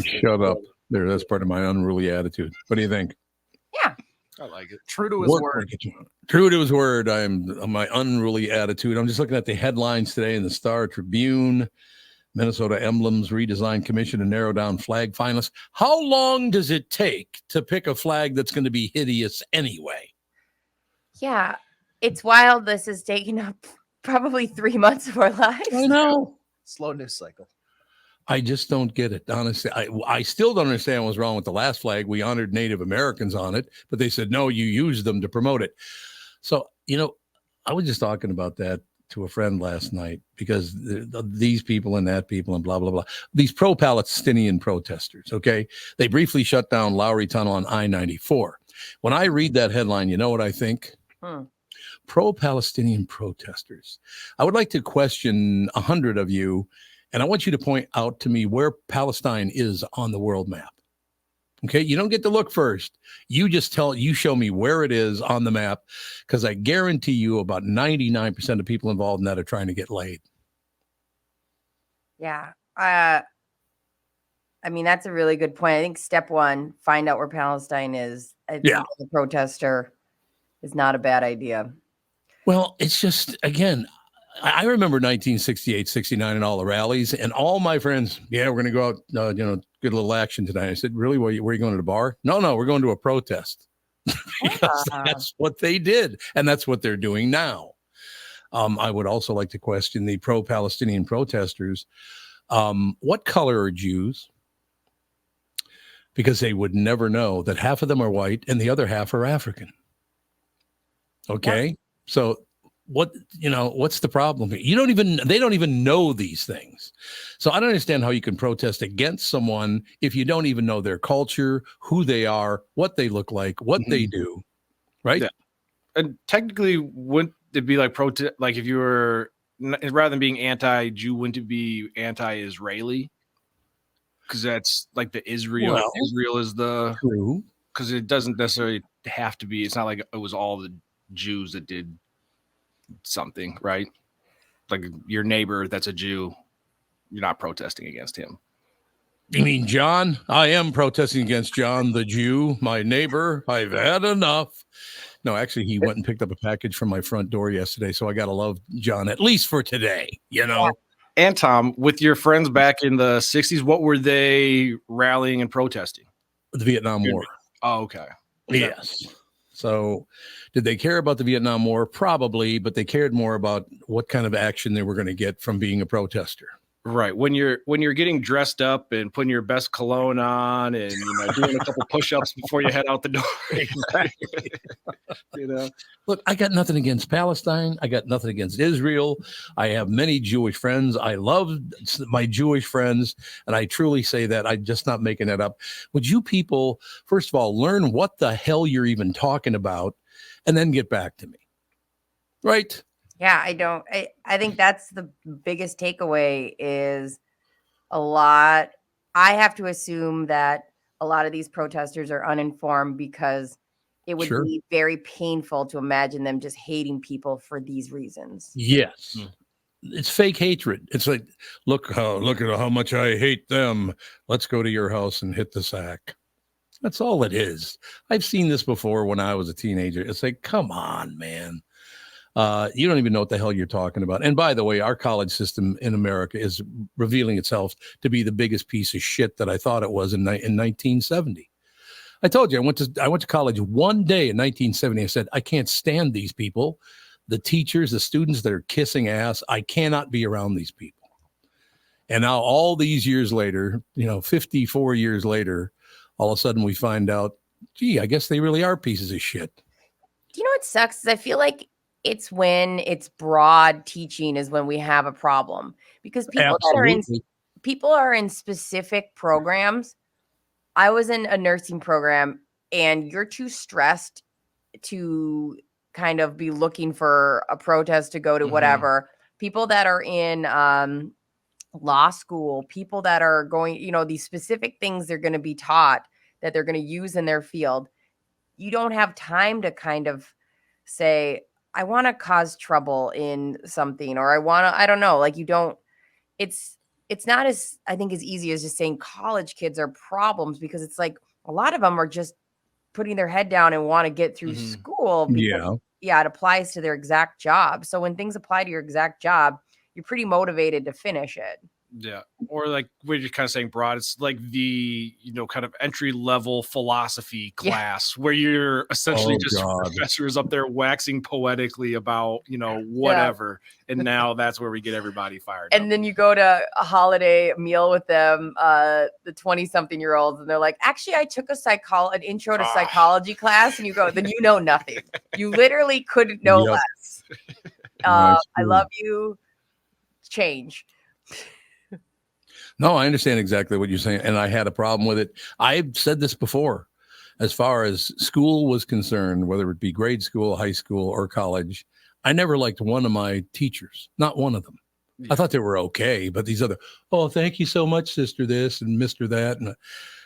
Shut up. There, that's part of my unruly attitude. What do you think? Yeah. I like it. True to his word. True to his word. I'm my unruly attitude. I'm just looking at the headlines today in the Star Tribune. Minnesota Emblems Redesign Commission to narrow down flag finalists. How long does it take to pick a flag that's going to be hideous anyway? Yeah. It's wild. This is taking up probably 3 months of our lives. I know. Slow news cycle. I just don't get it. Honestly, I still don't understand what's wrong with the last flag. We honored Native Americans on it, but they said, no, you used them to promote it. So, I was just talking about that to a friend last night because these people and that people and blah, blah, blah. These pro-Palestinian protesters, okay? They briefly shut down Lowry Tunnel on I-94. When I read that headline, you know what I think? Pro-Palestinian protesters. I would like to question 100 of you, and I want you to point out to me where Palestine is on the world map. Okay, you don't get to look first. You just show me where it is on the map, because I guarantee you about 99% of people involved in that are trying to get laid. Yeah. I mean, that's a really good point. I think step one, find out where Palestine is. I think as a protester is not a bad idea. Well, it's just, again, I remember 1968, 69 and all the rallies, and all my friends, we're going to go out, get a little action tonight. I said, really? Where are you going to the bar? No, we're going to a protest. Because that's what they did, and that's what they're doing now. I would also like to question the pro-Palestinian protesters. What color are Jews? Because they would never know that half of them are white and the other half are African. Okay? Yeah. So what's the problem here? They don't even know these things. So I don't understand how you can protest against someone if you don't even know their culture, who they are, what they look like, what they do. Right? Yeah. And technically, wouldn't it be like protest? Like if you were, rather than being anti-Jew, wouldn't it be anti-Israeli? Because that's like the Israel. Well, Israel is the true. Because it doesn't necessarily have to be. It's not like it was all the Jews that did something, right? Like your neighbor that's a Jew, you're not protesting against him. You mean John? I am protesting against John the Jew, my neighbor. I've had enough. No, actually, he went and picked up a package from my front door yesterday, so I got to love John, at least for today, And Tom, with your friends back in the 60s, what were they rallying and protesting? The Vietnam War. Oh, okay. Yes. So did they care about the Vietnam War? Probably, but they cared more about what kind of action they were going to get from being a protester. Right. When you're getting dressed up and putting your best cologne on and doing a couple push-ups before you head out the door. Look, I got nothing against Palestine. I got nothing against Israel. I have many Jewish friends. I love my Jewish friends, and I truly say that. I'm just not making that up. Would you people, first of all, learn what the hell you're even talking about, and then get back to me? Right? Yeah, I think that's the biggest takeaway is I have to assume that a lot of these protesters are uninformed because it would be very painful to imagine them just hating people for these reasons. Yes. It's fake hatred. It's like, look at how much I hate them. Let's go to your house and hit the sack. That's all it is. I've seen this before when I was a teenager. It's like, come on, man. You don't even know what the hell you're talking about. And by the way, our college system in America is revealing itself to be the biggest piece of shit that I thought it was in 1970. I told you, I went to college one day in 1970. I said, I can't stand these people. The teachers, the students that are kissing ass. I cannot be around these people. And now all these years later, 54 years later, all of a sudden we find out, gee, I guess they really are pieces of shit. Do you know what sucks? Is I feel like it's when it's broad teaching is when we have a problem, because people are in specific programs. I was in a nursing program, and you're too stressed to kind of be looking for a protest to go to whatever. People that are in law school, people that are going, these specific things they're going to be taught that they're going to use in their field. You don't have time to kind of say, I want to cause trouble in something, or I don't know, like you don't, it's it's not as, I think, as easy as just saying college kids are problems, because it's like a lot of them are just putting their head down and want to get through school because it applies to their exact job. So when things apply to your exact job, you're pretty motivated to finish it. Yeah. Or like we're just kind of saying broad, it's like the, kind of entry level philosophy class where you're essentially professors up there waxing poetically about, whatever. And now that's where we get everybody fired up. And then you go to a holiday meal with them, the 20-something-year-olds, and they're like, actually, I took an intro to psychology class. And you go, then you know nothing. You literally couldn't know less. I love you. Change. No, I understand exactly what you're saying. And I had a problem with it. I've said this before, as far as school was concerned, whether it be grade school, high school, or college, I never liked one of my teachers, not one of them. I thought they were okay, but these other, thank you so much, sister this and Mr. that. And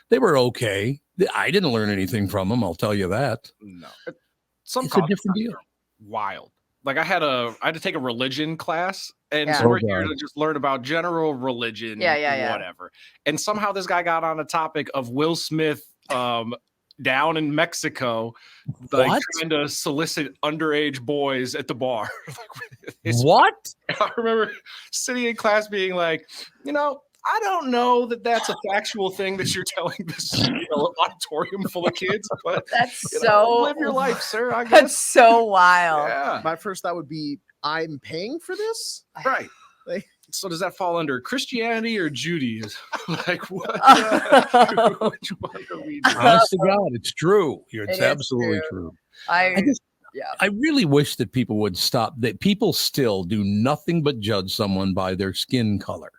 they were okay. I didn't learn anything from them. I'll tell you that. No, it's a different deal. Wild. Like I had to take a religion class, and so we're here to just learn about general religion, whatever. And somehow this guy got on a topic of Will Smith down in Mexico, like trying to solicit underage boys at the bar. What? I remember sitting in class being like, I don't know that that's a factual thing that you're telling this auditorium full of kids, but that's live your life, sir. I guess that's so wild. Yeah. My first thought would be, I'm paying for this, right? So does that fall under Christianity or Judaism? Like what? Which one are we doing? Honest to God, it's true. It's absolutely true. I really wish that people would stop. That people still do nothing but judge someone by their skin color.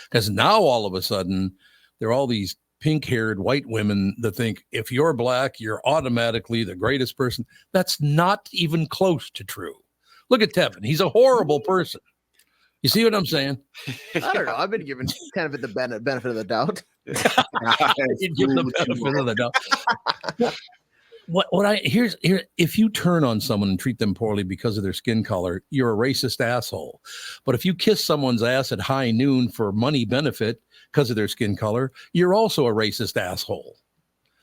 Because now all of a sudden, there are all these pink-haired white women that think if you're black, you're automatically the greatest person. That's not even close to true. Look at Tevin. He's a horrible person. You see what I'm saying? I don't know. I've been given kind of the benefit of the doubt. You give the benefit of the doubt. If you turn on someone and treat them poorly because of their skin color, you're a racist asshole. But if you kiss someone's ass at high noon for money benefit because of their skin color, you're also a racist asshole.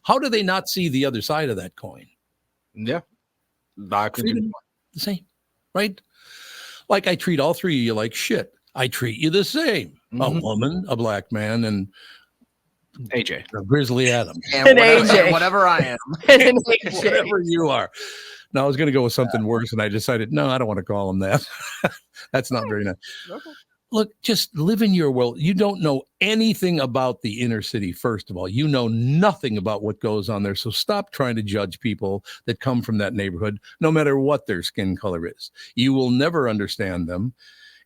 How do they not see the other side of that coin? Yeah. The same, right? Like I treat all three of you like shit. I treat you the same. Mm-hmm. A woman, a black man, and AJ, Grizzly Adams, and whatever I am, and whatever you are. Now I was going to go with something worse, and I decided no, I don't want to call him that. That's not very nice. Okay. Look, just live in your world. You don't know anything about the inner city. First of all, you know nothing about what goes on there. So stop trying to judge people that come from that neighborhood, no matter what their skin color is. You will never understand them.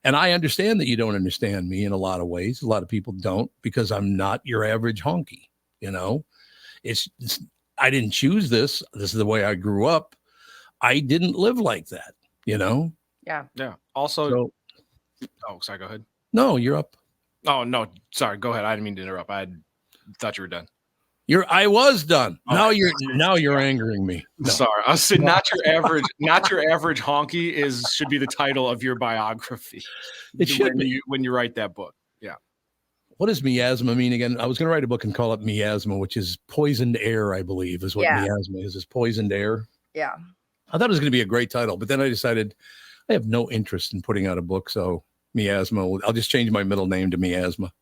And I understand that you don't understand me in a lot of ways. A lot of people don't, because I'm not your average honky. I didn't choose this. This is the way I grew up. I didn't live like that, Yeah. Yeah. Also, sorry, go ahead. No, you're up. Oh, no, sorry. Go ahead. I didn't mean to interrupt. I thought you were done. I was done. Oh. Now you're angering me. No. Sorry. I said not your average honky should be the title of your biography. It should be when you write that book. Yeah. What does miasma mean again? I was going to write a book and call it miasma, which is poisoned air, I believe, is what miasma is. Is poisoned air. Yeah. I thought it was going to be a great title, but then I decided I have no interest in putting out a book, so miasma. I'll just change my middle name to miasma.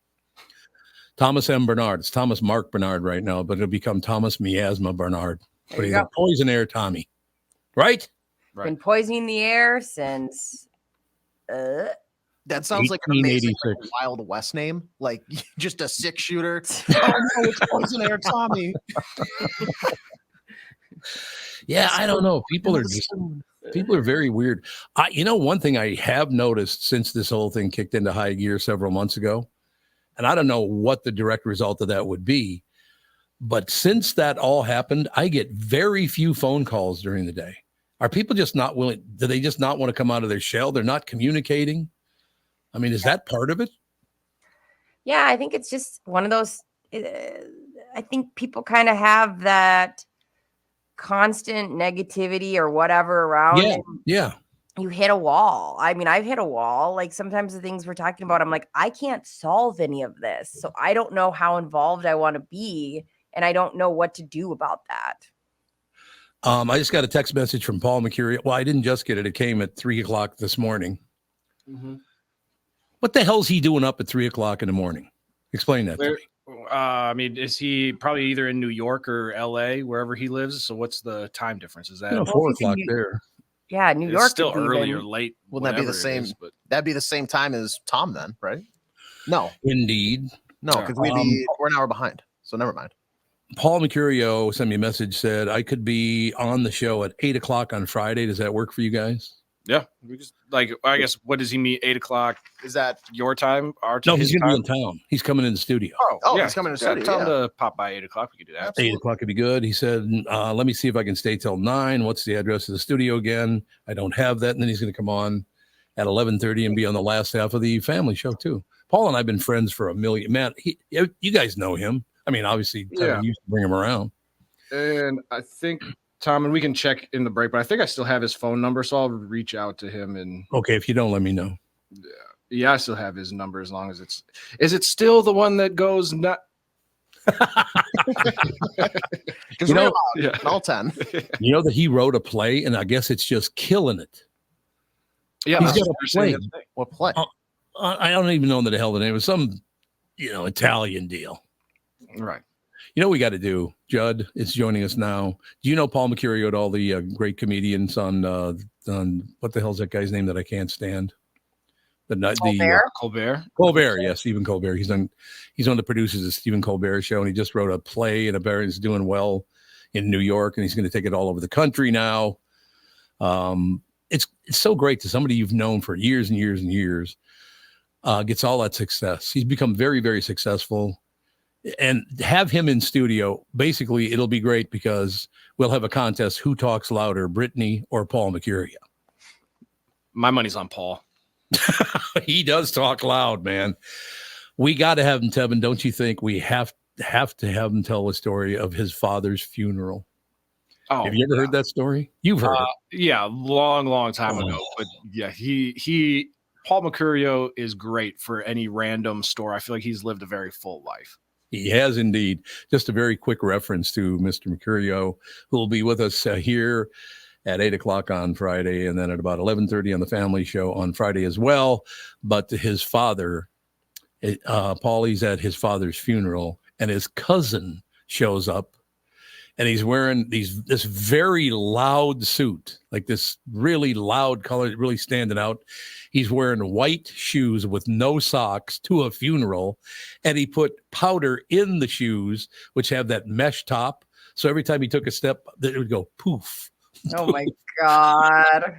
Thomas M. Barnard. It's Thomas Mark Barnard right now, but it'll become Thomas Miasma Barnard. But he's a poison air Tommy. Right? Been poisoning the air since that sounds like an amazing Wild West name. Like just a 6-shooter. Oh no, it's Poison Air Tommy. Yeah, I don't know. People are very weird. One thing I have noticed since this whole thing kicked into high gear several months ago, and I don't know what the direct result of that would be, but since that all happened, I get very few phone calls during the day. Are people just not willing? Do they just not want to come out of their shell? They're not communicating. I mean, is that part of it? Yeah, I think it's just one of those. I think people kind of have that constant negativity or whatever around. Yeah. you hit a wall. I mean, I've hit a wall. Like sometimes the things we're talking about, I'm like, I can't solve any of this. So I don't know how involved I want to be. And I don't know what to do about that. I just got a text message from Paul Mercurio. Well, I didn't just get it. It came at 3:00 this morning. Mm-hmm. What the hell is he doing up at 3:00 in the morning? Explain that to me. I mean, is he probably either in New York or LA, wherever he lives? So what's the time difference? Is that 4:00 there? Yeah, New York. It's still early or late. Wouldn't that be the same? That'd be the same time as Tom then, right? No. Indeed. No, because we're an hour behind. So never mind. Paul Mercurio sent me a message, said I could be on the show at 8:00 on Friday. Does that work for you guys? Yeah. I guess, what does he mean? 8:00? Is that your time? Our time? No, he's going to be in town. He's coming in the studio. Oh, yeah. He's coming in the studio. Tell him to pop by 8:00. We could do that. Absolutely. 8:00 would be good. He said, let me see if I can stay till 9. What's the address of the studio again? I don't have that. And then he's going to come on at 11:30 and be on the last half of the family show too. Paul and I have been friends for a million. Man, you guys know him. I mean, obviously, you used to bring him around. And I think, Tom, and we can check in the break, but I think I still have his phone number, so I'll reach out to him. And okay, if you don't, let me know. Yeah, I still have his number as long as it's. Is it still the one that goes nut? All 10. You know that he wrote a play, and I guess it's just killing it. Yeah, he's got a play. What play? I don't even know the hell the name. It was some, Italian deal. Right. You know what we got to do? Judd is joining us now. Do you know Paul Mercurio at all the great comedians on what the hell's that guy's name that I can't stand? Colbert. Colbert, yes, Stephen Colbert. He's on the producers of Stephen Colbert show, and he just wrote a play, and apparently it's doing well in New York, and he's going to take it all over the country now. It's so great to somebody you've known for years and years and years gets all that success. He's become very, very successful. And have him in studio, basically, it'll be great because we'll have a contest. Who talks louder, Brittany or Paul Mercurio? My money's on Paul. He does talk loud, man. We got to have him, Tevin. Don't you think we have to have him tell a story of his father's funeral? Oh, have you ever heard that story? You've heard it. Yeah, long time ago. But yeah, Paul Mercurio is great for any random story. I feel like he's lived a very full life. He has indeed. Just a very quick reference to Mr. Mercurio, who will be with us here at 8:00 on Friday, and then at about 11:30 on the family show on Friday as well. But his father, Paulie's at his father's funeral, and his cousin shows up, and he's wearing this very loud suit, like this really loud color, really standing out. He's wearing white shoes with no socks to a funeral, and he put powder in the shoes, which have that mesh top. So every time he took a step, it would go poof. Oh my God.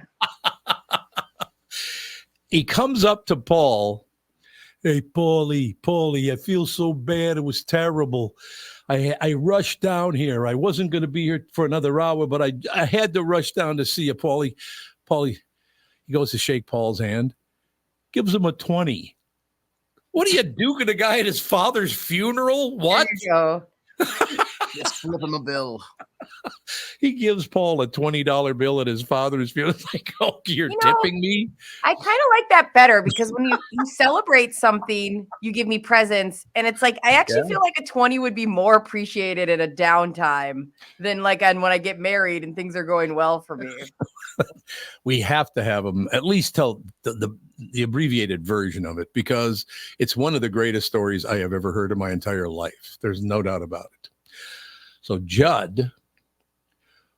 He comes up to Paul. Hey, Paulie, I feel so bad. It was terrible. I rushed down here. I wasn't going to be here for another hour, but I had to rush down to see you, Paulie. Paulie, he goes to shake Paul's hand, gives him a 20. What are you doing, a guy at his father's funeral? What? There you go. Just flip him a bill. He gives Paul a $20 bill at his father's funeral. It's like, oh, you're tipping me? I kind of like that better because when you celebrate something, you give me presents. And it's like, I actually feel like a 20 would be more appreciated at a downtime than like when I get married and things are going well for me. We have to have them at least tell the abbreviated version of it, because it's one of the greatest stories I have ever heard in my entire life. There's no doubt about it. So, Judd,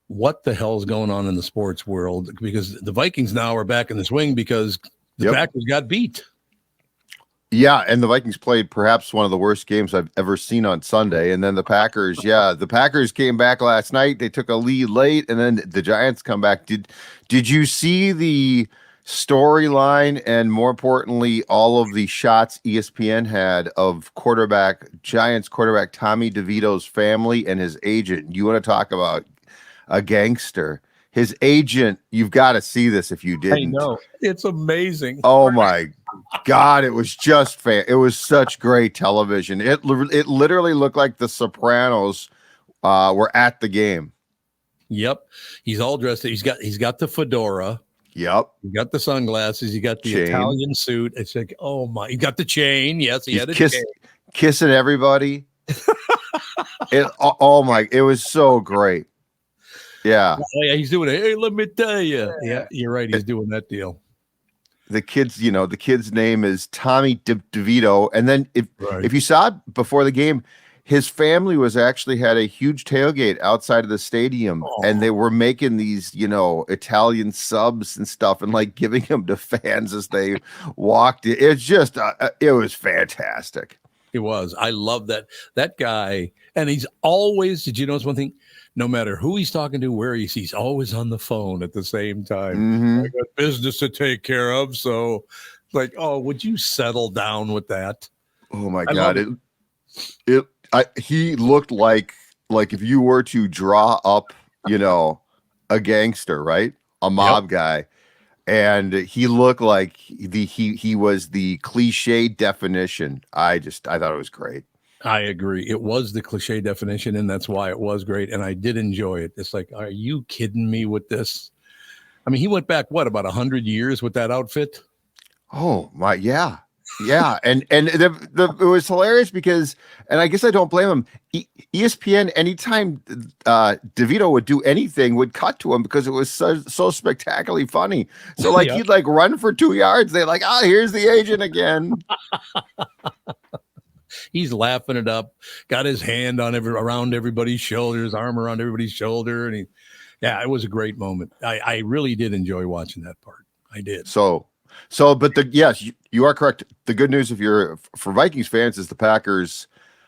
what the hell is going on in the sports world? Because the Vikings now are back in the swing because the Packers got beat. Yeah, and the Vikings played perhaps one of the worst games I've ever seen on Sunday. And then the Packers, the Packers came back last night. They took a lead late, and then the Giants come back. Did you see the storyline and, more importantly, all of the shots ESPN had of Giants quarterback Tommy DeVito's family and his agent? You want to talk about a gangster? His agent, you've got to see this if you didn't. I know. It's amazing. Oh, my God. It was just it was such great television. It literally looked like the Sopranos were at the game. Yep. He's all dressed. He's got the fedora. Yep. You got the sunglasses. You got the chain. Italian suit. It's like, oh my! You got the chain. Yes, he had a chain. Kissing everybody. It was so great. Yeah. Oh, yeah, he's doing it. Hey, let me tell you. Yeah, you're right. He's doing that deal. The kid's name is Tommy DeVito. And then if you saw it before the game, his family was actually had a huge tailgate outside of the stadium, and they were making these, Italian subs and stuff, and like giving them to fans as they walked. It's just, it was fantastic. It was. I love that guy, and he's always. Did you notice one thing? No matter who he's talking to, where he's always on the phone at the same time. Mm-hmm. I got business to take care of, so like, oh, would you settle down with that? Oh my God! He looked like if you were to draw up, a gangster, right? A mob guy. And he looked like he was the cliche definition. I thought it was great. I agree. It was the cliche definition, and that's why it was great. And I did enjoy it. It's like, are you kidding me with this? I mean, he went back, about 100 years with that outfit? Oh my, yeah. Yeah, and it was hilarious because, and I guess I don't blame him. ESPN, anytime DeVito would do anything, would cut to him because it was so spectacularly funny. So like he'd like run for 2 yards. They're like, here's the agent again. He's laughing it up. Got his hand on around everybody's shoulder, his arm around everybody's shoulder, and it was a great moment. I really did enjoy watching that part. I did. But yes, you are correct. The good news for Vikings fans is the Packers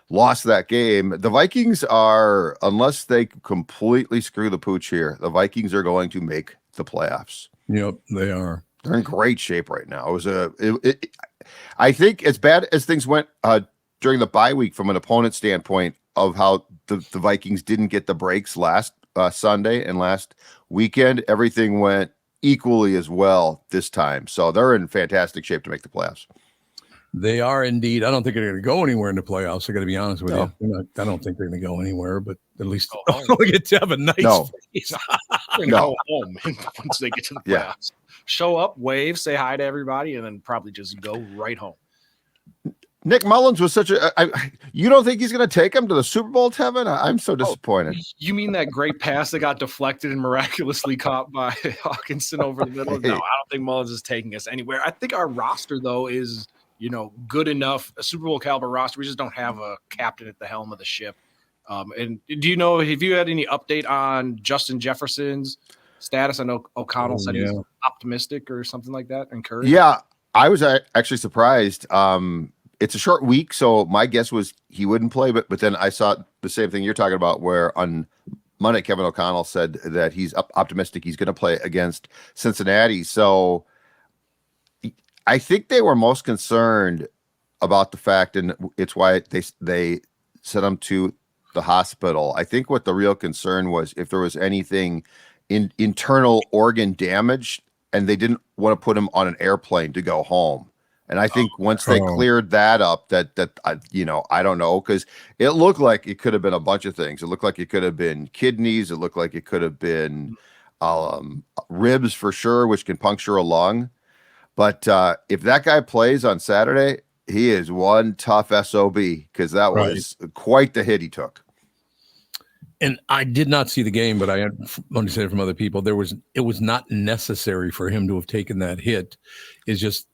lost that game. The Vikings are, unless they completely screw the pooch here, the Vikings are going to make the playoffs. Yep, they are. They're in great shape right now. I think as bad as things went during the bye week from an opponent standpoint of how the Vikings didn't get the breaks last Sunday and last weekend, everything went equally as well this time. So they're in fantastic shape to make the playoffs. They are indeed. I don't think they're going to go anywhere in the playoffs. I got to be honest with you. I don't think they're going to go anywhere, but at least we get to have a nice face. They're going to go home once they get to the playoffs. Show up, wave, say hi to everybody, and then probably just go right home. Nick Mullins was such a. You don't think he's going to take him to the Super Bowl, Tevin? I'm so disappointed. You mean that great pass that got deflected and miraculously caught by Hawkinson over the middle? No, I don't think Mullins is taking us anywhere. I think our roster, though, is good enough, a Super Bowl caliber roster. We just don't have a captain at the helm of the ship. And do you know, have you had any update on Justin Jefferson's status? I know O'Connell said he's optimistic or something like that. Encouraged. Yeah, I was actually surprised. It's a short week, so my guess was he wouldn't play, but then I saw the same thing you're talking about, where on Monday, Kevin O'Connell said that he's optimistic he's going to play against Cincinnati. So I think they were most concerned about the fact, and it's why they sent him to the hospital. I think what the real concern was if there was anything in internal organ damage, and they didn't want to put him on an airplane to go home. And I think once they cleared that up, that I don't know, because it looked like it could have been a bunch of things. It looked like it could have been kidneys. It looked like it could have been ribs for sure, which can puncture a lung. But if that guy plays on Saturday, he is one tough SOB, because that was quite the hit he took. And I did not see the game, but I understand from other people, it was not necessary for him to have taken that hit. It's just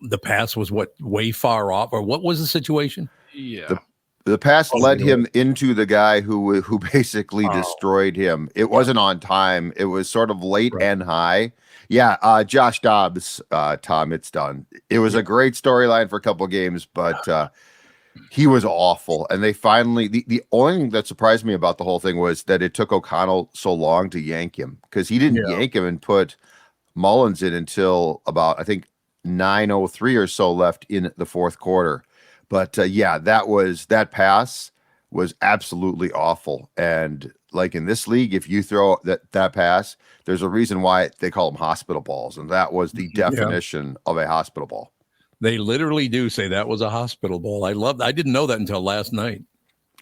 the pass was way far off, or what was the situation? Yeah. The pass led him into the guy who basically destroyed him. It wasn't on time. It was sort of late and high. Yeah, Josh Dobbs, Tom, it's done. It was a great storyline for a couple of games, but he was awful. And they finally, the only thing that surprised me about the whole thing was that it took O'Connell so long to yank him, because he didn't yank him and put Mullins in until about, I think, 9:03 or so left in the fourth quarter. But that pass was absolutely awful. And like in this league, if you throw that pass, there's a reason why they call them hospital balls. And that was the definition of a hospital ball. They literally do say that was a hospital ball. I didn't know that until last night.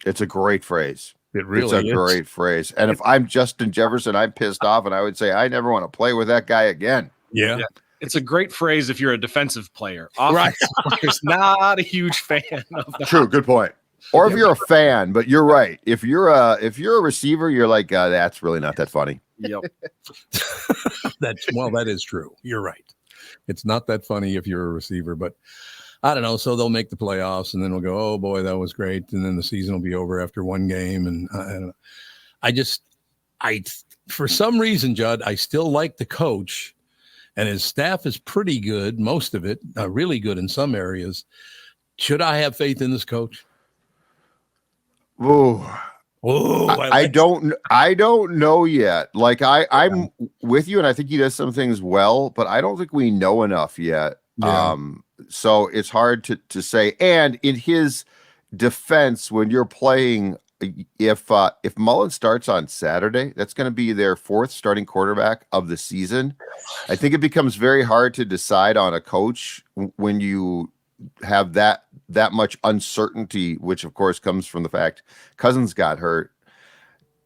It's a great phrase. It really it's a great phrase. And if I'm Justin Jefferson, I'm pissed off, and I would say I never want to play with that guy again. Yeah. It's a great phrase if you're a defensive player. Right. Players, not a huge fan of that. True, good point. Or if you're a fan, but you're right. If you're a receiver, you're like, that's really not that funny. Yep. That is true. You're right. It's not that funny if you're a receiver, but I don't know. So they'll make the playoffs, and then we'll go, oh boy, that was great. And then the season will be over after one game. And for some reason, Judd, I still like the coach, and his staff is pretty good. Most of it, really good in some areas. Should I have faith in this coach? I don't know yet. Like I'm with you, and I think he does some things well, but I don't think we know enough yet. Yeah. So it's hard to say. And in his defense, when you're playing, if Mullen starts on Saturday, that's going to be their fourth starting quarterback of the season. I think it becomes very hard to decide on a coach when you have that much uncertainty, which of course comes from the fact Cousins got hurt.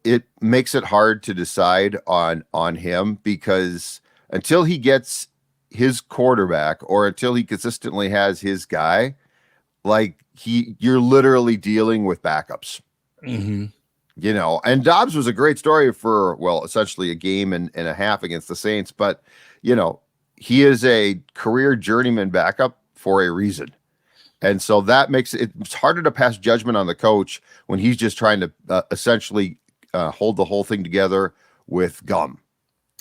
It makes it hard to decide on him, because until he gets his quarterback, or until he consistently has his guy, like you're literally dealing with backups. Mm-hmm. You know, and Dobbs was a great story for, well, essentially a game and a half against the Saints, but you know, he is a career journeyman backup for a reason. And so that makes it's harder to pass judgment on the coach when he's just trying to essentially hold the whole thing together with gum.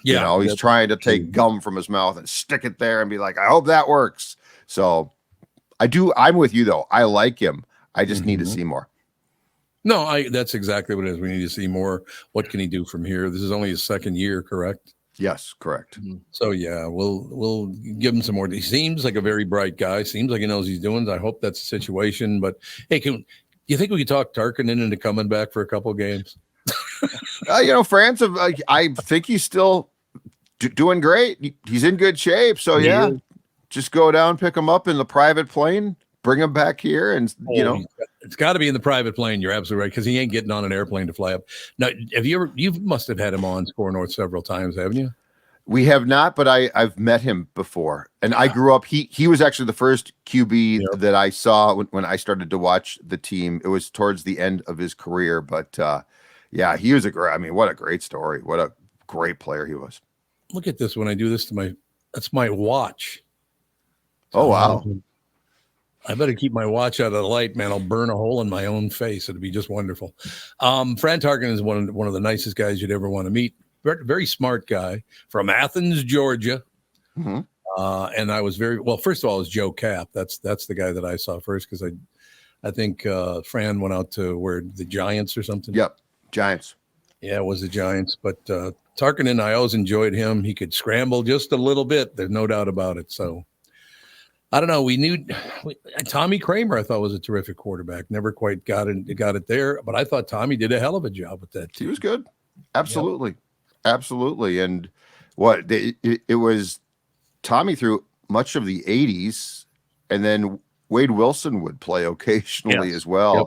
Yeah, you know, he's trying to take gum from his mouth and stick it there and be like, I hope that works. So I'm with you though. I like him. I just need to see more. No, that's exactly what it is. We need to see more. What can he do from here? This is only his second year, correct? Yes, correct. So yeah, we'll give him some more. He seems like a very bright guy. Seems like he knows what he's doing. I hope that's the situation. But hey, you think we could talk Tarkinen into coming back for a couple of games? You know, France, I think he's still doing great. He's in good shape. So yeah, just go down, pick him up in the private plane, bring him back here, and you know, it's got to be in the private plane. You're absolutely right, because he ain't getting on an airplane to fly up. Now, you must have had him on Score North several times, haven't you? We have not, but I've met him before, and I grew up. He was actually the first QB that I saw when I started to watch the team. It was towards the end of his career, but yeah, he was what a great story. What a great player he was. Look at this. When I do this that's my watch. Oh, wow. I better keep my watch out of the light, man. I'll burn a hole in my own face. It'd be just wonderful. Fran Tarkinen is one of the nicest guys you'd ever want to meet. Very smart guy from Athens, Georgia. Mm-hmm. And I was first of all, it was Joe Kapp. That's the guy that I saw first, because I think Fran went out to the Giants or something. Yep, Giants. Yeah, it was the Giants. But Tarkinen, I always enjoyed him. He could scramble just a little bit. There's no doubt about it. So I don't know. Tommy Kramer, I thought, was a terrific quarterback. Never quite got it there, but I thought Tommy did a hell of a job with that too. He was good. Absolutely. Yep. Absolutely. And it was Tommy through much of the 80s, and then Wade Wilson would play occasionally as well. Yep.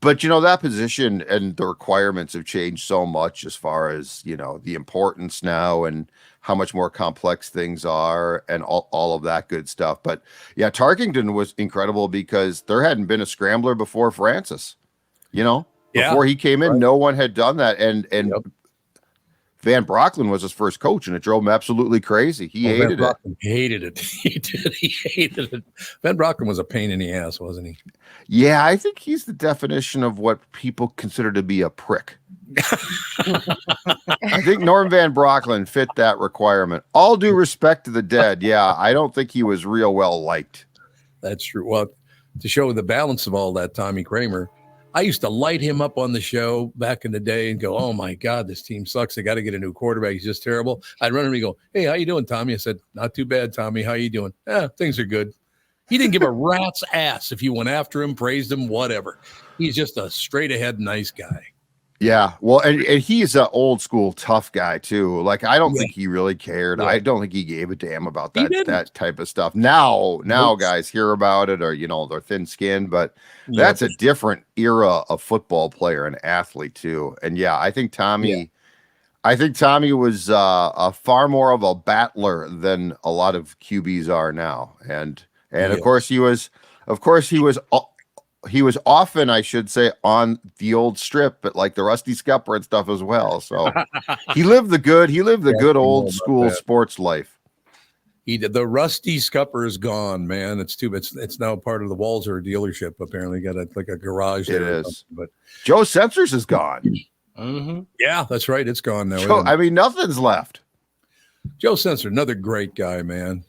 But, you know, that position and the requirements have changed so much as far as, you know, the importance now and how much more complex things are and all of that good stuff. But, yeah, Tarkington was incredible because there hadn't been a scrambler before Francis. You know, before he came in, no one had done that. And Van Brocklin was his first coach, and it drove him absolutely crazy. He hated it. Hated it. He did. He hated it. Van Brocklin was a pain in the ass, wasn't he? Yeah, I think he's the definition of what people consider to be a prick. I think Norm Van Brocklin fit that requirement. All due respect to the dead, yeah, I don't think he was real well liked. That's true. Well, to show the balance of all that, Tommy Kramer, I used to light him up on the show back in the day and go, oh, my God, this team sucks. They got to get a new quarterback. He's just terrible. I'd run him and go, hey, how you doing, Tommy? I said, not too bad, Tommy. How you doing? Things are good. He didn't give a rat's ass if you went after him, praised him, whatever. He's just a straight-ahead nice guy. Yeah, well, and he's an old school tough guy too. Like I don't think he really cared. I don't think he gave a damn about that type of stuff. Now guys hear about it, or they're thin skinned, but that's a different era of football player and athlete too. And I think Tommy was far more of a battler than a lot of QBs are now. And of course he was often, I should say, on the old strip, but like the Rusty Scupper and stuff as well. So he lived the good old school sports life. He did. The Rusty Scupper is gone, man. It's too. It's now part of the Walzer dealership. Apparently, got a garage. It is. But Joe Sensors is gone. Mm-hmm. Yeah, that's right. It's gone now. Nothing's left. Joe Sensor, another great guy, man.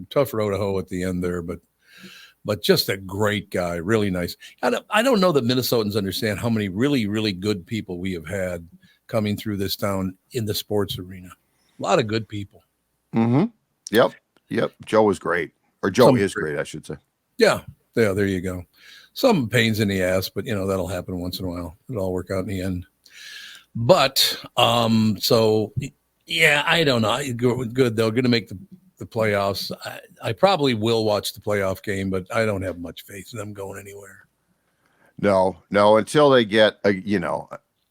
Tough row to hoe at the end there, but just a great guy, really nice. I don't know that Minnesotans understand how many really, really good people we have had coming through this town in the sports arena. A lot of good people. Mm-hmm. Yep. Joe was great, or Joe is great, I should say. Yeah. There you go. Some pains in the ass, but that'll happen once in a while. It'll all work out in the end. But so yeah, I don't know. Good though. Going to make the playoffs. I probably will watch the playoff game, but I don't have much faith in them going anywhere. No, until they get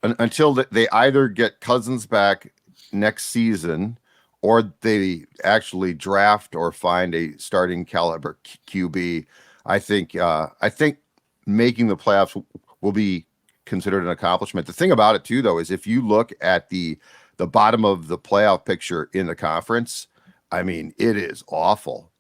until they either get Cousins back next season, or they actually draft or find a starting caliber QB. I think making the playoffs will be considered an accomplishment. The thing about it too, though, is if you look at the bottom of the playoff picture in the conference, I mean, it is awful.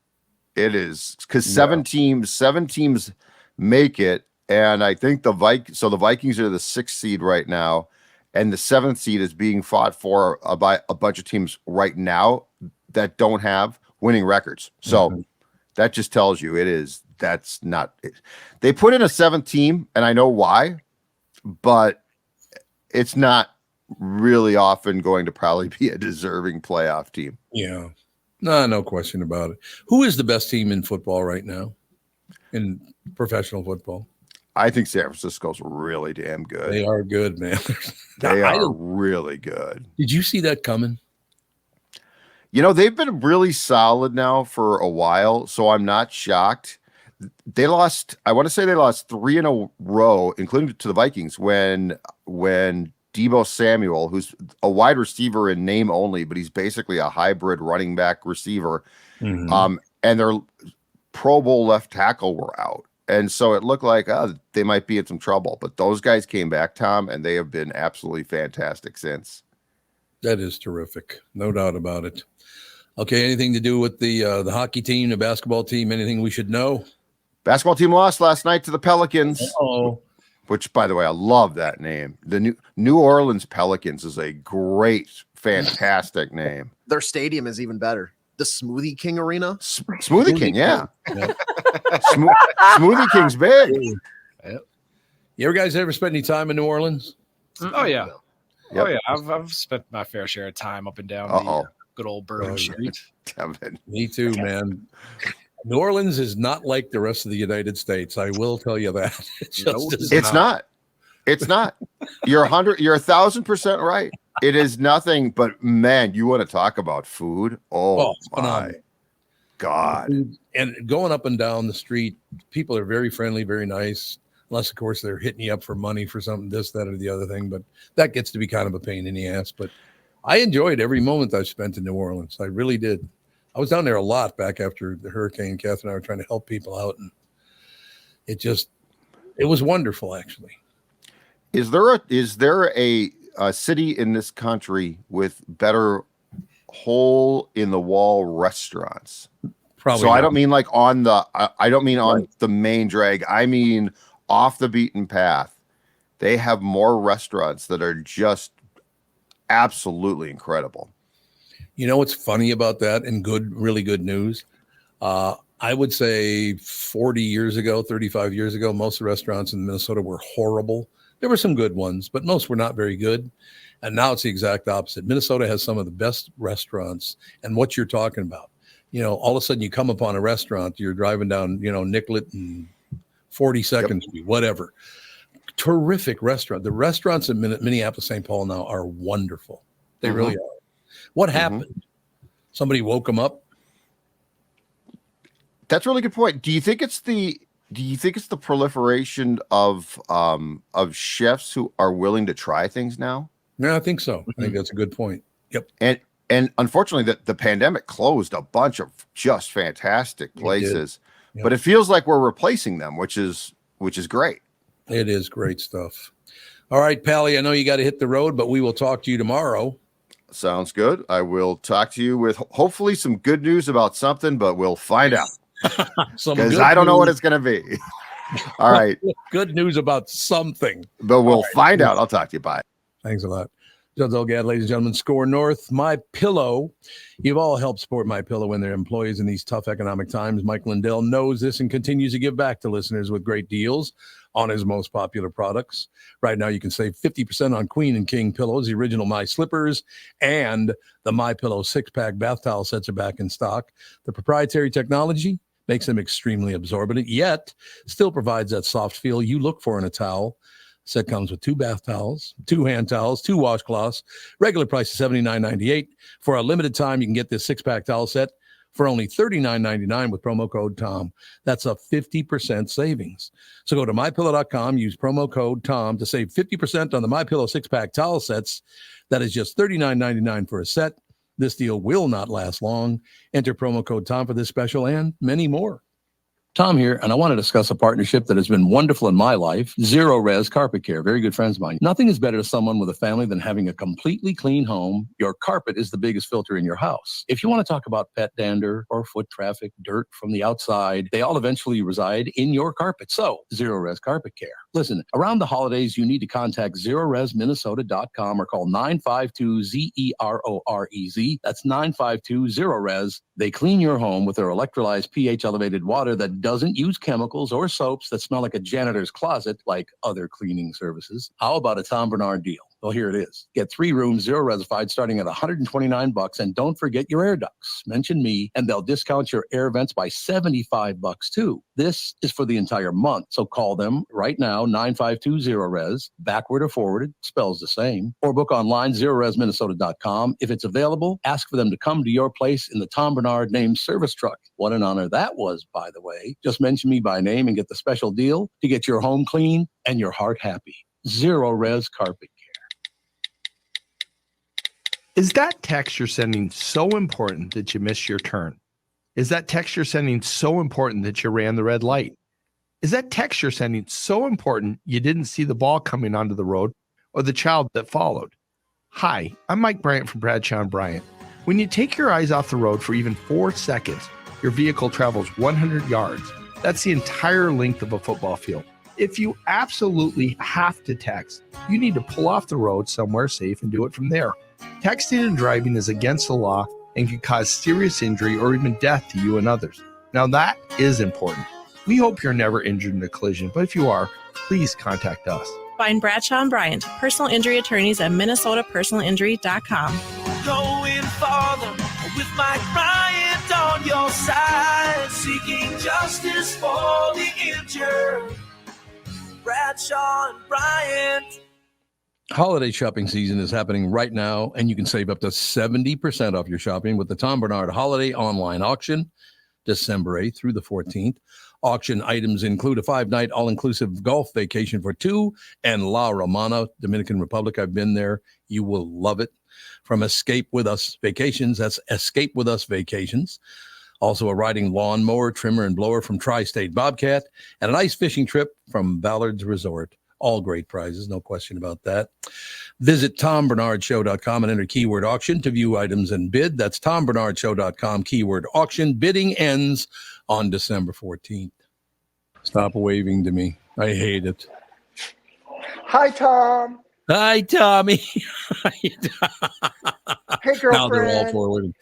It is, because seven teams make it, and I think the Vikings are the 6th seed right now, and the 7th seed is being fought for by a bunch of teams right now that don't have winning records. So that just tells you that's not it. They put in a 7th team, and I know why, but it's not really often going to probably be a deserving playoff team. Yeah. No question about it. Who is the best team in football right now, in professional football? I think San Francisco's really damn good. They are good, man. They are really good. Did you see that coming? They've been really solid now for a while, so I'm not shocked. I want to say they lost 3 in a row, including to the Vikings, when Deebo Samuel, who's a wide receiver in name only, but he's basically a hybrid running back receiver, and their Pro Bowl left tackle were out. And so it looked like they might be in some trouble. But those guys came back, Tom, and they have been absolutely fantastic since. That is terrific. No doubt about it. Okay, anything to do with the hockey team, the basketball team, anything we should know? Basketball team lost last night to the Pelicans. Uh-oh. Which, by the way, I love that name. The New Orleans Pelicans is a great, fantastic name. Their stadium is even better. The Smoothie King Arena. Smoothie King, yeah. Smoothie King's big. Yep. You guys ever spent any time in New Orleans? Oh yeah. Yep. Oh yeah. I've spent my fair share of time up and down the good old Bourbon Street. Me too, man. New Orleans is not like the rest of the United States. I will tell you that. It's not. You're 1,000% right. It is nothing, but man, you want to talk about food? Oh my God. And going up and down the street, people are very friendly, very nice. Unless, of course, they're hitting you up for money for something, this, that, or the other thing. But that gets to be kind of a pain in the ass. But I enjoyed every moment I've spent in New Orleans. I really did. I was down there a lot back after the hurricane. Kath and I were trying to help people out, and it was wonderful, actually. Is there a city in this country with better hole in the wall restaurants? Probably. So not. I don't mean like on the main drag. I mean off the beaten path. They have more restaurants that are just absolutely incredible. You know what's funny about that, and really good news? I would say 40 years ago, 35 years ago, most of the restaurants in Minnesota were horrible. There were some good ones, but most were not very good. And now it's the exact opposite. Minnesota has some of the best restaurants. And what you're talking about, all of a sudden you come upon a restaurant, you're driving down, Nicollet and 42nd Street, whatever. terrific restaurant. The restaurants in Minneapolis, St. Paul now are wonderful. They really are. What happened? Somebody woke them up? That's a really good point. Do you think it's the proliferation of chefs who are willing to try things now? Yeah, I think so. I think that's a good point. Yep. And unfortunately, the pandemic closed a bunch of just fantastic places, but it feels like we're replacing them, which is great. It is great stuff. All right, Pally, I know you got to hit the road, but we will talk to you tomorrow. Sounds good. I will talk to you with hopefully some good news about something, but we'll find out. Because I don't know what it's going to be. All right. Good news about something. But we'll find out. I'll talk to you. Bye. Thanks a lot. Judd Zolgad, ladies and gentlemen, Score North. My Pillow. You've all helped support My Pillow and their employees in these tough economic times. Mike Lindell knows this and continues to give back to listeners with great deals on his most popular products. Right now, you can save 50% on Queen and King pillows, the original My Slippers, and the My Pillow 6-pack bath towel sets are back in stock. The proprietary technology makes them extremely absorbent, yet still provides that soft feel you look for in a towel. Set comes with 2 bath towels, 2 hand towels, 2 washcloths. Regular price is $79.98. For a limited time, you can get this 6-pack towel set for only $39.99 with promo code TOM. That's a 50% savings. So go to MyPillow.com, use promo code TOM to save 50% on the MyPillow 6-pack towel sets. That is just $39.99 for a set. This deal will not last long. Enter promo code TOM for this special and many more. Tom here, and I want to discuss a partnership that has been wonderful in my life, Zero Res Carpet Care. Very good friends of mine. Nothing is better to someone with a family than having a completely clean home. Your carpet is the biggest filter in your house. If you want to talk about pet dander or foot traffic, dirt from the outside, they all eventually reside in your carpet. So, Zero Res Carpet Care. Listen, around the holidays, you need to contact ZeroResMinnesota.com or call 952-ZEROREZ. That's 952-ZERO-RES. They clean your home with their electrolyzed pH-elevated water that doesn't use chemicals or soaps that smell like a janitor's closet like other cleaning services. How about a Tom Barnard deal? Well, here it is. Get 3 rooms, 0 resified, starting at $129, and don't forget your air ducts. Mention me, and they'll discount your air vents by $75 too. This is for the entire month, so call them right now, 952-0-RES, backward or forwarded, spells the same, or book online, ZeroResMinnesota.com. If it's available, ask for them to come to your place in the Tom Barnard named service truck. What an honor that was, by the way. Just mention me by name and get the special deal to get your home clean and your heart happy. Zero Res Carpet. Is that text you're sending so important that you missed your turn? Is that text you're sending so important that you ran the red light? Is that text you're sending so important you didn't see the ball coming onto the road or the child that followed? Hi, I'm Mike Bryant from Bradshaw & Bryant. When you take your eyes off the road for even 4 seconds, your vehicle travels 100 yards. That's the entire length of a football field. If you absolutely have to text, you need to pull off the road somewhere safe and do it from there. Texting and driving is against the law and can cause serious injury or even death to you and others. Now that is important. We hope you're never injured in a collision, but if you are, please contact us. Find Bradshaw & Bryant, personal injury attorneys at MinnesotaPersonalInjury.com. Going farther with Mike Bryant on your side, seeking justice for the injured. Bradshaw & Bryant. Holiday shopping season is happening right now, and you can save up to 70% off your shopping with the Tom Barnard Holiday Online Auction, December 8th through the 14th. Auction items include a 5-night all-inclusive golf vacation for 2 and La Romana, Dominican Republic. I've been there. You will love it. From Escape With Us Vacations, that's Escape With Us Vacations. Also a riding lawnmower, trimmer, and blower from Tri-State Bobcat, and an ice fishing trip from Ballard's Resort. All great prizes, no question about that. Visit TomBarnardShow.com and enter keyword auction to view items and bid. That's TomBarnardShow.com, keyword auction. Bidding ends on December 14th. Stop waving to me. I hate it. Hi, Tom. Hi, Tommy. Hey, girlfriend. Now they're all forwarding.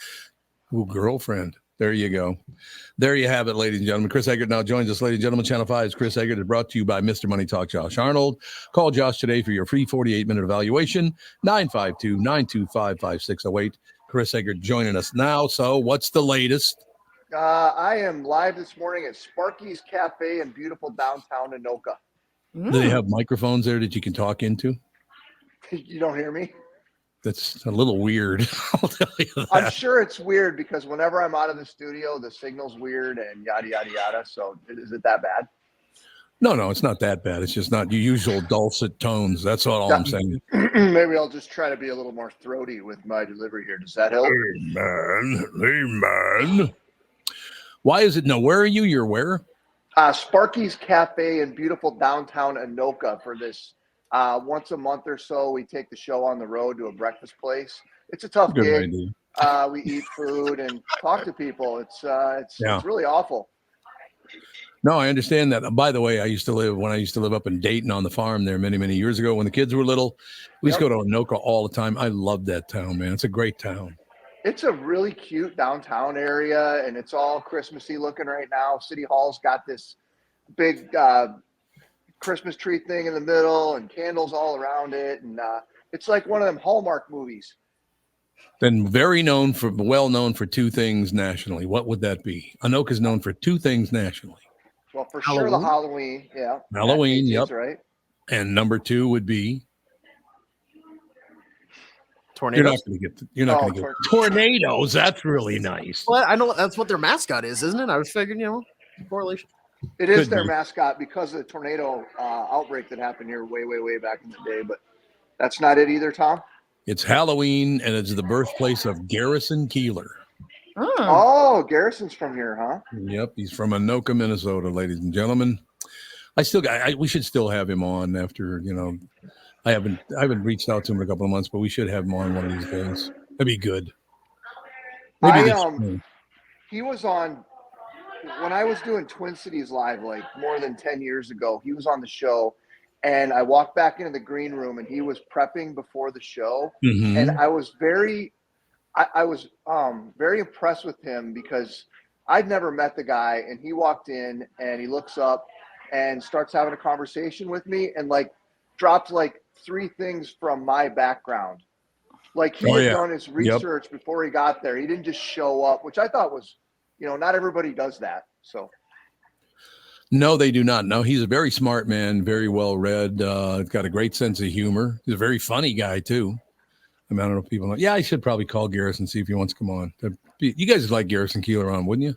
Ooh, girlfriend. There you go. There you have it, ladies and gentlemen. Chris Eggert now joins us, ladies and gentlemen. Channel 5's Chris Eggert is brought to you by Mr. Money Talk, Josh Arnold. Call Josh today for your free 48-minute evaluation, 952-925-5608. Chris Eggert joining us now. So what's the latest? I am live this morning at Sparky's Cafe in beautiful downtown Anoka. Do they have microphones there that you can talk into? You don't hear me? That's a little weird. I'll tell you that. I'm sure it's weird because whenever I'm out of the studio, the signal's weird and yada, yada, yada. So is it that bad? No, it's not that bad. It's just not your usual dulcet tones. That's all I'm saying. Maybe I'll just try to be a little more throaty with my delivery here. Does that help? Hey, man. Why is it? No, where are you? You're where? Sparky's Cafe in beautiful downtown Anoka for this. Once a month or so, we take the show on the road to a breakfast place. It's a tough gig. We eat food and talk to people. It's really awful. No, I understand that. By the way, I used to live up in Dayton on the farm there many, many years ago when the kids were little. We used to go to Anoka all the time. I love that town, man. It's a great town. It's a really cute downtown area, and it's all Christmassy looking right now. City Hall's got this big Christmas tree thing in the middle and candles all around it, and it's like one of them Hallmark movies. Then well known for two things nationally. What would that be? Anoka's known for two things nationally. Well, for sure the Halloween, yeah. Halloween, yep. Right. And number two would be tornadoes. You're not going to get tornadoes. That's really nice. Well, I know that's what their mascot is, isn't it? I was figuring, correlation. It is their mascot because of the tornado outbreak that happened here way, way, way back in the day. But that's not it either, Tom. It's Halloween, and it's the birthplace of Garrison Keillor. Oh, Garrison's from here, huh? Yep, he's from Anoka, Minnesota, ladies and gentlemen. We should still have him on after, I haven't reached out to him in a couple of months, but we should have him on one of these days. That'd be good. He was on when I was doing Twin Cities Live, like more than 10 years ago. He was on the show, and I walked back into the green room, and he was prepping before the show, and I was very impressed with him because I'd never met the guy, and he walked in and he looks up and starts having a conversation with me and dropped three things from my background. He had done his research before he got there. He didn't just show up, which I thought was, not everybody does that. So. No, they do not. No, he's a very smart man, very well read, got a great sense of humor. He's a very funny guy too. I don't know if people know. Yeah, I should probably call Garrison, see if he wants to come on. You guys like Garrison Keillor on, wouldn't you?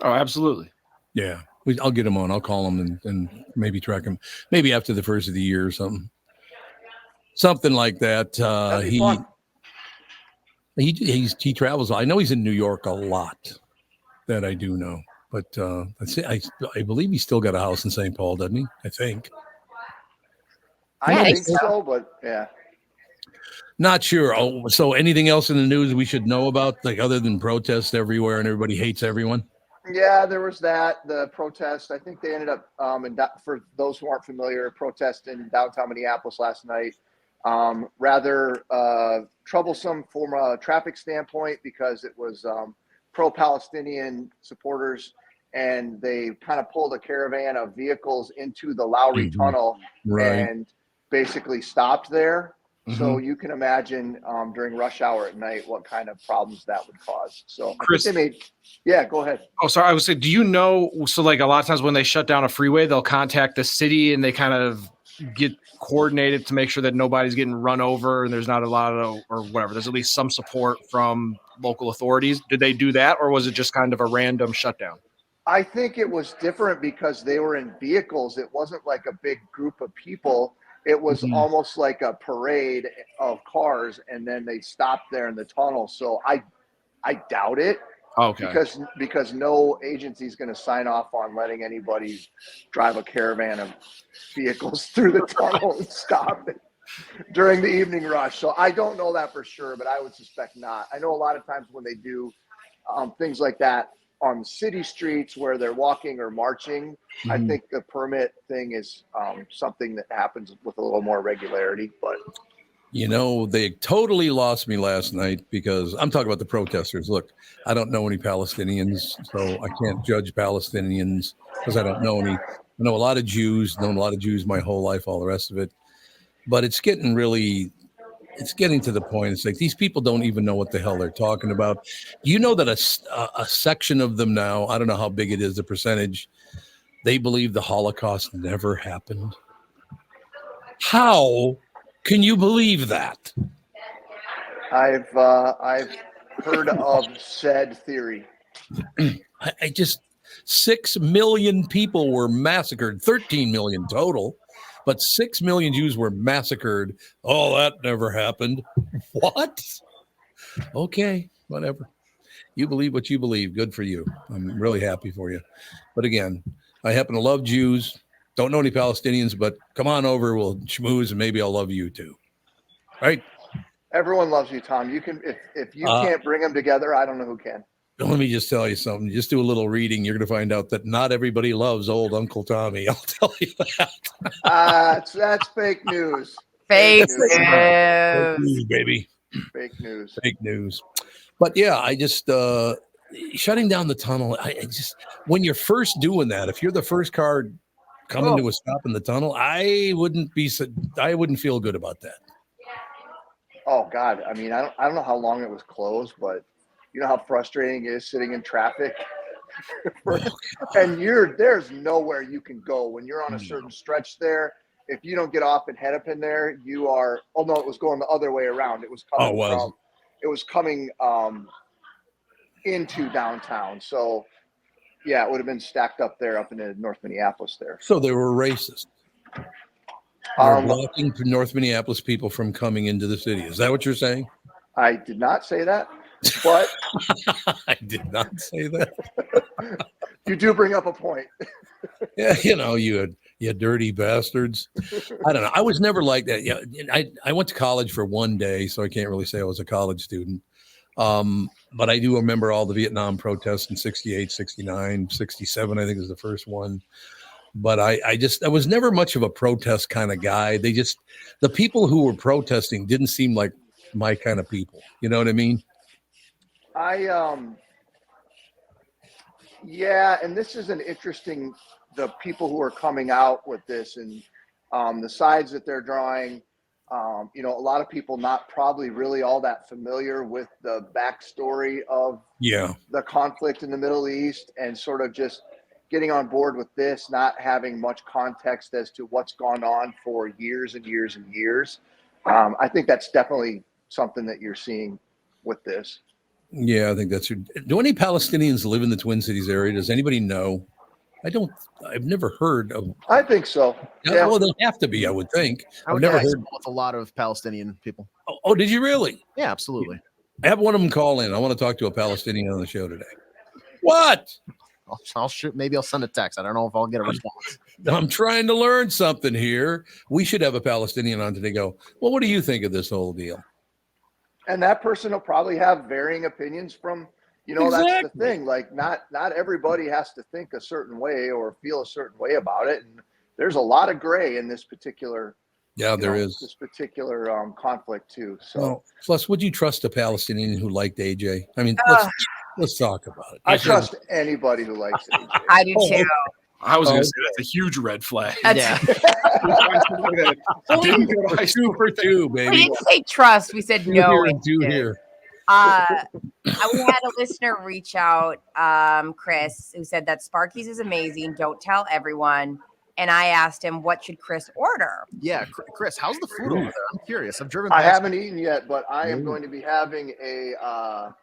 Oh, absolutely. Yeah, I'll get him on. I'll call him and maybe track him. Maybe after the first of the year or something. Something like that. He travels. I know he's in New York a lot. That I do know. But I believe he's still got a house in St. Paul, doesn't he? I think. I think so, but yeah. Not sure. Oh, so anything else in the news we should know about, other than protests everywhere and everybody hates everyone? Yeah, there was that. The protest. I think they ended up, for those who aren't familiar, protest in downtown Minneapolis last night. Rather troublesome from a traffic standpoint because it was pro-Palestinian supporters, and they kind of pulled a caravan of vehicles into the Lowry Tunnel and basically stopped there. So you can imagine during rush hour at night what kind of problems that would cause. So Chris, go ahead. Oh, sorry. I would say, do you know? So a lot of times when they shut down a freeway, they'll contact the city and they kind of get coordinated to make sure that nobody's getting run over and there's not a lot of or whatever. There's at least some support from local authorities. Did they do that, or was it just kind of a random shutdown? I think it was different because they were in vehicles. It wasn't like a big group of people. It was almost like a parade of cars, and then they stopped there in the tunnel. So I doubt it. Okay. Because no agency is going to sign off on letting anybody drive a caravan of vehicles through the tunnel and stop it during the evening rush. So I don't know that for sure, but I would suspect not. I know a lot of times when they do things like that on city streets where they're walking or marching, I think the permit thing is something that happens with a little more regularity. But they totally lost me last night because I'm talking about the protesters. Look, I don't know any Palestinians, so I can't judge Palestinians because I don't know any. I know a lot of Jews, known a lot of Jews my whole life, all the rest of it. But it's getting to the point. It's like these people don't even know what the hell they're talking about. You know that a section of them now, I don't know how big it is, the percentage, they believe the Holocaust never happened. How can you believe that? I've heard of said theory. I just 6 million people were massacred, 13 million total, but 6 million Jews were massacred. Oh, that never happened. What? Okay, whatever. You believe what you believe. Good for you. I'm really happy for you. But again, I happen to love Jews. Don't know any Palestinians, but come on over. We'll schmooze, and maybe I'll love you too. Right? Everyone loves you, Tom. You can if you can't bring them together, I don't know who can. Let me just tell you something. Just do a little reading. You're going to find out that not everybody loves old Uncle Tommy. I'll tell you that. That's fake news. Fake news. Fake news, baby. Fake news. Fake news. But yeah, I just shutting down the tunnel. I just when you're first doing that, if you're the first car coming to a stop in the tunnel, I wouldn't feel good about that. Oh God. I mean, I don't know how long it was closed, but you know how frustrating it is sitting in traffic. And there's nowhere you can go when you're on a certain stretch there. If you don't get off and head up in there, you are. Oh no, it was going the other way around. It was coming it was coming into downtown. So yeah, it would have been stacked up there up in North Minneapolis there. So they were racist. They're blocking North Minneapolis people from coming into the city. Is that what you're saying? I did not say that, but I did not say that. You do bring up a point. Yeah, you dirty bastards. I don't know. I was never like that. Yeah, I went to college for one day, so I can't really say I was a college student. But I do remember all the Vietnam protests in 68, 69, 67, I think was the first one. But I was never much of a protest kind of guy. The people who were protesting didn't seem like my kind of people. You know what I mean? Yeah, and this is an interesting, the people who are coming out with this and the sides that they're drawing. A lot of people not probably really all that familiar with the backstory of the conflict in the Middle East and sort of just getting on board with this, not having much context as to what's gone on for years and years and years. I think that's definitely something that you're seeing with this. Yeah, I think that's true. Do any Palestinians live in the Twin Cities area? Does anybody know? I've never heard of. I think so. Yeah. Well, they have to be, I would think. I've never heard with a lot of Palestinian people. Oh, did you really? Yeah, absolutely. I have one of them call in. I want to talk to a Palestinian on the show today. What? I'll shoot. Maybe I'll send a text. I don't know if I'll get a response. I'm trying to learn something here. We should have a Palestinian on today. Go, well, what do you think of this whole deal? And that person will probably have varying opinions from, exactly. That's the thing. Like not everybody has to think a certain way or feel a certain way about it. And there's a lot of gray in this particular. Yeah, there is this particular conflict too. So, well, plus, would you trust a Palestinian who liked AJ? I mean, let's talk about it. I trust anybody who likes AJ. I do too. I was going to say that's a huge red flag. Yeah. Didn't go to high school for two, baby. We didn't say trust. We said no. Here. We had a listener reach out, Chris, who said that Sparky's is amazing. Don't tell everyone. And I asked him, what should Chris order? Yeah, Chris, how's the food over there? I'm curious. I haven't eaten yet, but I am going to be having a.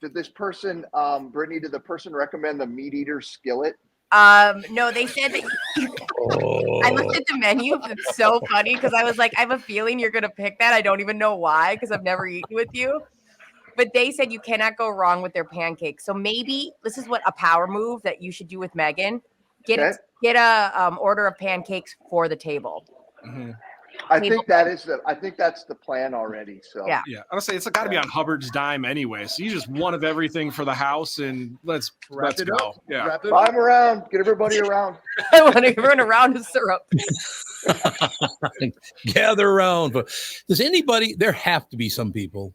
Did this person, Brittany? Did the person recommend the meat eater skillet? No, they said that I looked at the menu. It's so funny because I was like, I have a feeling you're gonna pick that. I don't even know why because I've never eaten with you. But they said you cannot go wrong with their pancakes. So maybe this is what a power move that you should do with Megan. Get a order of pancakes for the table. Mm-hmm. I think that's the plan already. So yeah. I would say it's got to be on Hubbard's dime anyway. So you just one of everything for the house, and let's go. Yeah, buy them around, get everybody around. I want everyone around the syrup. Gather around. There have to be some people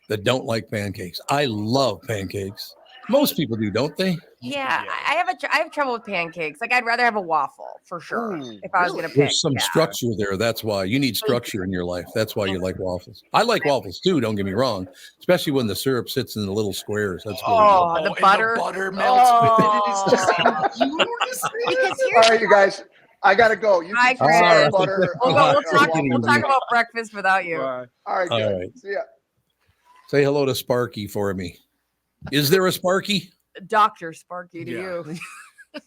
that don't like pancakes. I love pancakes. Most people do, don't they? Yeah. I have trouble with pancakes. Like I'd rather have a waffle for sure. If I was going to pick. There's some structure there. That's why you need structure in your life. That's why you like waffles. I like waffles too. Don't get me wrong. Especially when the syrup sits in the little squares. That's good. The butter. The butter melts with it. All right, you guys. I gotta go. You Hi, can Chris. butter. We'll talk about breakfast without you. Bye. All right, good. All right. See ya. Say hello to Sparky for me. Is there a Sparky? Dr. Sparky to you.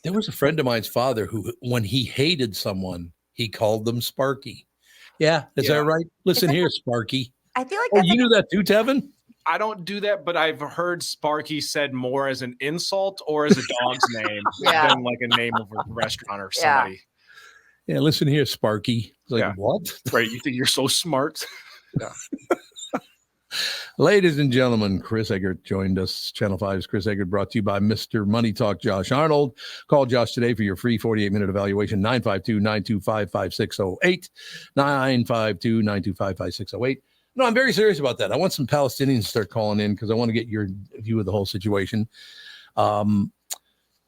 There was a friend of mine's father who, when he hated someone, he called them Sparky. Yeah, is that right? Listen here, Sparky. I feel like you knew that too, Tevin? I don't do that, but I've heard Sparky said more as an insult or as a dog's name than like a name of a restaurant or somebody. Yeah, listen here, Sparky. It's like, what? Right, you think you're so smart? Yeah. Ladies and gentlemen, Chris Eggert joined us. Channel 5's Chris Eggert, brought to you by Mr. Money Talk, Josh Arnold. Call Josh today for your free 48-minute evaluation, 952-925-5608, 952-925-5608. No, I'm very serious about that. I want some Palestinians to start calling in because I want to get your view of the whole situation. And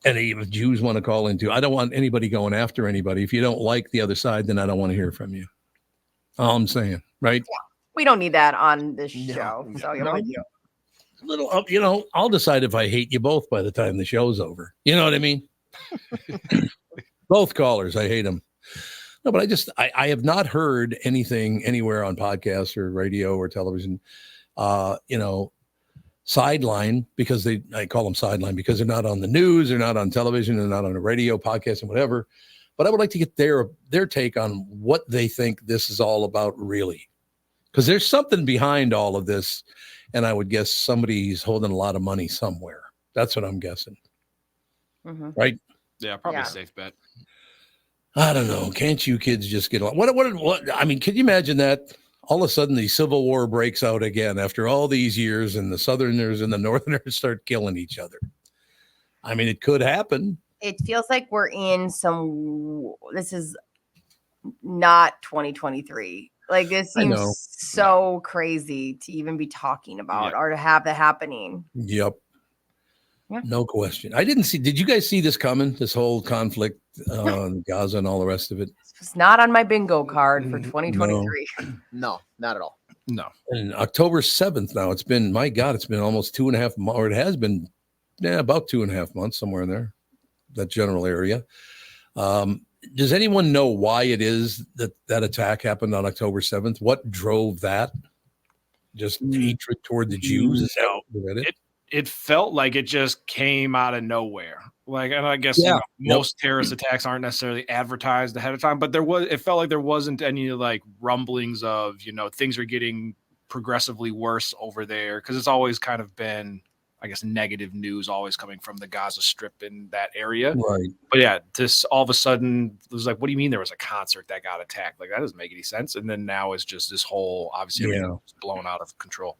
if Jews want to call in too. I don't want anybody going after anybody. If you don't like the other side, then I don't want to hear from you. All I'm saying, right? Yeah. We don't need that on this show. So I'll decide if I hate you both by the time the show's over. You know what I mean? Both callers, I hate them. No, but I have not heard anything anywhere on podcasts or radio or television, sideline, because I call them sideline because they're not on the news, they're not on television, they're not on a radio, podcast, and whatever. But I would like to get their take on what they think this is all about, really. Because there's something behind all of this, and I would guess somebody's holding a lot of money somewhere. That's what I'm guessing. Mm-hmm. Right? Yeah, probably a safe bet. I don't know. Can't you kids just get along? What? I mean, can you imagine that all of a sudden the Civil War breaks out again after all these years, and the Southerners and the Northerners start killing each other? I mean, it could happen. It feels like we're in this is not 2023. Like, this seems so crazy to even be talking about or to have that happening. Yep. Yeah. No question. Did you guys see this coming? This whole conflict on Gaza and all the rest of it? It's not on my bingo card for 2023. No, not at all. No. And October 7th now, it's been almost 2.5 months, or it has been about 2.5 months, somewhere in there, that general area. Does anyone know why it is that attack happened on October 7th? What drove that? Just hatred toward the Jews? Is that it felt like it just came out of nowhere. Like, and I guess most terrorist attacks aren't necessarily advertised ahead of time, but it felt like there wasn't any like rumblings of, things are getting progressively worse over there. Cause it's always kind of been, I guess, negative news always coming from the Gaza Strip in that area. Right. But yeah, this all of a sudden it was like, what do you mean there was a concert that got attacked? Like, that doesn't make any sense. And then now it's just this whole, obviously, blown out of control.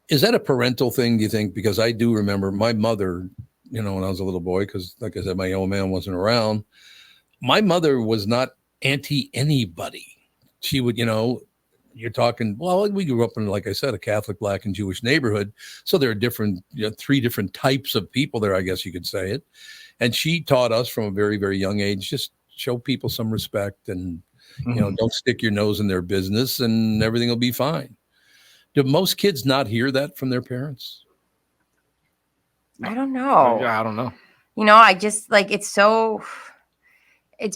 Is that a parental thing, do you think? Because I do remember my mother, when I was a little boy, because like I said, my old man wasn't around. My mother was not anti anybody. She would, you're talking, well, we grew up in, like I said, a Catholic, Black, and Jewish neighborhood. So there are different, 3 different types of people there, I guess you could say it. And she taught us from a very, very young age, just show people some respect and, don't stick your nose in their business and everything will be fine. Do most kids not hear that from their parents? I don't know. I don't know. I just it's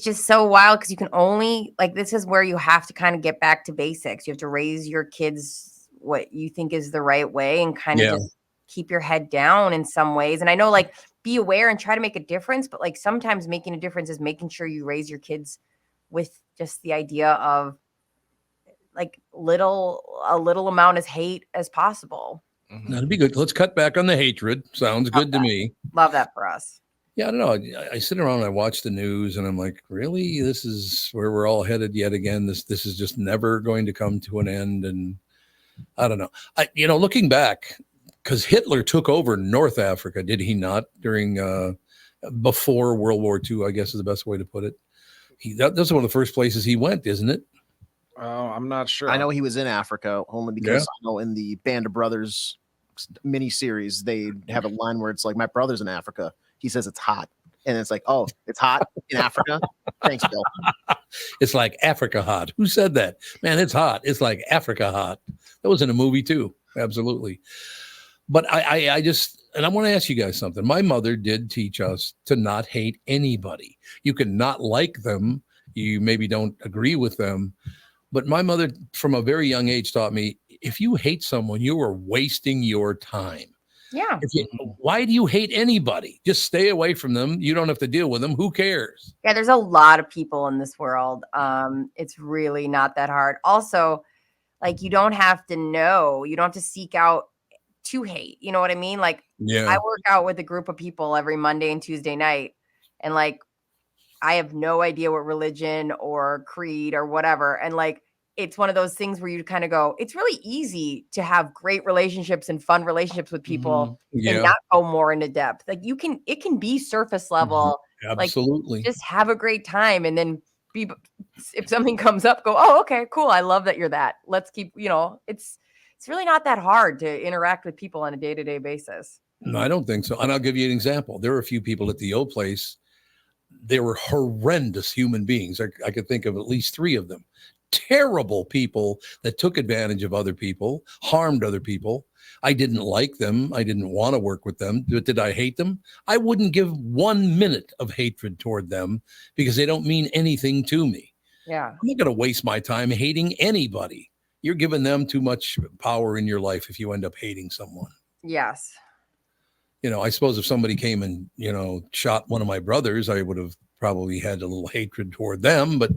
just so wild because you can only this is where you have to kind of get back to basics. You have to raise your kids what you think is the right way and kind of just keep your head down in some ways. And I know be aware and try to make a difference, but sometimes making a difference is making sure you raise your kids with just the idea of a little amount as hate as possible. That'd be good. Let's cut back on the hatred. Sounds good to me. Love that for us. Yeah, I don't know. I sit around and I watch the news and I'm like, really? This is where we're all headed yet again. This is just never going to come to an end. And I don't know. Looking back, because Hitler took over North Africa, did he not? Before World War II, I guess is the best way to put it. That's one of the first places he went, isn't it? I'm not sure. I know he was in Africa only because I know in the Band of Brothers miniseries, they have a line where it's like, my brother's in Africa. He says it's hot. And it's like, oh, it's hot in Africa? Thanks, Bill. It's like Africa hot. Who said that? Man, it's hot. It's like Africa hot. That was in a movie too. Absolutely. But I just, and I want to ask you guys something. My mother did teach us to not hate anybody. You can not like them. You maybe don't agree with them. But my mother, from a very young age, taught me, if you hate someone, you are wasting your time. Yeah. Why do you hate anybody? Just stay away from them. You don't have to deal with them. Who cares? Yeah, there's a lot of people in this world. It's really not that hard. Also, like, you don't have to know. You don't have to seek out to hate. You know what I mean? Like, I work out with a group of people every Monday and Tuesday night. And, like, I have no idea what religion or creed or whatever. And, like, it's one of those things where you kind of go, it's really easy to have great relationships and fun relationships with people and not go more into depth. Like, it can be surface level. Absolutely. Like, just have a great time. And then if something comes up, go, oh, okay, cool. I love that you're that. Let's keep, it's really not that hard to interact with people on a day-to-day basis. No, I don't think so. And I'll give you an example. There were a few people at the old place. They were horrendous human beings. I could think of at least 3 of them. Terrible people that took advantage of other people, harmed other people. I didn't like them. I didn't want to work with them. But did I hate them? I wouldn't give 1 minute of hatred toward them because they don't mean anything to me. Yeah. I'm not going to waste my time hating anybody. You're giving them too much power in your life if you end up hating someone. Yes. I suppose if somebody came and, shot one of my brothers, I would have probably had a little hatred toward them, but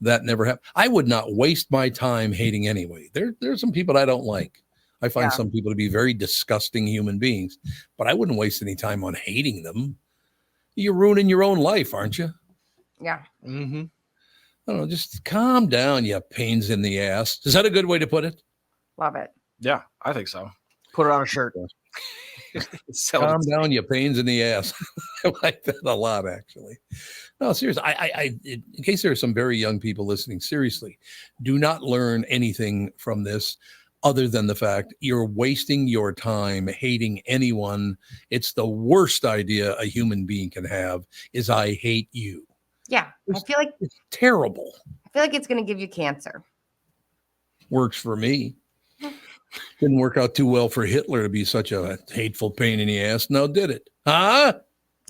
that never happened. I would not waste my time hating anyway. There's some people I don't like. I find some people to be very disgusting human beings, but I wouldn't waste any time on hating them. You're ruining your own life, aren't you? Yeah. Mm-hmm. I don't know, just calm down, you pains in the ass. Is that a good way to put it? Love it. Yeah, I think so. Put it on a shirt. Calm down, you pains in the ass. I like that a lot, actually. No, seriously. In case there are some very young people listening, seriously, do not learn anything from this other than the fact you're wasting your time hating anyone. It's the worst idea a human being can have is I hate you. Yeah. I feel like it's terrible. I feel like it's going to give you cancer. Works for me. Didn't work out too well for Hitler to be such a hateful pain in the ass. No, did it? Huh?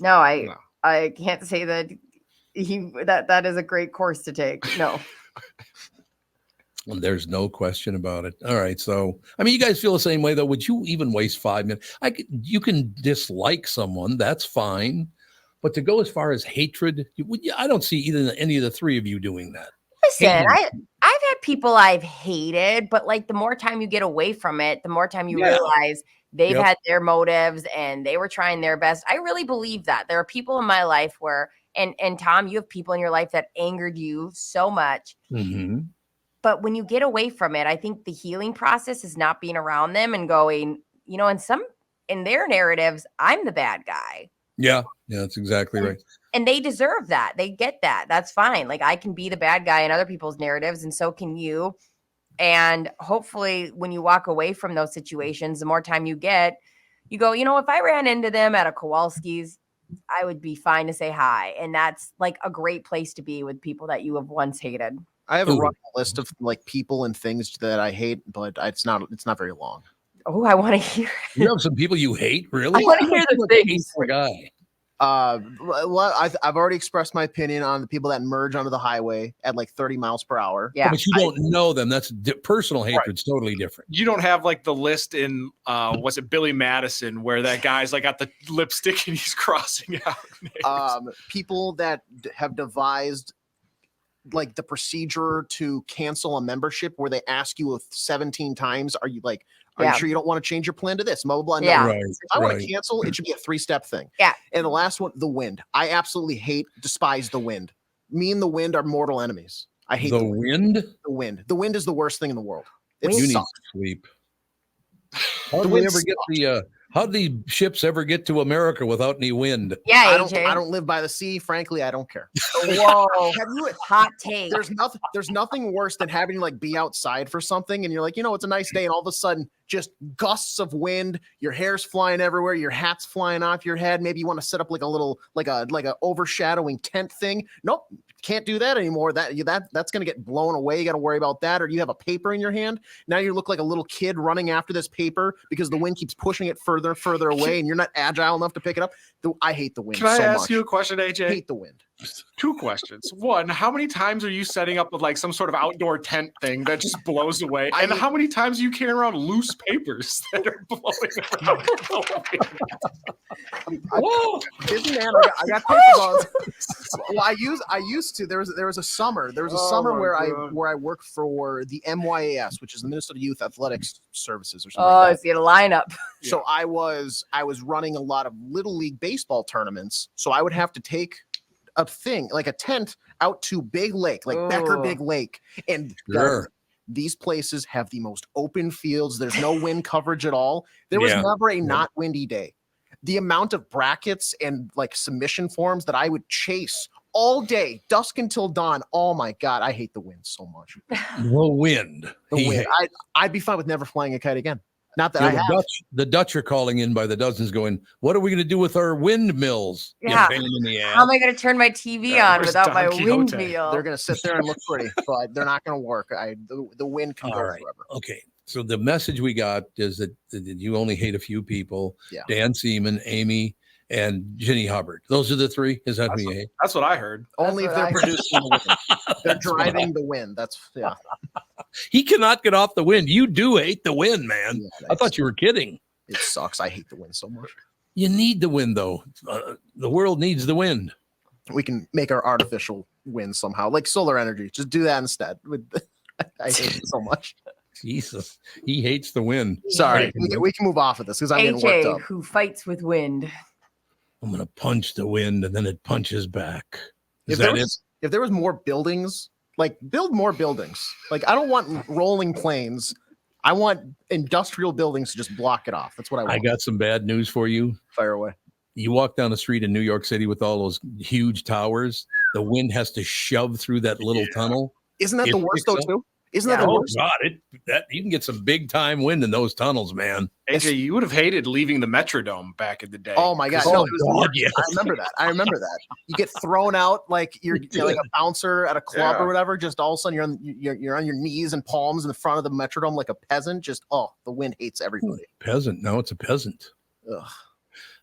No, I can't say that that is a great course to take. No. Well, there's no question about it. All right. So, I mean, you guys feel the same way, though. Would you even waste 5 minutes? You can dislike someone. That's fine. But to go as far as hatred, I don't see any of the 3 of you doing that. Listen, I've had people I've hated, but like the more time you get away from it, the more time you realize they've had their motives and they were trying their best. I really believe that. There are people in my life where, and Tom, you have people in your life that angered you so much. Mm-hmm. But when you get away from it, I think the healing process is not being around them and going, in their narratives, I'm the bad guy. Yeah, that's exactly right. And they deserve that. They get that. That's fine. Like, I can be the bad guy in other people's narratives, and so can you. And hopefully when you walk away from those situations, the more time you get, you go, if I ran into them at a Kowalski's, I would be fine to say hi. And that's like a great place to be with people that you have once hated. I have a running list of like people and things that I hate, but it's not very long. Oh, I want to hear. You have some people you hate, really? I want to hear the things. Guy. Well, I've already expressed my opinion on the people that merge onto the highway at like 30 miles per hour. Yeah, but you don't know them. That's personal hatred's totally different. You don't have like the list in was it Billy Madison where that guy's like got the lipstick and he's crossing out names. People that have devised like the procedure to cancel a membership where they ask you 17 times, are you sure you don't want to change your plan to this? Blah, blah, blah. Yeah. No. If I want to cancel, it should be a 3-step thing. Yeah. And the last one, the wind. I absolutely despise the wind. Me and the wind are mortal enemies. I hate the wind. The wind. The wind is the worst thing in the world. You need to sleep. How do the ships ever get to America without any wind? Yeah, I don't live by the sea. Frankly, I don't care. Whoa, hot take. There's nothing worse than having to like be outside for something, and you're like, it's a nice day, and all of a sudden just gusts of wind, your hair's flying everywhere, your hat's flying off your head. Maybe you want to set up like a little, like a overshadowing tent thing. Nope, can't do that anymore. That's going to get blown away. You got to worry about that. Or you have a paper in your hand. Now you look like a little kid running after this paper because the wind keeps pushing it further and further away, and you're not agile enough to pick it up. I hate the wind. Can I ask you a question, AJ? I hate the wind. 2 questions. One, how many times are you setting up with like some sort of outdoor tent thing that just blows away? And how many times are you carrying around loose papers that are blowing around? Busy man, I got papers on. Well, I used to. There was a summer. There was a summer where I worked for the MYAS, which is the Minnesota Youth Athletics Services or something. Oh, it's a lineup. So I was running a lot of little league baseball tournaments. So I would have to take a thing like a tent out to Big Lake, like Becker Big Lake, and these places have the most open fields. There's no wind coverage at all. There was never a not windy day. The amount of brackets and like submission forms that I would chase all day, dusk until dawn. Oh my God, I hate the wind so much. The wind. The wind. I'd be fine with never flying a kite again. Not that I have. The Dutch are calling in by the dozens going, what are we going to do with our windmills? Yeah. How am I going to turn my TV on without my windmill? They're going to sit there and look pretty, but they're not going to work. The wind can go forever. Okay. So the message we got is that you only hate a few people. Yeah. Dan Seaman, Amy, and Ginny Hubbard. Those are the 3. Is that who you hate? That's what I heard. Only if they're producing the wind. They're driving the wind. Yeah. He cannot get off the wind. You do hate the wind, man. Yeah, I thought you were kidding. It sucks. I hate the wind so much. You need the wind, though. The world needs the wind. We can make our artificial wind somehow, like solar energy. Just do that instead. I hate it so much. Jesus, he hates the wind. Sorry, we can move off of this because I'm getting worked up. Who fights with wind? I'm gonna punch the wind, and then it punches back. If there was more buildings, like build more buildings. Like I don't want rolling planes. I want industrial buildings to just block it off. That's what I want. I got some bad news for you. Fire away. You walk down the street in New York City with all those huge towers. The wind has to shove through that little tunnel. Isn't that the worst though too? Isn't that the worst? God, you can get some big time wind in those tunnels, man. AJ, you would have hated leaving the Metrodome back in the day. Oh my God! No, yes. I remember that. You get thrown out like you're like a bouncer at a club or whatever. Just all of a sudden you're on your knees and palms in the front of the Metrodome like a peasant. Just the wind hates everybody. Peasant? No, it's a peasant. Ugh.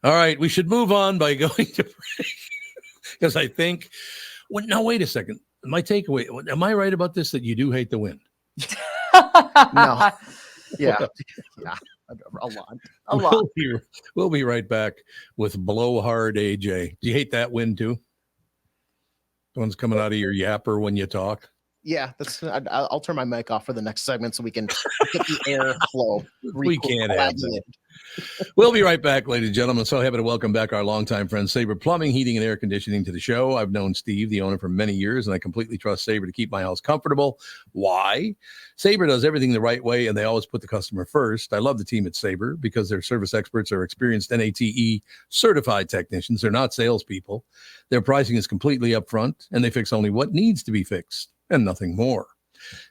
All right, we should move on by going to break because I think. Well, now wait a second. My takeaway, am I right about this, that you do hate the wind? No. Yeah. A lot. We'll be right back with Blowhard AJ. Do you hate that wind too? The one's coming out of your yapper when you talk? Yeah, I'll turn my mic off for the next segment so we can get the air flow. We can't have that. We'll be right back, ladies and gentlemen. So happy to welcome back our longtime friend Sabre Plumbing, Heating, and Air Conditioning to the show. I've known Steve, the owner, for many years, and I completely trust Sabre to keep my house comfortable. Why? Sabre does everything the right way, and they always put the customer first. I love the team at Sabre because their service experts are experienced NATE certified technicians. They're not salespeople. Their pricing is completely upfront, and they fix only what needs to be fixed and nothing more.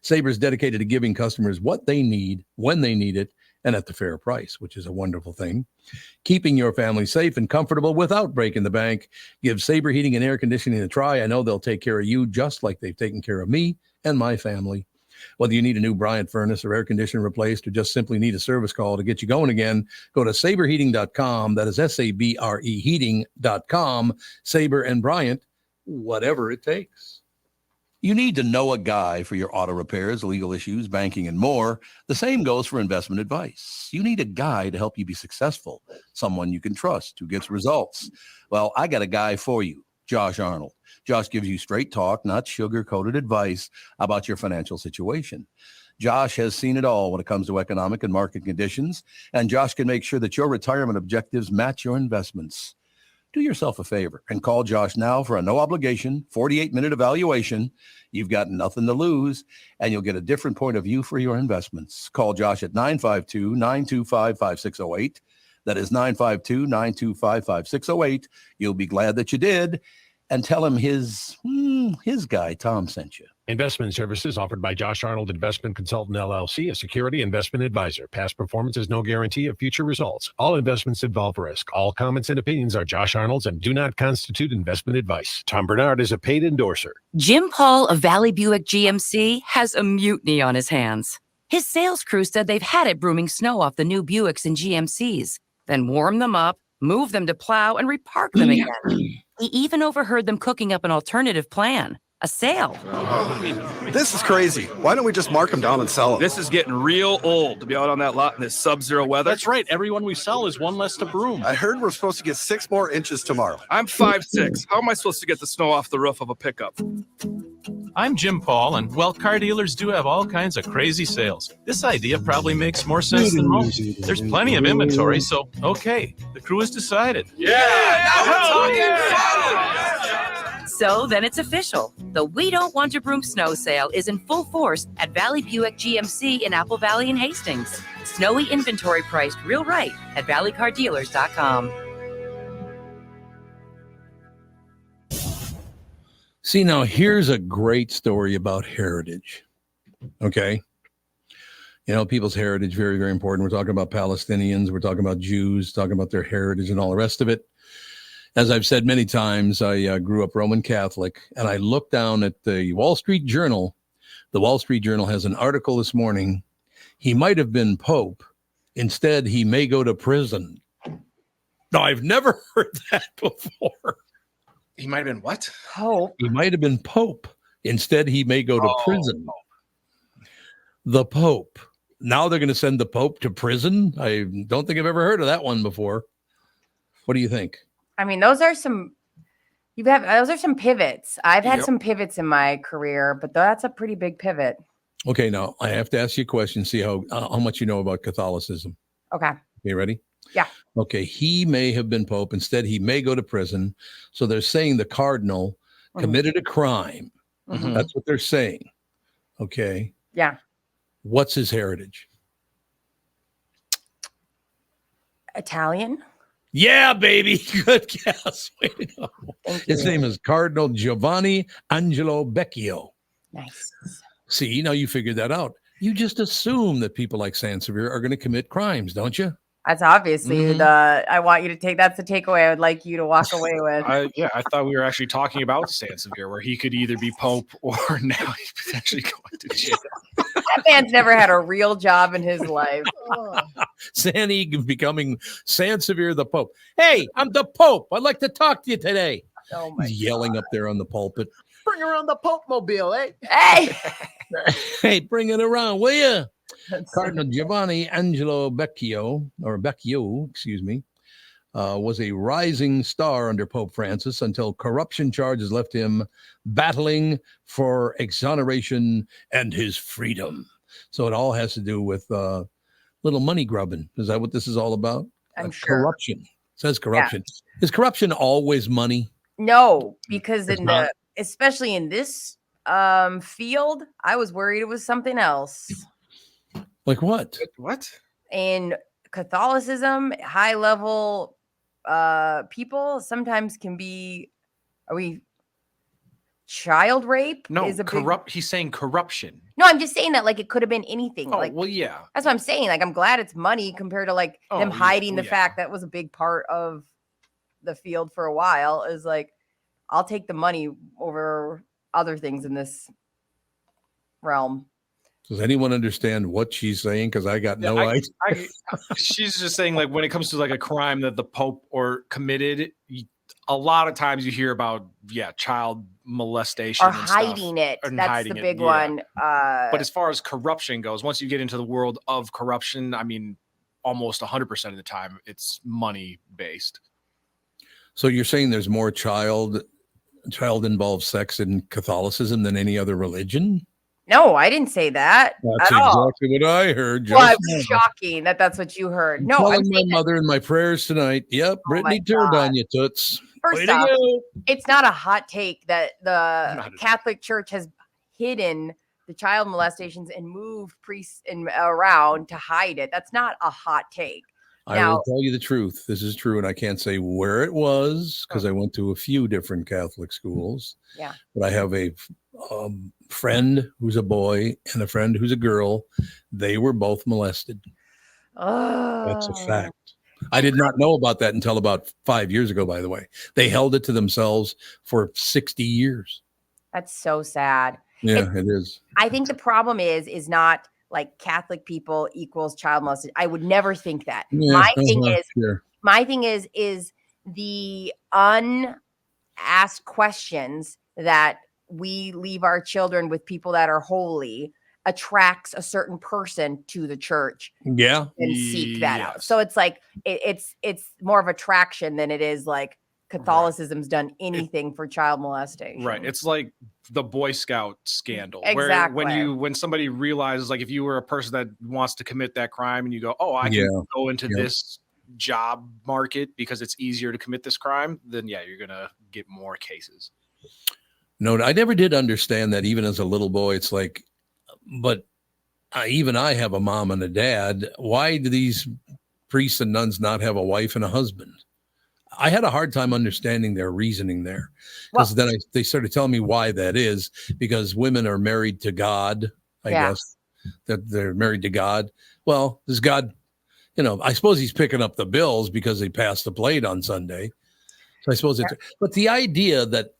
Sabre is dedicated to giving customers what they need, when they need it, and at the fair price, which is a wonderful thing. Keeping your family safe and comfortable without breaking the bank. Give Sabre Heating and Air Conditioning a try. I know they'll take care of you just like they've taken care of me and my family. Whether you need a new Bryant furnace or air conditioner replaced or just simply need a service call to get you going again, go to saberheating.com. That is SABRE heating.com. Sabre and Bryant, whatever it takes. You need to know a guy for your auto repairs, legal issues, banking, and more. The same goes for investment advice. You need a guy to help you be successful, someone you can trust who gets results. Well, I got a guy for you, Josh Arnold. Josh gives you straight talk, not sugar-coated advice about your financial situation. Josh has seen it all when it comes to economic and market conditions, and Josh can make sure that your retirement objectives match your investments. Do yourself a favor and call Josh now for a no-obligation 48-minute evaluation. You've got nothing to lose, and you'll get a different point of view for your investments. Call Josh at 952-925-5608. That is 952-925-5608. You'll be glad that you did. and tell him his guy, Tom, sent you. Investment services offered by Josh Arnold Investment Consultant LLC, a security investment advisor. Past performance is no guarantee of future results. All investments involve risk. All comments and opinions are Josh Arnold's and do not constitute investment advice. Tom Barnard is a paid endorser. Jim Paul of Valley Buick GMC has a mutiny on his hands. His sales crew said they've had it brooming snow off the new Buicks and GMCs, then warm them up, move them to plow, and repark them again. He even overheard them cooking up an alternative plan. A sale. This is crazy. Why don't we just mark them down and sell them? This is getting real old to be out on that lot in this sub-zero weather. That's right. Everyone we sell is one less to broom. I heard we're supposed to get 6 more inches tomorrow. I'm 5'6". How am I supposed to get the snow off the roof of a pickup? I'm Jim Paul, and well, car dealers do have all kinds of crazy sales. This idea probably makes more sense than most. There's plenty of inventory, so okay, the crew has decided. Now we're talking. So then it's official. The We Don't Want to Broom snow sale is in full force at Valley Buick GMC in Apple Valley and Hastings. Snowy inventory priced real right at valleycardealers.com. See, now here's a great story about heritage. Okay. You know, people's heritage, very, very important. We're talking about Palestinians. We're talking about Jews, talking about their heritage and all the rest of it. As I've said many times, I grew up Roman Catholic, and I looked down at the Wall Street Journal. The Wall Street Journal has an article this morning. He might have been Pope. Instead, he may go to prison. No, I've never heard that before. He might have been what? Pope. He might have been Pope. Instead, he may go to prison. The Pope. Now they're going to send the Pope to prison? I don't think I've ever heard of that one before. What do you think? I mean, those are some pivots. I've had some pivots in my career, but that's a pretty big pivot. Okay, now I have to ask you a question, see how much you know about Catholicism. Okay. You ready? Yeah. Okay, he may have been Pope. Instead, he may go to prison. So they're saying the cardinal committed a crime. Mm-hmm. That's what they're saying. Okay. Yeah. What's his heritage? Italian. Yeah, baby. Good guess. Way to go. His name is Cardinal Giovanni Angelo Becchio. Nice. See, now you figured that out. You just assume that people like Sansevier are going to commit crimes, don't you? That's obviously I want you to take. That's the takeaway I would like you to walk away with. I thought we were actually talking about Sansevier, where he could either be Pope or now he's potentially going to jail. That man's never had a real job in his life. Sandy becoming Sansevier the Pope. Hey, I'm the Pope. I'd like to talk to you today. Oh my He's yelling up there on the pulpit. Bring around the Pope mobile, eh? Hey, hey, bring it around, will you? Cardinal Giovanni Angelo Becchio, excuse me, was a rising star under Pope Francis until corruption charges left him battling for exoneration and his freedom. So it all has to do with little money grubbing. Is that what this is all about? I'm sure. Corruption. It says corruption. Yeah. Is corruption always money? No, because especially in this field, I was worried it was something else. Like what? What? In Catholicism, high level people sometimes can be. Are we child rape? No, he's saying corruption. No, I'm just saying that like it could have been anything. Oh, like, well, yeah. That's what I'm saying. Like, I'm glad it's money compared to like them hiding the fact that was a big part of the field for a while. Is like, I'll take the money over other things in this realm. Does anyone understand what she's saying? Because I got no idea. She's just saying, like, when it comes to like a crime that the Pope committed, a lot of times you hear about child molestation or hiding it. That's the big one. But as far as corruption goes, once you get into the world of corruption, I mean, almost 100% of the time it's money based. So you're saying there's more child involved sex in Catholicism than any other religion? No, I didn't say that. That's exactly what I heard. Well, it's shocking that's what you heard. No, I'm telling my mother in my prayers tonight. Yep, Brittany turned on you, toots. First off, it's not a hot take that the Catholic Church has hidden the child molestations and moved priests around to hide it. That's not a hot take. I will tell you the truth. This is true, and I can't say where it was because I went to a few different Catholic schools. Yeah. But I have a friend who's a boy and a friend who's a girl. They were both molested. Oh. That's a fact. I did not know about that until about 5 years ago, by the way. They held it to themselves for 60 years. That's so sad. Yeah, it is. I think the problem is not like Catholic people equals child molestation. I would never think that. Yeah, my thing is the unasked questions that we leave our children with people that are holy attracts a certain person to the church. Yeah. And seek that out. So it's like it's more of attraction than it is like Catholicism's done anything for child molestation. Right. It's like the Boy Scout scandal. Exactly. Where when somebody realizes, like, if you were a person that wants to commit that crime and you go, oh, I can go into this job market because it's easier to commit this crime, then yeah, you're going to get more cases. No, I never did understand that even as a little boy. It's like, but even I have a mom and a dad. Why do these priests and nuns not have a wife and a husband? I had a hard time understanding their reasoning there, because then they started telling me why that is, because women are married to God. I guess that they're married to God. Well, does God, I suppose he's picking up the bills because they passed the plate on Sunday. So I suppose but the idea that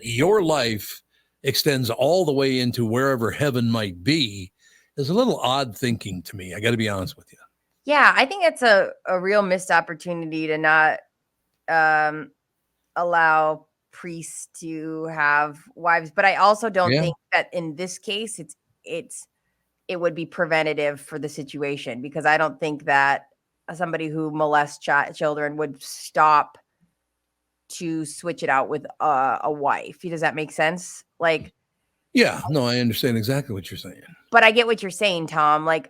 your life extends all the way into wherever heaven might be is a little odd thinking to me. I got to be honest with you. Yeah, I think it's a real missed opportunity to not allow priests to have wives. But I also don't think that in this case it would be preventative for the situation, because I don't think that somebody who molests children would stop to switch it out with a wife. Does that make sense? Like, yeah, no, I understand exactly what you're saying. But I get what you're saying, Tom. Like,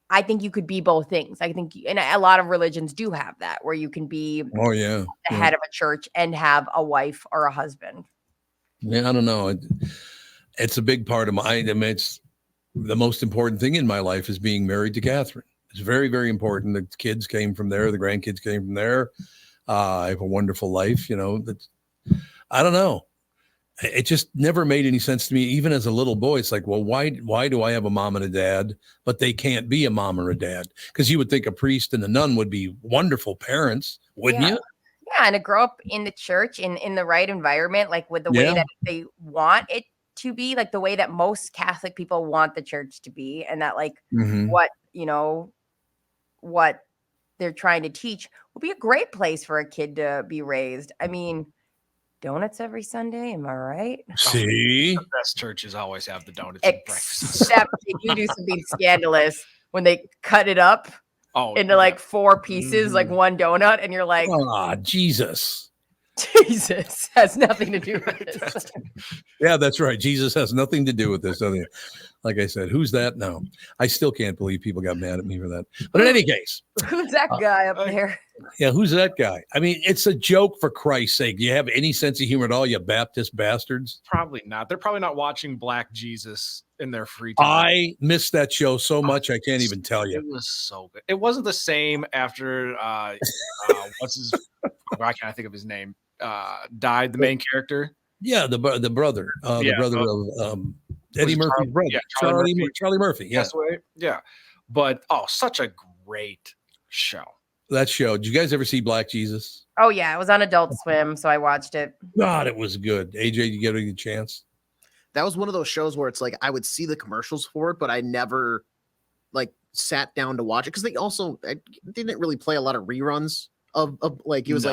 I think you could be both things. I think, and a lot of religions do have that, where you can be the head of a church and have a wife or a husband. Yeah, I don't know. It's a big part of it's the most important thing in my life is being married to Catherine. It's very, very important. The kids came from there. The grandkids came from there. I have a wonderful life. I don't know. It just never made any sense to me. Even as a little boy, it's like, well, why do I have a mom and a dad, but they can't be a mom or a dad? Because you would think a priest and a nun would be wonderful parents, wouldn't you? Yeah, and to grow up in the church in the right environment, like with the way that they want it to be, like the way that most Catholic people want the church to be, and that like what they're trying to teach would be a great place for a kid to be raised. I mean, donuts every Sunday, am I right? See, the best churches always have the donuts except if you do something scandalous when they cut it up into like 4 pieces, like one donut, and you're like, Jesus has nothing to do with this. Yeah, that's right. Jesus has nothing to do with this. Like I said, who's that now? I still can't believe people got mad at me for that. But in any case, who's that guy up there? Yeah, who's that guy? I mean, it's a joke, for Christ's sake. Do you have any sense of humor at all, you Baptist bastards? Probably not. They're probably not watching Black Jesus in their free time. I missed that show so much, I can't even tell you. It was so good. It wasn't the same after why can't I think of his name? Died, the main character. Yeah, the brother, the brother of Eddie Murphy's brother, Charlie Murphy. Yeah, yeah. But such a great show. That show. Did you guys ever see Black Jesus? Oh yeah, it was on Adult Swim, so I watched it. God, it was good. AJ, you get a chance? That was one of those shows where it's like I would see the commercials for it, but I never like sat down to watch it, because they didn't really play a lot of reruns of like, it was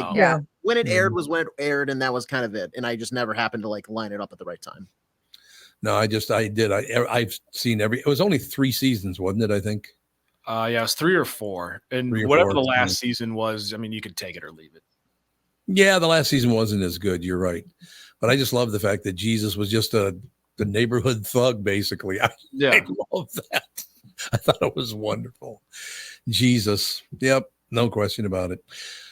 when it aired was when it aired, and that was kind of it. And I just never happened to like line it up at the right time. No, I've seen it was only 3 seasons, wasn't it? I think. It was 3 or 4, and whatever the last season was, I mean, you could take it or leave it. Yeah, the last season wasn't as good. You're right, but I just love the fact that Jesus was just the neighborhood thug, basically. I love that. I thought it was wonderful. Jesus, yep, no question about it.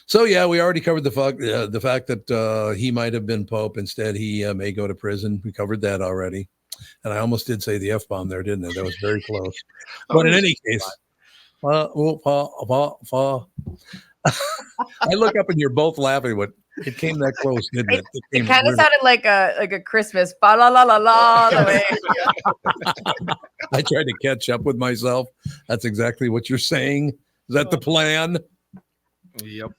So yeah, we already covered the fact that he might have been Pope. Instead, he may go to prison. We covered that already, and I almost did say the F-bomb there, didn't I? That was very close. But in any case. I look up and you're both laughing. What it came that close, didn't it? It kind of sounded like a Christmas fa la la la la. I tried to catch up with myself. That's exactly what you're saying. Is that the plan? Yep.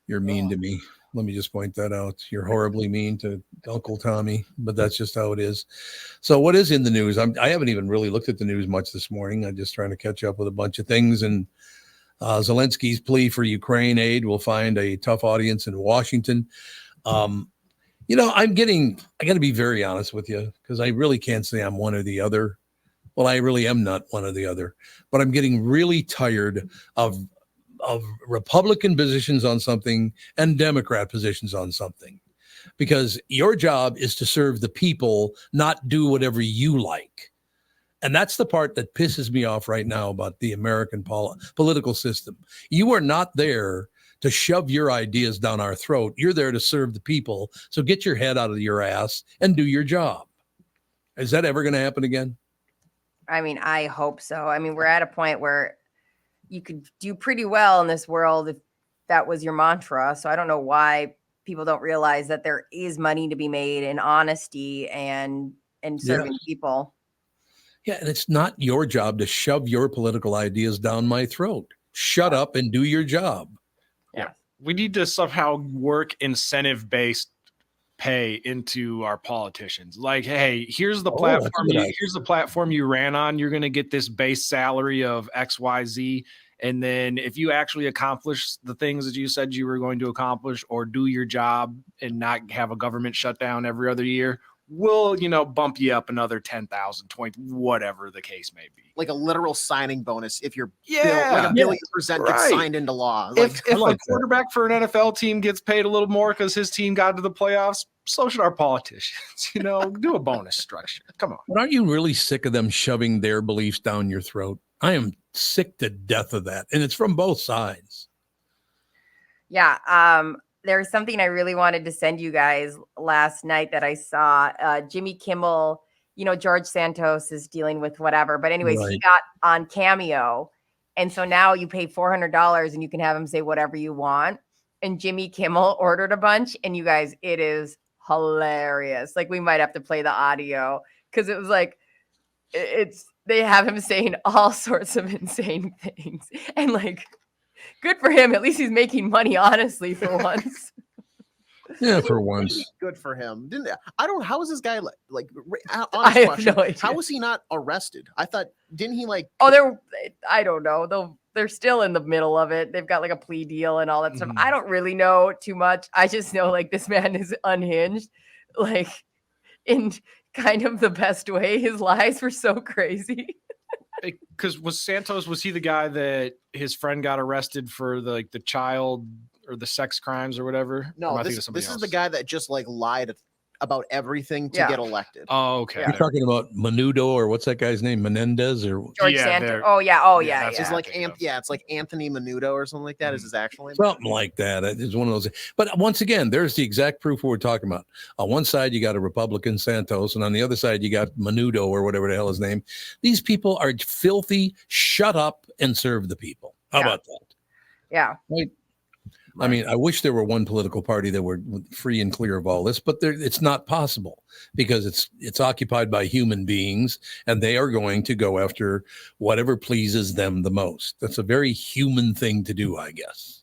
You're mean to me. Let me just point that out. You're horribly mean to Uncle Tommy, but that's just how it is. So what is in the news? I haven't even really looked at the news much this morning. I'm just trying to catch up with a bunch of things. And Zelensky's plea for Ukraine aid will find a tough audience in Washington. I got to be very honest with you, because I really can't say I'm one or the other. Well, I really am not one or the other, but I'm getting really tired of Republican positions on something and Democrat positions on something, because your job is to serve the people, not do whatever you like. And that's the part that pisses me off right now about the American political system. You are not there to shove your ideas down our throat. You're there to serve the people. So get your head out of your ass and do your job. Is that ever going to happen again? I mean, I hope so. I mean, we're at a point where you could do pretty well in this world if that was your mantra. So I don't know why people don't realize that there is money to be made in honesty and serving people. Yeah, and it's not your job to shove your political ideas down my throat. Shut up and do your job. Yeah. We need to somehow work incentive-based pay into our politicians. Like, hey, here's the platform. Here's the platform you ran on. You're going to get this base salary of XYZ. And then if you actually accomplish the things that you said you were going to accomplish, or do your job and not have a government shutdown every other year, we'll, bump you up another 10,000, 20, whatever the case may be. Like a literal signing bonus if your bill, like a $1 billion gets signed into law. If a quarterback for an NFL team gets paid a little more because his team got to the playoffs, so should our politicians. Do a bonus structure. Come on. But aren't you really sick of them shoving their beliefs down your throat? I am sick to death of that. And it's from both sides. Yeah. There's something I really wanted to send you guys last night that I saw. Jimmy Kimmel, George Santos is dealing with whatever. But anyways, He got on Cameo. And so now you pay $400 and you can have him say whatever you want. And Jimmy Kimmel ordered a bunch. And you guys, it is hilarious. Like, we might have to play the audio, because it was like, they have him saying all sorts of insane things. And like, good for him. At least he's making money, honestly, for once. Yeah, for once. Good for him. How is this guy like I have no idea. How was he not arrested? I thought, didn't he like? Oh, I don't know. They're still in the middle of it. They've got like a plea deal and all that stuff. I don't really know too much. I just know like this man is unhinged, like in kind of the best way. His lies were so crazy. Because was he the guy that his friend got arrested for the child or the sex crimes or whatever? No, this is the guy that just like lied about everything to get elected. Oh, okay. You're talking about Menudo, or what's that guy's name? Menendez or George Santos? Oh yeah. It's like it's like Anthony Menudo or something like that. Is his actual name? Something like that. It's one of those. But once again, there's the exact proof we're talking about. On one side, you got a Republican, Santos, and on the other side, you got Menudo, or whatever the hell his name. These people are filthy. Shut up and serve the people. How about that? Yeah. Right. I mean, I wish there were one political party that were free and clear of all this, but it's not possible, because it's occupied by human beings, and they are going to go after whatever pleases them the most. That's a very human thing to do, I guess.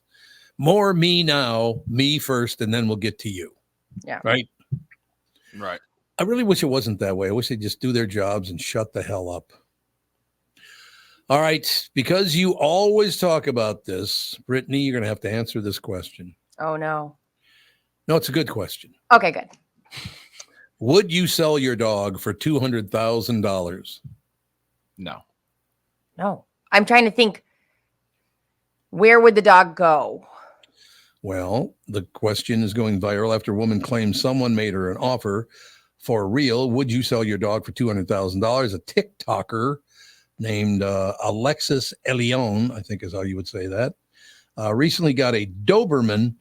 More me now, me first, and then we'll get to you. Yeah. Right? Right. I really wish it wasn't that way. I wish they'd just do their jobs and shut the hell up. All right, because you always talk about this, Brittany, you're going to have to answer this question. Oh, no. No, it's a good question. Okay, good. Would you sell your dog for $200,000? No. I'm trying to think, where would the dog go? Well, the question is going viral after a woman claims someone made her an offer for real. Would you sell your dog for $200,000? A TikToker named Alexis Elion, I think is how you would say that, recently got a Doberman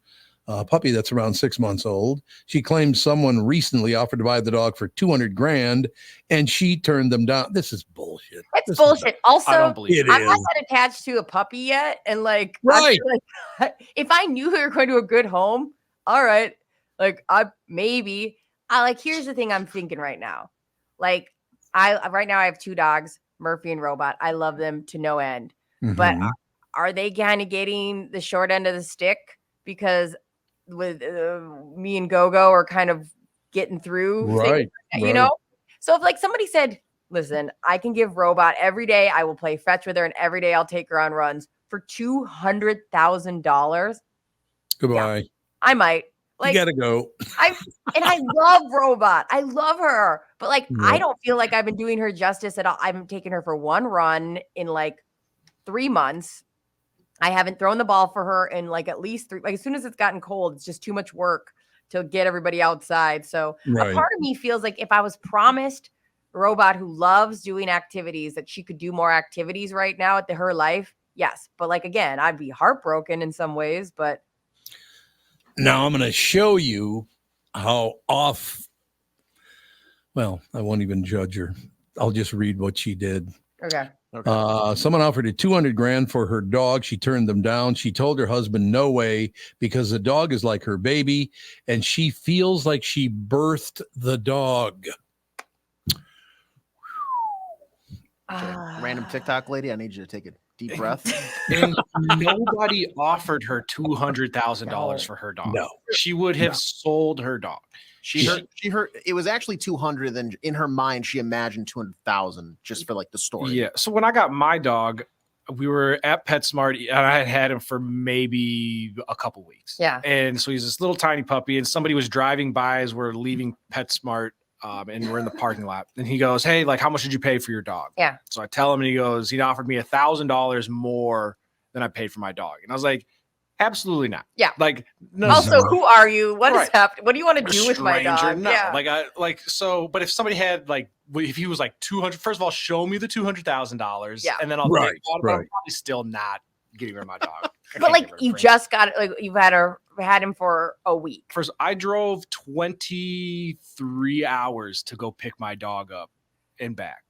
a puppy that's around 6 months old. She claims someone recently offered to buy the dog for $200,000 and she turned them down. This is bullshit. It's bullshit. Also, I don't believe I'm not that attached to a puppy yet. And like, right. If I knew they were going to a good home, all right. Like here's the thing I'm thinking right now. Like right now I have 2 dogs, Murphy and Robot. I love them to no end, but are they kind of getting the short end of the stick because with me and Gogo are kind of getting through, right? You know? So if like somebody said, listen, I can give Robot every day, I will play fetch with her, and every day I'll take her on runs for $200,000. Goodbye. Yeah, I might. Like, you gotta go. I love Robot. I love her, but like I don't feel like I've been doing her justice at all. I've taken her for 1 run in like 3 months. I haven't thrown the ball for her in like at least 3. Like as soon as it's gotten cold, it's just too much work to get everybody outside. So a part of me feels like if I was promised a Robot who loves doing activities, that she could do more activities right now at her life. Yes. But like, again, I'd be heartbroken in some ways, but. Now I'm going to show you how off. Well, I won't even judge her. I'll just read what she did. Okay. Someone offered her $200,000 for her dog. She turned them down. She told her husband, no way, because the dog is like her baby and she feels like she birthed the dog. Random TikTok lady, I need you to take a deep breath. And nobody offered her $200,000 for her dog. No. She would have sold her dog. She heard it was actually 200. Then in her mind, she imagined 200,000 just for like the story. Yeah. So when I got my dog, we were at PetSmart and I had had him for maybe a couple weeks. Yeah. And so he's this little tiny puppy, and somebody was driving by as we're leaving PetSmart, and we're in the parking lot. And he goes, "Hey, like, how much did you pay for your dog?" Yeah. So I tell him, and he goes, he offered me $1,000 more than I paid for my dog. And I was like, absolutely not. Yeah. Like, no. Also, who are you? What is happening? What do you want to do with my dog? No. Yeah. But if somebody had if he was like 200, first of all, show me the $200,000. Yeah. And then I'll think about it, but I'm probably still not getting rid of my dog. But like you just got it, like you've had him for a week. First, I drove 23 hours to go pick my dog up and back.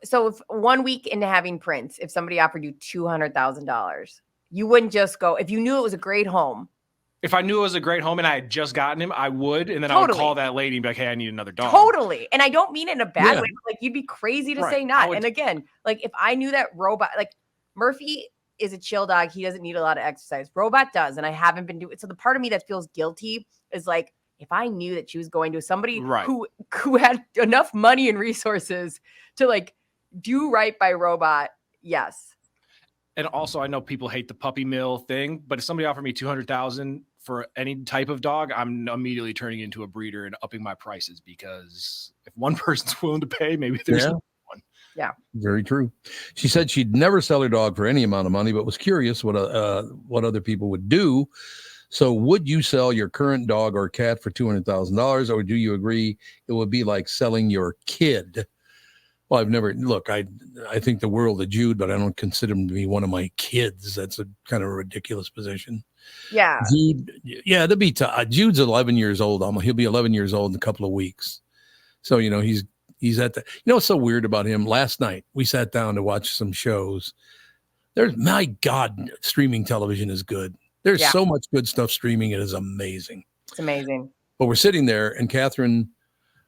So if 1 week into having Prince, if somebody offered you $200,000, you wouldn't just go, if you knew it was a great home. If I knew it was a great home and I had just gotten him, I would. And then I would call that lady and be like, hey, I need another dog. Totally. And I don't mean it in a bad way. Like you'd be crazy to say not. And again, like if I knew that Robot, like Murphy is a chill dog. He doesn't need a lot of exercise. Robot does. And I haven't been doing it. So the part of me that feels guilty is like, if I knew that she was going to somebody who had enough money and resources to like do right by Robot. Yes. And also, I know people hate the puppy mill thing, but if somebody offered me $200,000 for any type of dog, I'm immediately turning into a breeder and upping my prices, because if one person's willing to pay, maybe there's one. Yeah, very true. She said she'd never sell her dog for any amount of money, but was curious what other people would do. So, would you sell your current dog or cat for $200,000, or do you agree it would be like selling your kid? Well, I've never I think the world of Jude, but I don't consider him to be one of my kids. That's a kind of a ridiculous position. Yeah. Jude, that'd be tough. Jude's 11 years old. He'll be 11 years old in a couple of weeks. So, he's at the, what's so weird about him? Last night we sat down to watch some shows. My God, streaming television is good. There's so much good stuff streaming. It is amazing. It's amazing. But we're sitting there and Catherine,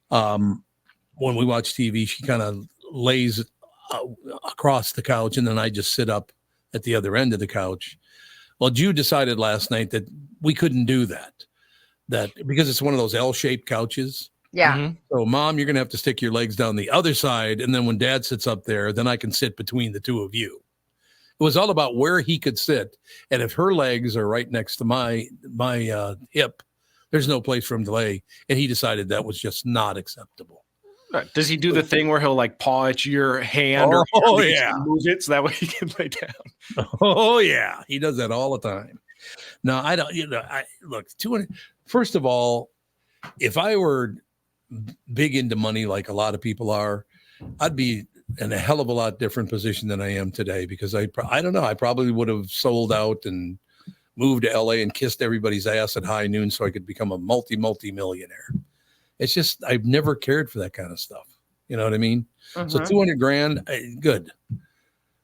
when we watch TV, she kind of lays across the couch, and then I just sit up at the other end of the couch. Well, Jude decided last night that we couldn't do that because it's one of those L-shaped couches. Yeah. Mm-hmm. So, Mom, you're going to have to stick your legs down the other side, and then when Dad sits up there, then I can sit between the two of you. It was all about where he could sit, and if her legs are right next to my hip, there's no place for him to lay, and he decided that was just not acceptable. Does he do the thing where he'll like paw at your hand or move it so that way he can lay down? Oh yeah, he does that all the time. No, I don't. Look, 200. First of all, if I were big into money like a lot of people are, I'd be in a hell of a lot different position than I am today, because I don't know. I probably would have sold out and moved to LA and kissed everybody's ass at high noon so I could become a multi-millionaire. It's just, I've never cared for that kind of stuff. You know what I mean? Mm-hmm. So $200,000, good.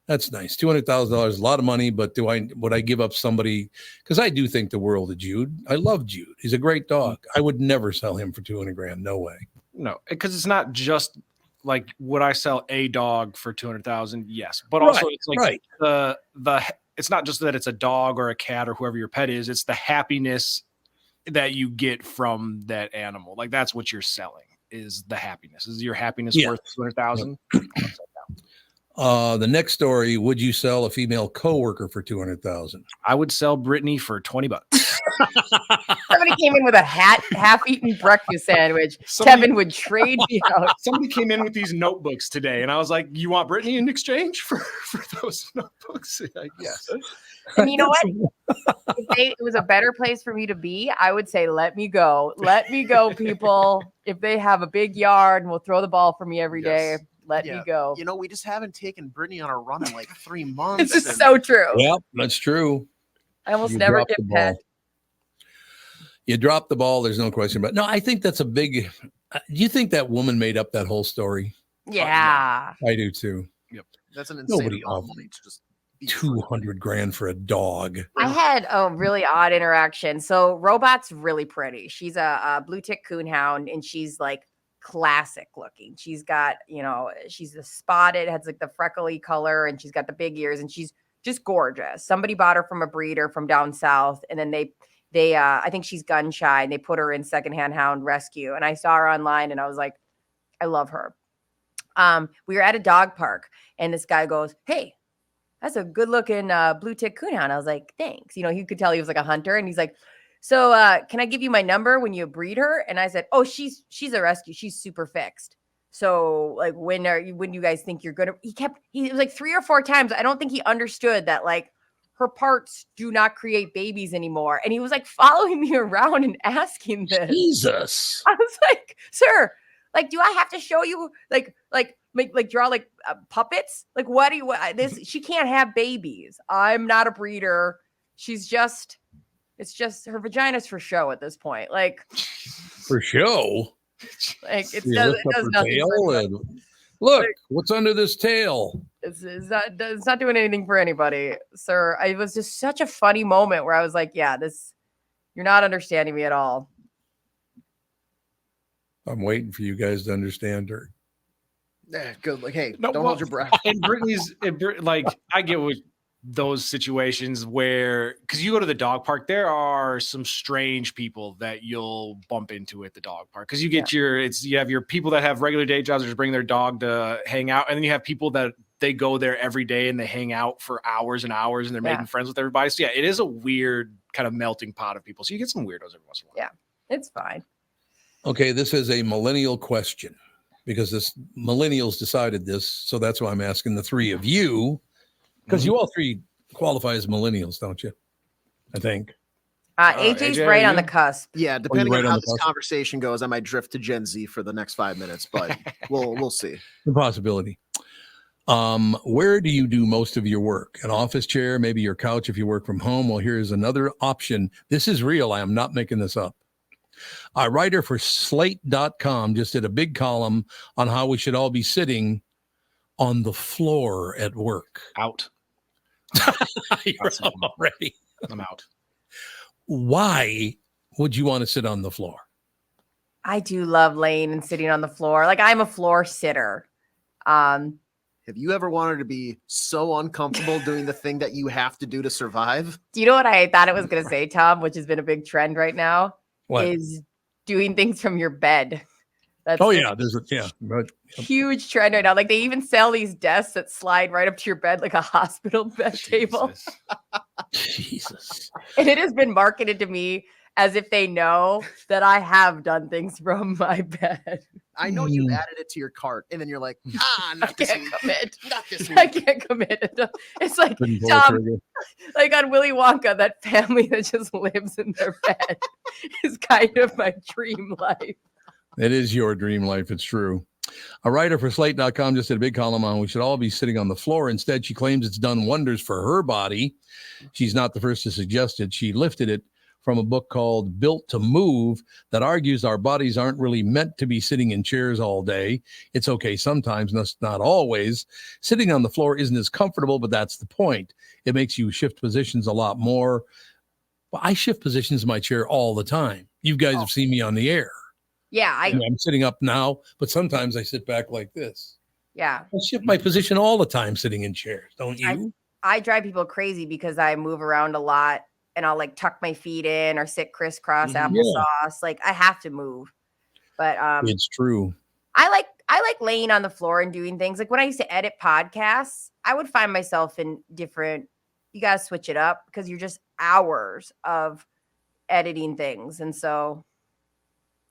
That's nice. $200,000 is a lot of money, but would I give up somebody? Because I do think the world of Jude. I love Jude. He's a great dog. I would never sell him for $200,000. No way. No, because it's not just like, would I sell a dog for $200,000? Yes, but also it's like the it's not just that it's a dog or a cat or whoever your pet is. It's the happiness that you get from that animal. Like that's what you're selling, is the happiness. Is your happiness worth $200,000? The next story: would you sell a female coworker for $200,000? I would sell Brittany for $20. Somebody came in with a half-eaten breakfast sandwich. Kevin would trade me out. Somebody came in with these notebooks today, and I was like, "You want Brittany in exchange for those notebooks?" Like, yes. And you know what? If it was a better place for me to be, I would say, "Let me go, people." If they have a big yard and will throw the ball for me every day. Let me go. You know, we just haven't taken Brittany on a run in like 3 months. This is so true. Yep, that's true. I almost never get pet. You dropped the ball. There's no question about it. No, I think that's a big. Do you think that woman made up that whole story? Yeah. I do too. Yep. That's an insane Nobody amount of money to just be $200,000 for a dog. I had a really odd interaction. So Robot's really pretty. She's a blue tick coonhound, and she's like classic looking. She's got, she's the spotted, has like the freckly color, and she's got the big ears, and she's just gorgeous. Somebody bought her from a breeder from down south, and then they I think she's gun shy, and they put her in secondhand hound rescue. And I saw her online, and I was like, I love her. We were at a dog park, and this guy goes, "Hey, that's a good looking blue tick coonhound." I was like, "Thanks." You could tell he was like a hunter, and he's like, "So can I give you my number when you breed her?" And I said, "Oh, she's a rescue. She's super fixed. So like, when you guys think you're gonna?" He was like 3 or 4 times. I don't think he understood that like her parts do not create babies anymore. And he was like following me around and asking this. Jesus. I was like, "Sir, like, do I have to show you make draw like puppets? Like, what do you this? She can't have babies. I'm not a breeder. It's just her vagina's for show at this point. Like, for show. Like it does nothing. Look, what's under this tail? It's not doing anything for anybody, sir. It was just such a funny moment where I was like, "Yeah, you're not understanding me at all." I'm waiting for you guys to understand her. Yeah, good. Like, hey, don't hold your breath. And Brittany's like, I get what those situations where, because you go to the dog park, there are some strange people that you'll bump into at the dog park. Because you get you have your people that have regular day jobs that just bring their dog to hang out, and then you have people that they go there every day and they hang out for hours and hours, and they're making friends with everybody. So yeah, it is a weird kind of melting pot of people. So you get some weirdos every once in a while. Yeah, it's fine. Okay, this is a millennial question because millennials decided this, so that's why I'm asking the three of you, because you all three qualify as millennials, don't you? I think. AJ's right on the cusp. Yeah, depending on how this conversation goes, I might drift to Gen Z for the next 5 minutes, but we'll see. The possibility. Where do you do most of your work? An office chair, maybe your couch if you work from home? Well, here's another option. This is real. I am not making this up. A writer for Slate.com just did a big column on how we should all be sitting on the floor at work. Out. You're out already. I'm out. Why would you want to sit on the floor? I do love laying and sitting on the floor. Like, I'm a floor sitter. Have you ever wanted to be so uncomfortable doing the thing that you have to do to survive? Do you know what I thought it was going to say, Tom, which has been a big trend right now? What? Is doing things from your bed. That's there's huge trend right now. Like, they even sell these desks that slide right up to your bed, like a hospital bed table. Jesus. And it has been marketed to me as if they know that I have done things from my bed. I know you added it to your cart, and then you're like, not this week. Commit. Not this week. I can't commit. It's like Tom, like on Willy Wonka, that family that just lives in their bed is kind of my dream life. It is your dream life. It's true. A writer for Slate.com just did a big column on we should all be sitting on the floor. Instead, she claims it's done wonders for her body. She's not the first to suggest it. She lifted it from a book called Built to Move that argues our bodies aren't really meant to be sitting in chairs all day. It's okay sometimes, not always. Sitting on the floor isn't as comfortable, but that's the point. It makes you shift positions a lot more. Well, I shift positions in my chair all the time. You guys have seen me on the air. Yeah. I'm sitting up now, but sometimes I sit back like this. Yeah. I shift my position all the time sitting in chairs, don't you? I drive people crazy because I move around a lot. And I'll like tuck my feet in or sit crisscross applesauce. Like I have to move. But it's true. I like laying on the floor and doing things. Like when I used to edit podcasts, I would find myself in different, you got to switch it up because you're just hours of editing things. And so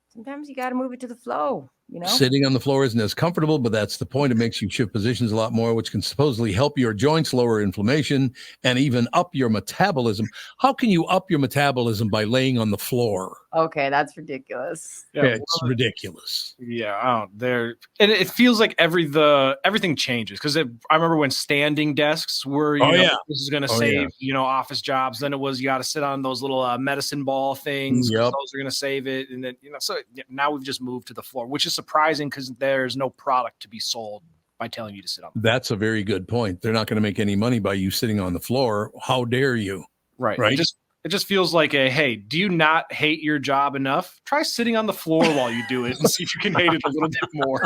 sometimes you got to move it to the flow. You know, sitting on the floor isn't as comfortable, but that's the point. It makes you shift positions a lot more, which can supposedly help your joints, lower inflammation, and even up your metabolism. How can you up your metabolism by laying on the floor? Okay, that's ridiculous. Yeah, it's ridiculous. Yeah, and it feels like everything changes because I remember when standing desks were, this is going to save office jobs. Then it was you got to sit on those little medicine ball things. Those are going to save it, and then so now we've just moved to the floor, which is surprising because there's no product to be sold by telling you to sit on the floor. That's a very good point. They're not going to make any money by you sitting on the floor. How dare you? Right. Right. It just feels like hey, do you not hate your job enough? Try sitting on the floor while you do it and see if you can hate it a little bit more.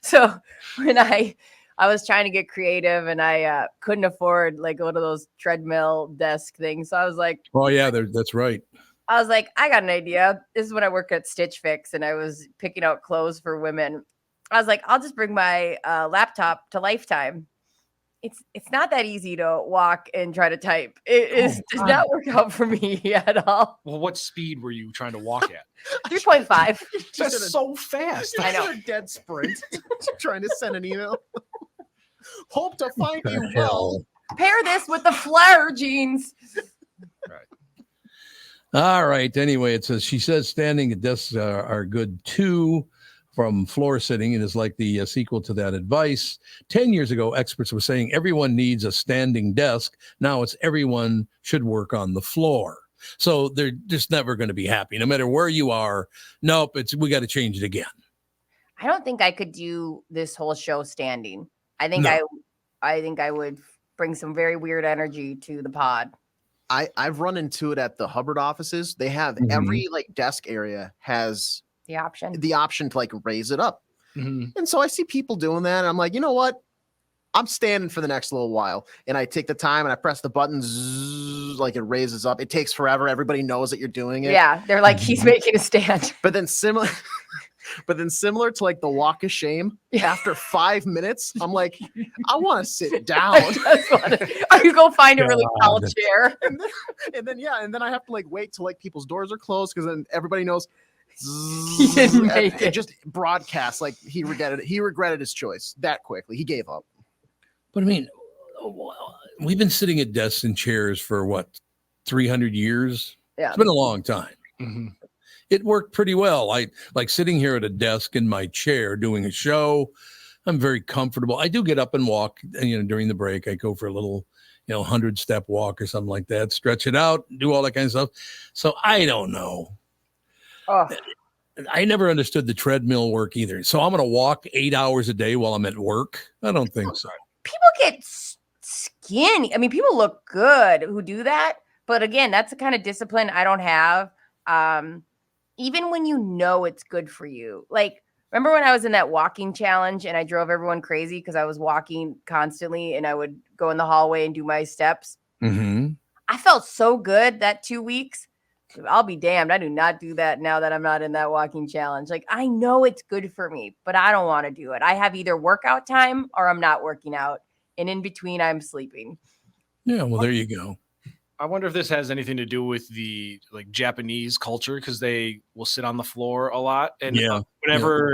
So when I was trying to get creative and I couldn't afford like one of those treadmill desk things. So I was like, oh yeah, that's right. I was like, I got an idea. This is when I worked at Stitch Fix and I was picking out clothes for women. I was like, I'll just bring my laptop to Lifetime. It's not that easy to walk and try to type. It does not work out for me at all. Well, what speed were you trying to walk at? 3.5. That's so fast. I know. A dead sprint trying to send an email. Hope to find you well. Pair this with the flare jeans. Right. All right. Anyway, it says she says standing at desks are good too. From floor sitting, it is like the sequel to that advice. 10 years ago, experts were saying everyone needs a standing desk. Now it's everyone should work on the floor. So they're just never going to be happy, no matter where you are. Nope, we got to change it again. I don't think I could do this whole show standing. I think I would bring some very weird energy to the pod. I've run into it at the Hubbard offices. They have every desk area has the option to raise it up. And so I see people doing that and I'm like, you know what, I'm standing for the next little while, and I take the time and I press the button, it raises up. It takes forever. Everybody knows that you're doing it. Yeah, they're like, he's making a stand. But then similar to the walk of shame, after 5 minutes I'm like, I want to sit down. You go find a really tall chair. and then I have to wait till people's doors are closed, because then everybody knows he didn't make it. Just broadcast he regretted his choice that quickly. He gave up. But I mean, we've been sitting at desks and chairs for 300 years. Yeah, it's been a long time. It worked pretty well. I like sitting here at a desk in my chair doing a show. I'm very comfortable. I do get up and walk, during the break. I go for a little 100-step walk or something like that, stretch it out, do all that kind of stuff. So I don't know. I never understood the treadmill work either. So I'm going to walk 8 hours a day while I'm at work? I don't think so. People get skinny. I mean, people look good who do that. But again, that's the kind of discipline I don't have. Even when it's good for you. Remember when I was in that walking challenge and I drove everyone crazy because I was walking constantly and I would go in the hallway and do my steps? I felt so good that 2 weeks. I'll be damned. I do not do that now that I'm not in that walking challenge. I know it's good for me, but I don't want to do it. I have either workout time or I'm not working out. And in between, I'm sleeping. Yeah, well, there you go. I wonder if this has anything to do with the Japanese culture, because they will sit on the floor a lot. And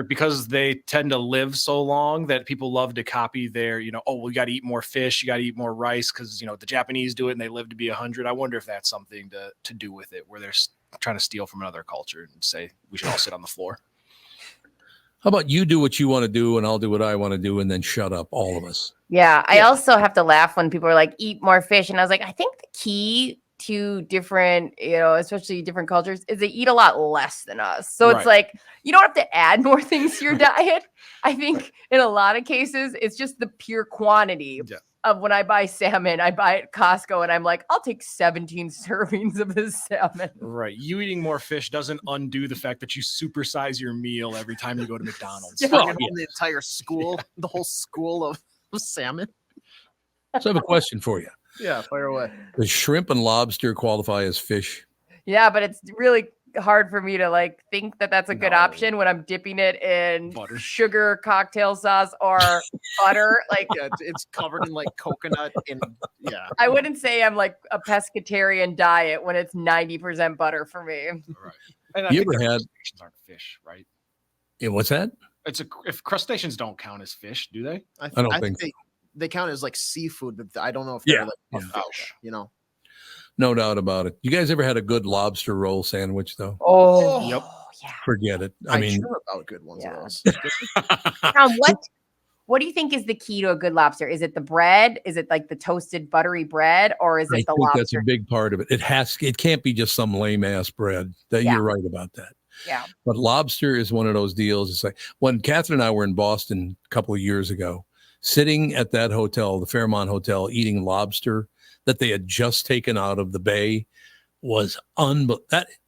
because they tend to live so long, that people love to copy their, we got to eat more fish. You got to eat more rice because, the Japanese do it and they live to be 100. I wonder if that's something to do with it, where they're trying to steal from another culture and say we should all sit on the floor. How about you do what you want to do and I'll do what I want to do and then shut up, all of us. Yeah. I also have to laugh when people are like, eat more fish. And I was like, I think the key to different, especially different cultures is they eat a lot less than us. So it's like, you don't have to add more things to your diet. I think in a lot of cases, it's just the pure quantity of when I buy salmon, I buy it at Costco and I'm like, I'll take 17 servings of this salmon. Right. You eating more fish doesn't undo the fact that you supersize your meal every time you go to McDonald's. The entire school, the whole school of salmon. So I have a question for you. Yeah, fire away. Does shrimp and lobster qualify as fish? Yeah, but it's really hard for me to think that that's a good option when I'm dipping it in sugar cocktail sauce or butter. It's covered in coconut and I wouldn't say I'm a pescatarian diet when it's 90% butter for me. Right. And you ever had crustaceans aren't fish, right? Yeah, what's that? If crustaceans don't count as fish, do they? I don't think so. They count as seafood, but I don't know if they're a fish, No doubt about it. You guys ever had a good lobster roll sandwich though? Oh, yep. Yeah. Forget it. I mean, sure about good ones of those. Tom, what do you think is the key to a good lobster? Is it the bread? Is it the toasted buttery bread, or is it the lobster? That's a big part of it. It can't be just some lame ass bread. You're right about that. Yeah. But lobster is one of those deals. It's like when Catherine and I were in Boston a couple of years ago, sitting at that hotel, the Fairmont Hotel, eating lobster that they had just taken out of the bay was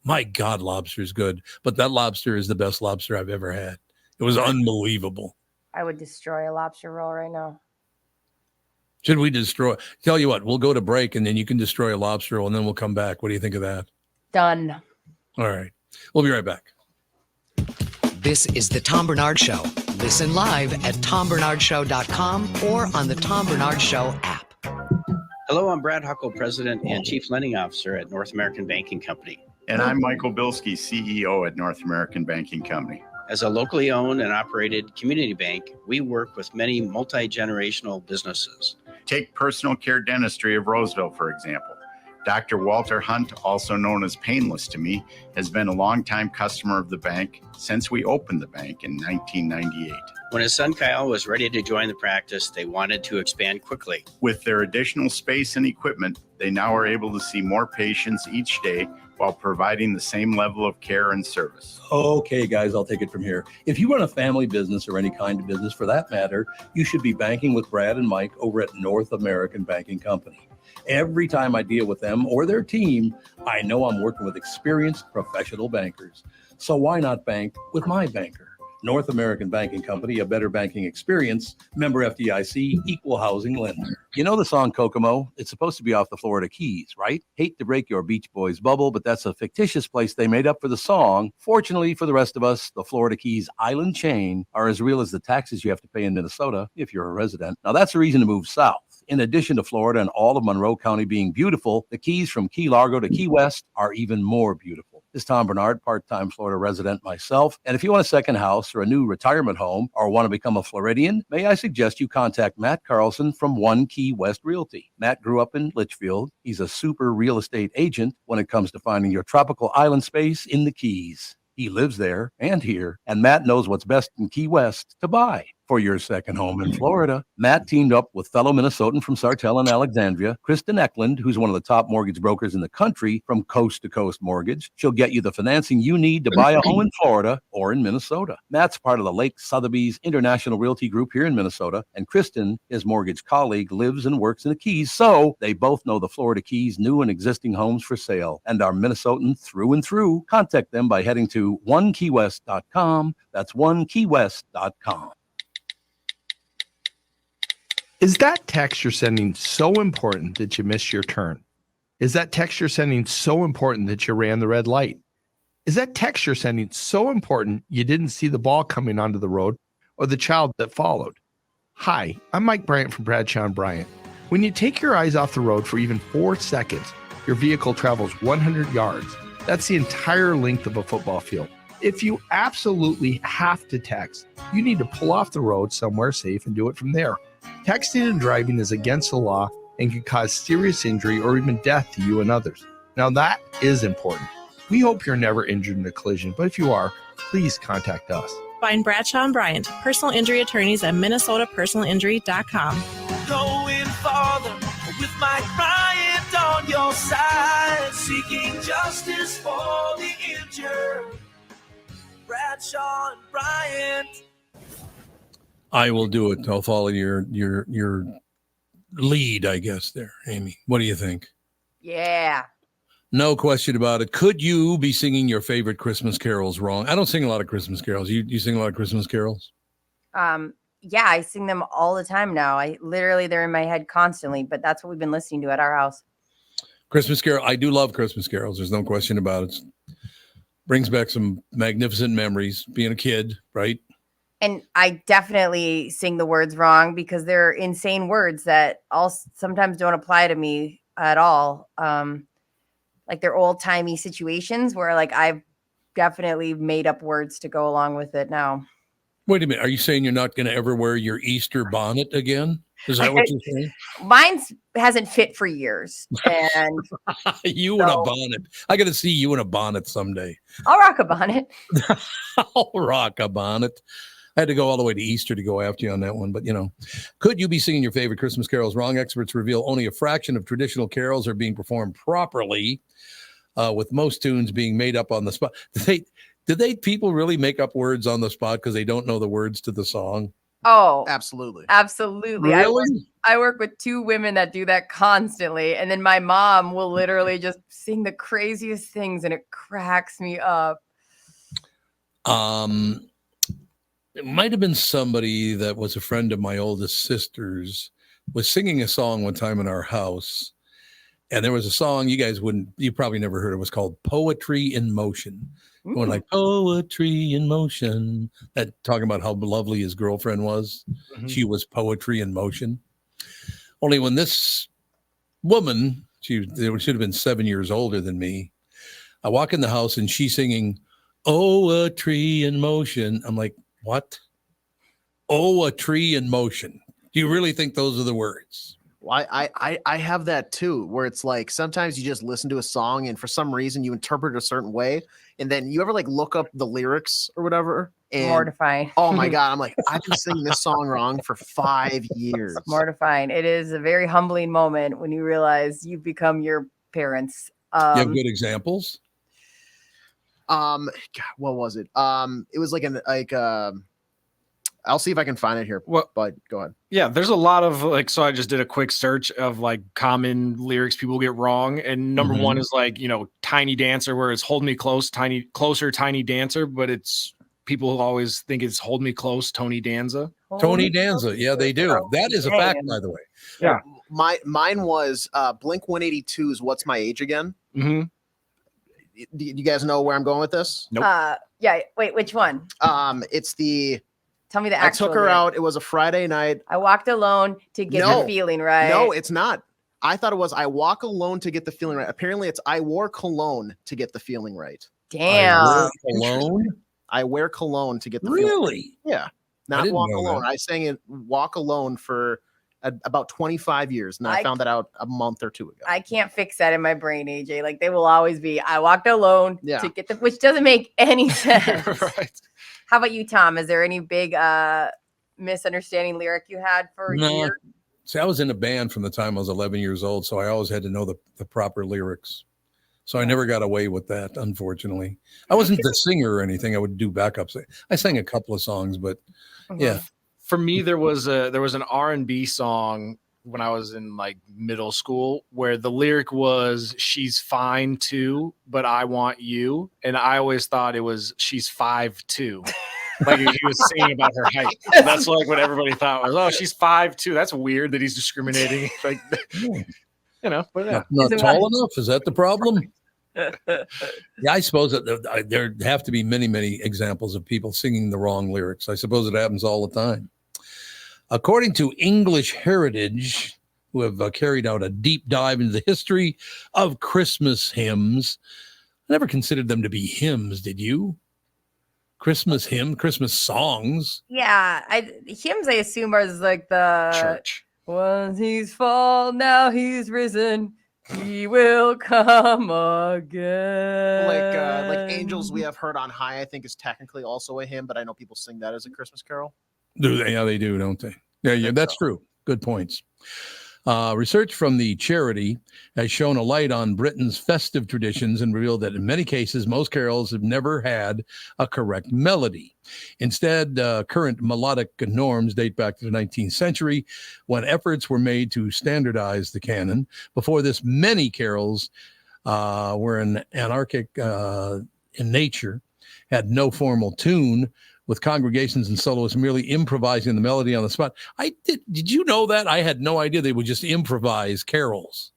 my God, lobster is good. But that lobster is the best lobster I've ever had. It was unbelievable. I would destroy a lobster roll right now. Should we destroy? Tell you what, we'll go to break and then you can destroy a lobster roll and then we'll come back. What do you think of that? Done. All right. We'll be right back. This is the Tom Barnard Show. Listen live at tombarnardshow.com or on the Tom Barnard Show app. Hello, I'm Brad Huckle, President and Chief Lending Officer at North American Banking Company. And I'm Michael Bilski, CEO at North American Banking Company. As a locally owned and operated community bank, we work with many multi-generational businesses. Take personal care dentistry of Roseville, for example. Dr. Walter Hunt, also known as Painless to me, has been a longtime customer of the bank since we opened the bank in 1998. When his son Kyle was ready to join the practice, they wanted to expand quickly. With their additional space and equipment, they now are able to see more patients each day while providing the same level of care and service. Okay, guys, I'll take it from here. If you run a family business or any kind of business for that matter, you should be banking with Brad and Mike over at North American Banking Company. Every time I deal with them or their team, I know I'm working with experienced professional bankers. So why not bank with my banker? North American Banking Company, a better banking experience, member FDIC, equal housing lender. You know the song Kokomo? It's supposed to be off the Florida Keys, right? Hate to break your Beach Boys bubble, but that's a fictitious place they made up for the song. Fortunately for the rest of us, the Florida Keys island chain are as real as the taxes you have to pay in Minnesota if you're a resident. Now that's a reason to move south. In addition to Florida and all of Monroe County being beautiful, the Keys from Key Largo to Key West are even more beautiful. This is Tom Barnard, part-time Florida resident myself. And if you want a second house or a new retirement home or want to become a Floridian, may I suggest you contact Matt Carlson from One Key West Realty. Matt grew up in Litchfield. He's a super real estate agent when it comes to finding your tropical island space in the Keys. He lives there and here, and Matt knows what's best in Key West to buy for your second home in Florida. Matt teamed up with fellow Minnesotan from Sartell and Alexandria, Kristyn Eklund, who's one of the top mortgage brokers in the country from Coast to Coast Mortgage. She'll get you the financing you need to buy a home in Florida or in Minnesota. Matt's part of the Lake Sotheby's International Realty Group here in Minnesota, and Kristyn, his mortgage colleague, lives and works in the Keys, so they both know the Florida Keys' new and existing homes for sale and are Minnesotan through and through. Contact them by heading to onekeywest.com. That's onekeywest.com. Is that text you're sending so important that you missed your turn? Is that text you're sending so important that you ran the red light? Is that text you're sending so important you didn't see the ball coming onto the road or the child that followed? Hi, I'm Mike Bryant from Bradshaw and Bryant. When you take your eyes off the road for even 4 seconds, your vehicle travels 100 yards. That's the entire length of a football field. If you absolutely have to text, you need to pull off the road somewhere safe and do it from there. Texting and driving is against the law and can cause serious injury or even death to you and others. Now that is important. We hope you're never injured in a collision, but if you are, please contact us. Find Bradshaw and Bryant, personal injury attorneys at minnesotapersonalinjury.com. Going farther with Mike Bryant on your side, seeking justice for the injured. Bradshaw and Bryant. I will do it. I'll follow your lead, I guess, there, Amy. What do you think? Yeah. No question about it. Could you be singing your favorite Christmas carols wrong? I don't sing a lot of Christmas carols. You sing a lot of Christmas carols? Yeah, I sing them all the time now. They're in my head constantly, but that's what we've been listening to at our house. Christmas carol. I do love Christmas carols. There's no question about it. Brings back some magnificent memories being a kid, right? And I definitely sing the words wrong because they're insane words that sometimes don't apply to me at all. Like they're old timey situations where like I've definitely made up words to go along with it now. Wait a minute. Are you saying you're not going to ever wear your Easter bonnet again? Is that what you're saying? Mine hasn't fit for years. And in a bonnet. I got to see you in a bonnet someday. I'll rock a bonnet. I'll rock a bonnet. I had to go all the way to Easter to go after you on that one. But, could you be singing your favorite Christmas carols wrong? Experts reveal only a fraction of traditional carols are being performed properly, with most tunes being made up on the spot. Did people really make up words on the spot because they don't know the words to the song? Oh, absolutely. Absolutely. Really? I work with two women that do that constantly. And then my mom will literally just sing the craziest things and it cracks me up. It might have been somebody that was a friend of my oldest sister's was singing a song one time in our house. And there was a song you probably never heard. It was called Poetry in Motion. Going like poetry in motion. That talking about how lovely his girlfriend was. Mm-hmm. She was poetry in motion. Only when this woman, she should have been 7 years older than me. I walk in the house and she's singing, "Oh, a tree in motion." I'm like, what? Oh, a tree in motion. Do you really think those are the words? Well, I have that too, where it's like sometimes you just listen to a song and for some reason you interpret it a certain way, and then you ever like look up the lyrics or whatever. And, mortifying. Oh my God, I'm like, I've been singing this song wrong for 5 years. Mortifying. It is a very humbling moment when you realize you've become your parents. You have good examples? God, what was it? It was I'll see if I can find it here. But go ahead. Yeah, there's a lot of so I just did a quick search of like common lyrics people get wrong. And number one is like, Tiny Dancer, where it's hold me close, closer, tiny dancer. But it's people always think it's hold me close, Tony Danza. Tony Danza. Yeah, they do. That is a fact, by the way. Yeah. Mine was Blink 182's What's My Age Again? Mm-hmm. Do you guys know where I'm going with this? Nope. Yeah. Wait, which one? It's the. Tell me the actual. I took her out. It was a Friday night. I walked alone to get the feeling right. No, it's not. I thought it was I walk alone to get the feeling right. Apparently, it's I wore cologne to get the feeling right. Damn. Cologne? I wear cologne to get the feeling right. Really? Yeah. Not walk alone. I sang it walk alone for about 25 years, and I found that out a month or two ago. I can't fix that in my brain, AJ. Like they will always be I walked alone to get which doesn't make any sense. Right. How about you, Tom? Is there any big misunderstanding lyric you had for a year? See, I was in a band from the time I was 11 years old, so I always had to know the proper lyrics. So I never got away with that, unfortunately. I wasn't the singer or anything. I would do backups. I sang a couple of songs, but yeah. For me, there was an R&B song when I was in like middle school where the lyric was "She's fine too, but I want you," and I always thought it was "She's 5'2". Like he was singing about her height. That's like what everybody thought was. Oh, she's 5'2". That's weird that he's discriminating. Like, but yeah. Not tall enough. Is that the problem? Yeah, I suppose that there have to be many, many examples of people singing the wrong lyrics. I suppose it happens all the time. According to English Heritage, who have carried out a deep dive into the history of Christmas hymns, I never considered them to be hymns, did you? Christmas songs. Yeah, hymns I assume are like the church. Once he's fallen, now he's risen. He will come again. Like Angels We Have Heard on High, I think is technically also a hymn, but I know people sing that as a Christmas carol. Do they? Yeah, they do, don't they? Yeah, that's true. Good points. Research from the charity has shown a light on Britain's festive traditions and revealed that in many cases, most carols have never had a correct melody. Instead, current melodic norms date back to the 19th century when efforts were made to standardize the canon. Before this, many carols were anarchic in nature, had no formal tune, with congregations and soloists merely improvising the melody on the spot. Did you know that? I had no idea they would just improvise carols.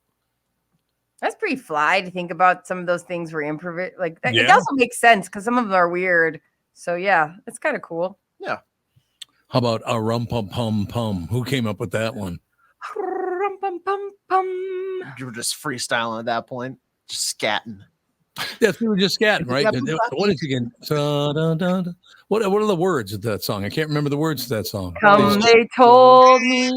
That's pretty fly to think about. Some of those things were improv. Like that. Yeah. It also makes sense because some of them are weird. So yeah, it's kind of cool. Yeah. How about a rum pum pum pum? Who came up with that one? Rum pum pum pum. You were just freestyling at that point, just scatting. Yes, we were just scatting, right? What is it again? What are the words of that song? I can't remember the words to that song. They told me,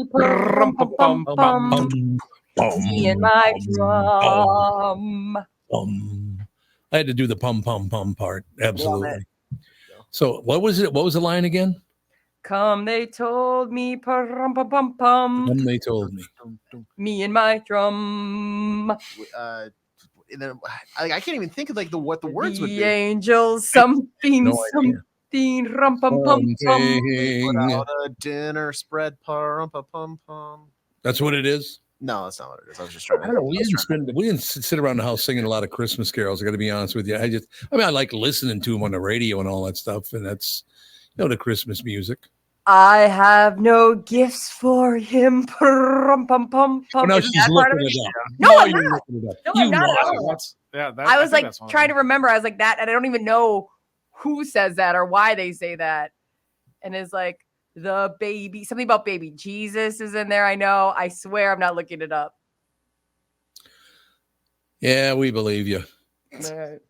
me and my drum. I had to do the pum pum pum part. Absolutely. So what was it? What was the line again? Come, they told me, pum pum pum pum. Come, they told me. Me and my drum. And then I can't even think of what the words would be. The angels, something, rum pum pum pum. Put out a dinner spread, pum pum pum. That's what it is. No, that's not what it is. I was just trying. I don't know. We didn't sit around the house singing a lot of Christmas carols. I got to be honest with you. I like listening to them on the radio and all that stuff, and that's the Christmas music. I have no gifts for him. Pum, pum, pum, pum. No, she's looking it up. No, I'm not. No, I'm not at all. I was like trying to remember. I was like that, and I don't even know who says that or why they say that. And it's like the baby, something about baby Jesus is in there. I know. I swear I'm not looking it up. Yeah, we believe you. Right.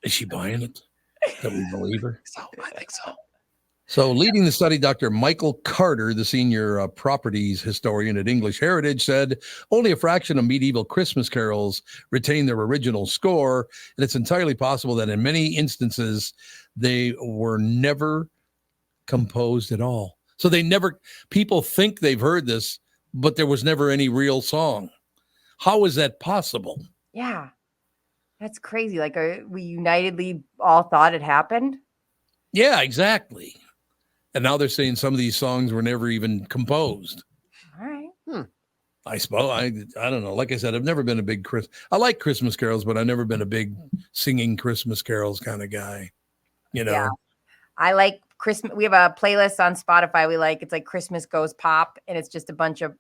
Is she buying it? That we believe her? I think so. So leading the study, Dr. Michael Carter, the senior properties historian at English Heritage, said only a fraction of medieval Christmas carols retain their original score, and it's entirely possible that in many instances they were never composed at all. So people think they've heard this, but there was never any real song. How is that possible? Yeah, that's crazy. Like we unitedly all thought it happened. Yeah, exactly. And now they're saying some of these songs were never even composed. All right. I suppose. I don't know. Like I said, I've never been a big I like Christmas carols, but I've never been a big singing Christmas carols kind of guy. Yeah. I like Christmas. We have a playlist on Spotify we like. It's like Christmas Goes Pop, and it's just a bunch of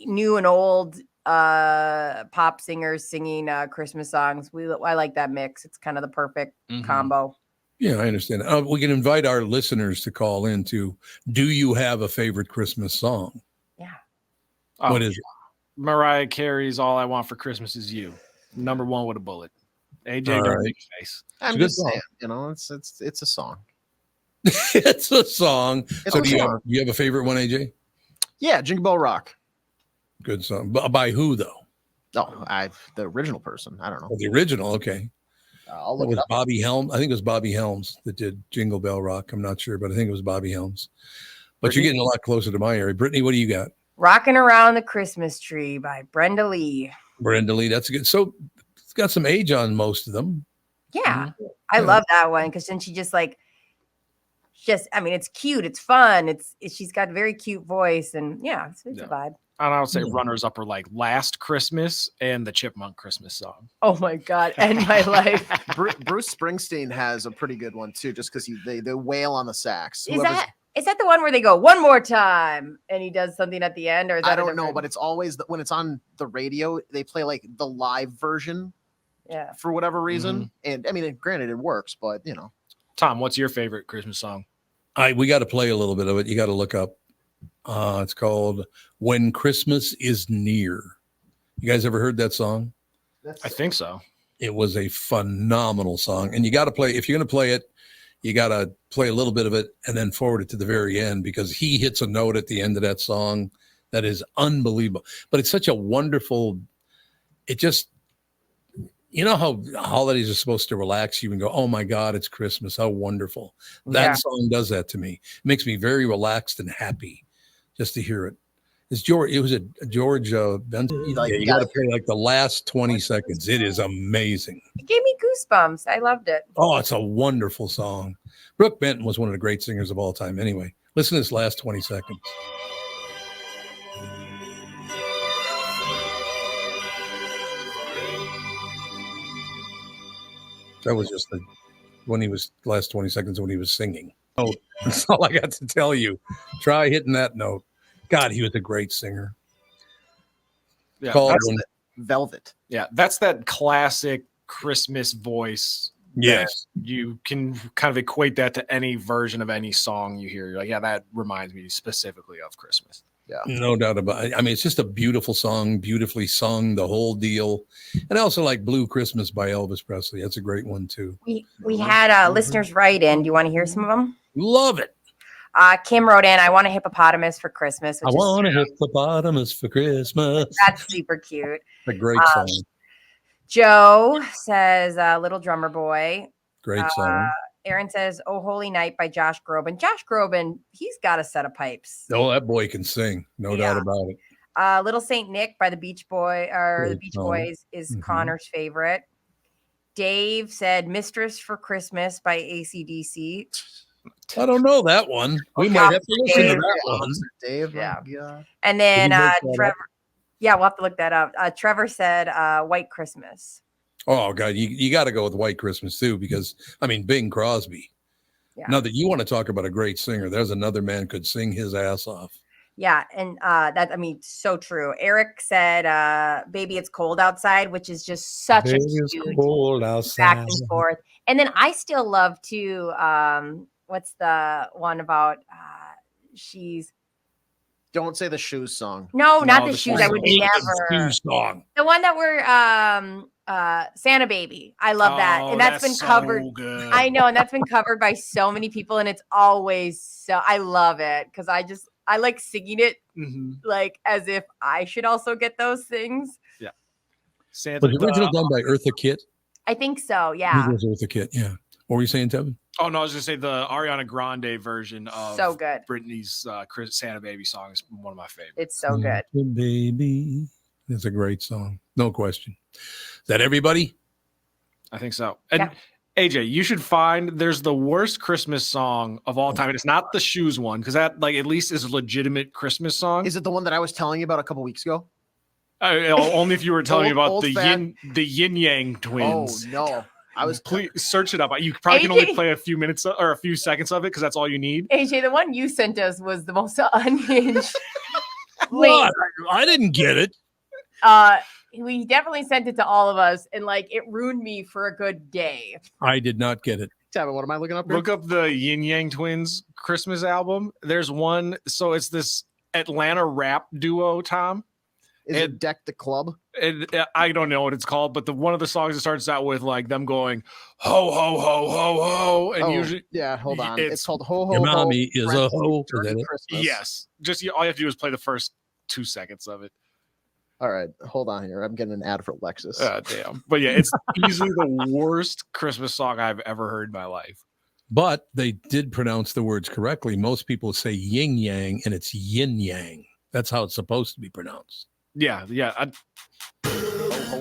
new and old pop singers singing Christmas songs. I like that mix. It's kind of the perfect combo. Yeah, I understand. We can invite our listeners to call in to, do you have a favorite Christmas song? Yeah. What is it? Mariah Carey's All I Want for Christmas Is You. Number one with a bullet. AJ, don't make a face. I'm just saying, it's a song. It's a song. So do you have a favorite one, AJ? Yeah, Jingle Bell Rock. Good song. By who, though? Oh, the original person. I don't know. Oh, the original, okay. I'll look it up. Bobby Helms. I think it was Bobby Helms that did Jingle Bell Rock. I'm not sure, but I think it was Bobby Helms. But Brittany? You're getting a lot closer to my area. Brittany, what do you got? Rocking Around the Christmas Tree by Brenda Lee. Brenda Lee, that's good. So it's got some age on most of them. Yeah. I love that one because then she just it's cute. It's fun. She's got a very cute voice and it's a vibe. And I would say runners up are like Last Christmas and the Chipmunk Christmas song. Oh my God. End my life. Bruce Springsteen has a pretty good one too, just because they wail on the sax. Is that the one where they go one more time and he does something at the end? Or is that I don't know, but it's always when it's on the radio, they play like the live version. Yeah. For whatever reason. And I mean, granted, it works, but Tom, what's your favorite Christmas song? We got to play a little bit of it. You got to look up. It's called When Christmas Is Near. You guys ever heard that song? I think so. It was a phenomenal song. And you got to play, if you're going to play it, you got to play a little bit of it and then forward it to the very end because he hits a note at the end of that song that is unbelievable. But it's such a wonderful it just, you know how holidays are supposed to relax you and go, oh my God, it's Christmas. How wonderful. That song does that to me. It makes me very relaxed and happy just to hear it. It's George. It was a George Benson. You got to play like the last 20 seconds. It is amazing. It gave me goosebumps. I loved it. Oh, it's a wonderful song. Brooke Benton was one of the great singers of all time. Anyway, listen to this last 20 seconds. That was just when he was last 20 seconds when he was singing. Oh, that's all I got to tell you. Try hitting that note. God, he was a great singer. Yeah, Velvet. Yeah, that's that classic Christmas voice. Yes. You can kind of equate that to any version of any song you hear. You're like, yeah, that reminds me specifically of Christmas. Yeah. No doubt about it. I mean, it's just a beautiful song, beautifully sung, the whole deal. And I also like Blue Christmas by Elvis Presley. That's a great one, too. We had listeners write in. Do you want to hear some of them? Love it. Kim wrote in, I want a hippopotamus for Christmas. I want a hippopotamus for Christmas. That's super cute. A great song. Joe says, Little Drummer Boy. Great song. Aaron says, Oh Holy Night by Josh Groban. Josh Groban, he's got a set of pipes. Oh, that boy can sing. No doubt about it. Little Saint Nick by the Beach Boys is Connor's favorite. Dave said Mistress for Christmas by AC/DC. I don't know that one. We might have to listen to that one. Dave, yeah. And then Trevor. Yeah, we'll have to look that up. Trevor said White Christmas. Oh, God, you got to go with White Christmas, too, because, I mean, Bing Crosby. Yeah. Now that you want to talk about a great singer, there's another man could sing his ass off. Yeah, and so true. Eric said, Baby, It's Cold Outside, which is just such a cute cold outside. Back and forth. And then I still love, too, what's the one about she's... Don't say the Shoes song. No, not the Shoes. I would never. Shoes song. The one that we're Santa Baby. I love that, and that's been covered. Good. I know, and that's been covered by so many people, and it's always so. I love it because I like singing it like as if I should also get those things. Yeah. Santa. Was the original done by Eartha Kitt? I think so. Yeah. It was Eartha Kitt. Yeah. What were you saying, Tevin? Oh, no, I was going to say the Ariana Grande version of so good. Britney's Santa Baby song is one of my favorites. It's so good. Baby. It's a great song. No question. Is that everybody? I think so. And AJ, you should find there's the worst Christmas song of all time. And it's not the Shoes one because that at least is a legitimate Christmas song. Is it the one that I was telling you about a couple weeks ago? Only if you were telling me about the Yin Yang Twins. Oh, no. Please search it up. You probably can only play a few minutes or a few seconds of it because that's all you need. AJ, the one you sent us was the most unhinged. What? I didn't get it. We definitely sent it to all of us, and it ruined me for a good day. I did not get it. Tevin, what am I looking up here? Look up the Yin Yang Twins Christmas album. There's one. So it's this Atlanta rap duo, Tom. Is it Deck the Club? I don't know what it's called, but one of the songs that starts out with them going ho ho ho ho ho, and usually hold on, it's called Ho Ho. Your Ho, mommy is a ho. Yes, just all you have to do is play the first 2 seconds of it. All right, hold on here. I'm getting an ad for Lexus. Damn, but yeah, it's easily the worst Christmas song I've ever heard in my life. But they did pronounce the words correctly. Most people say yin yang, and it's yin yang. That's how it's supposed to be pronounced. Yeah.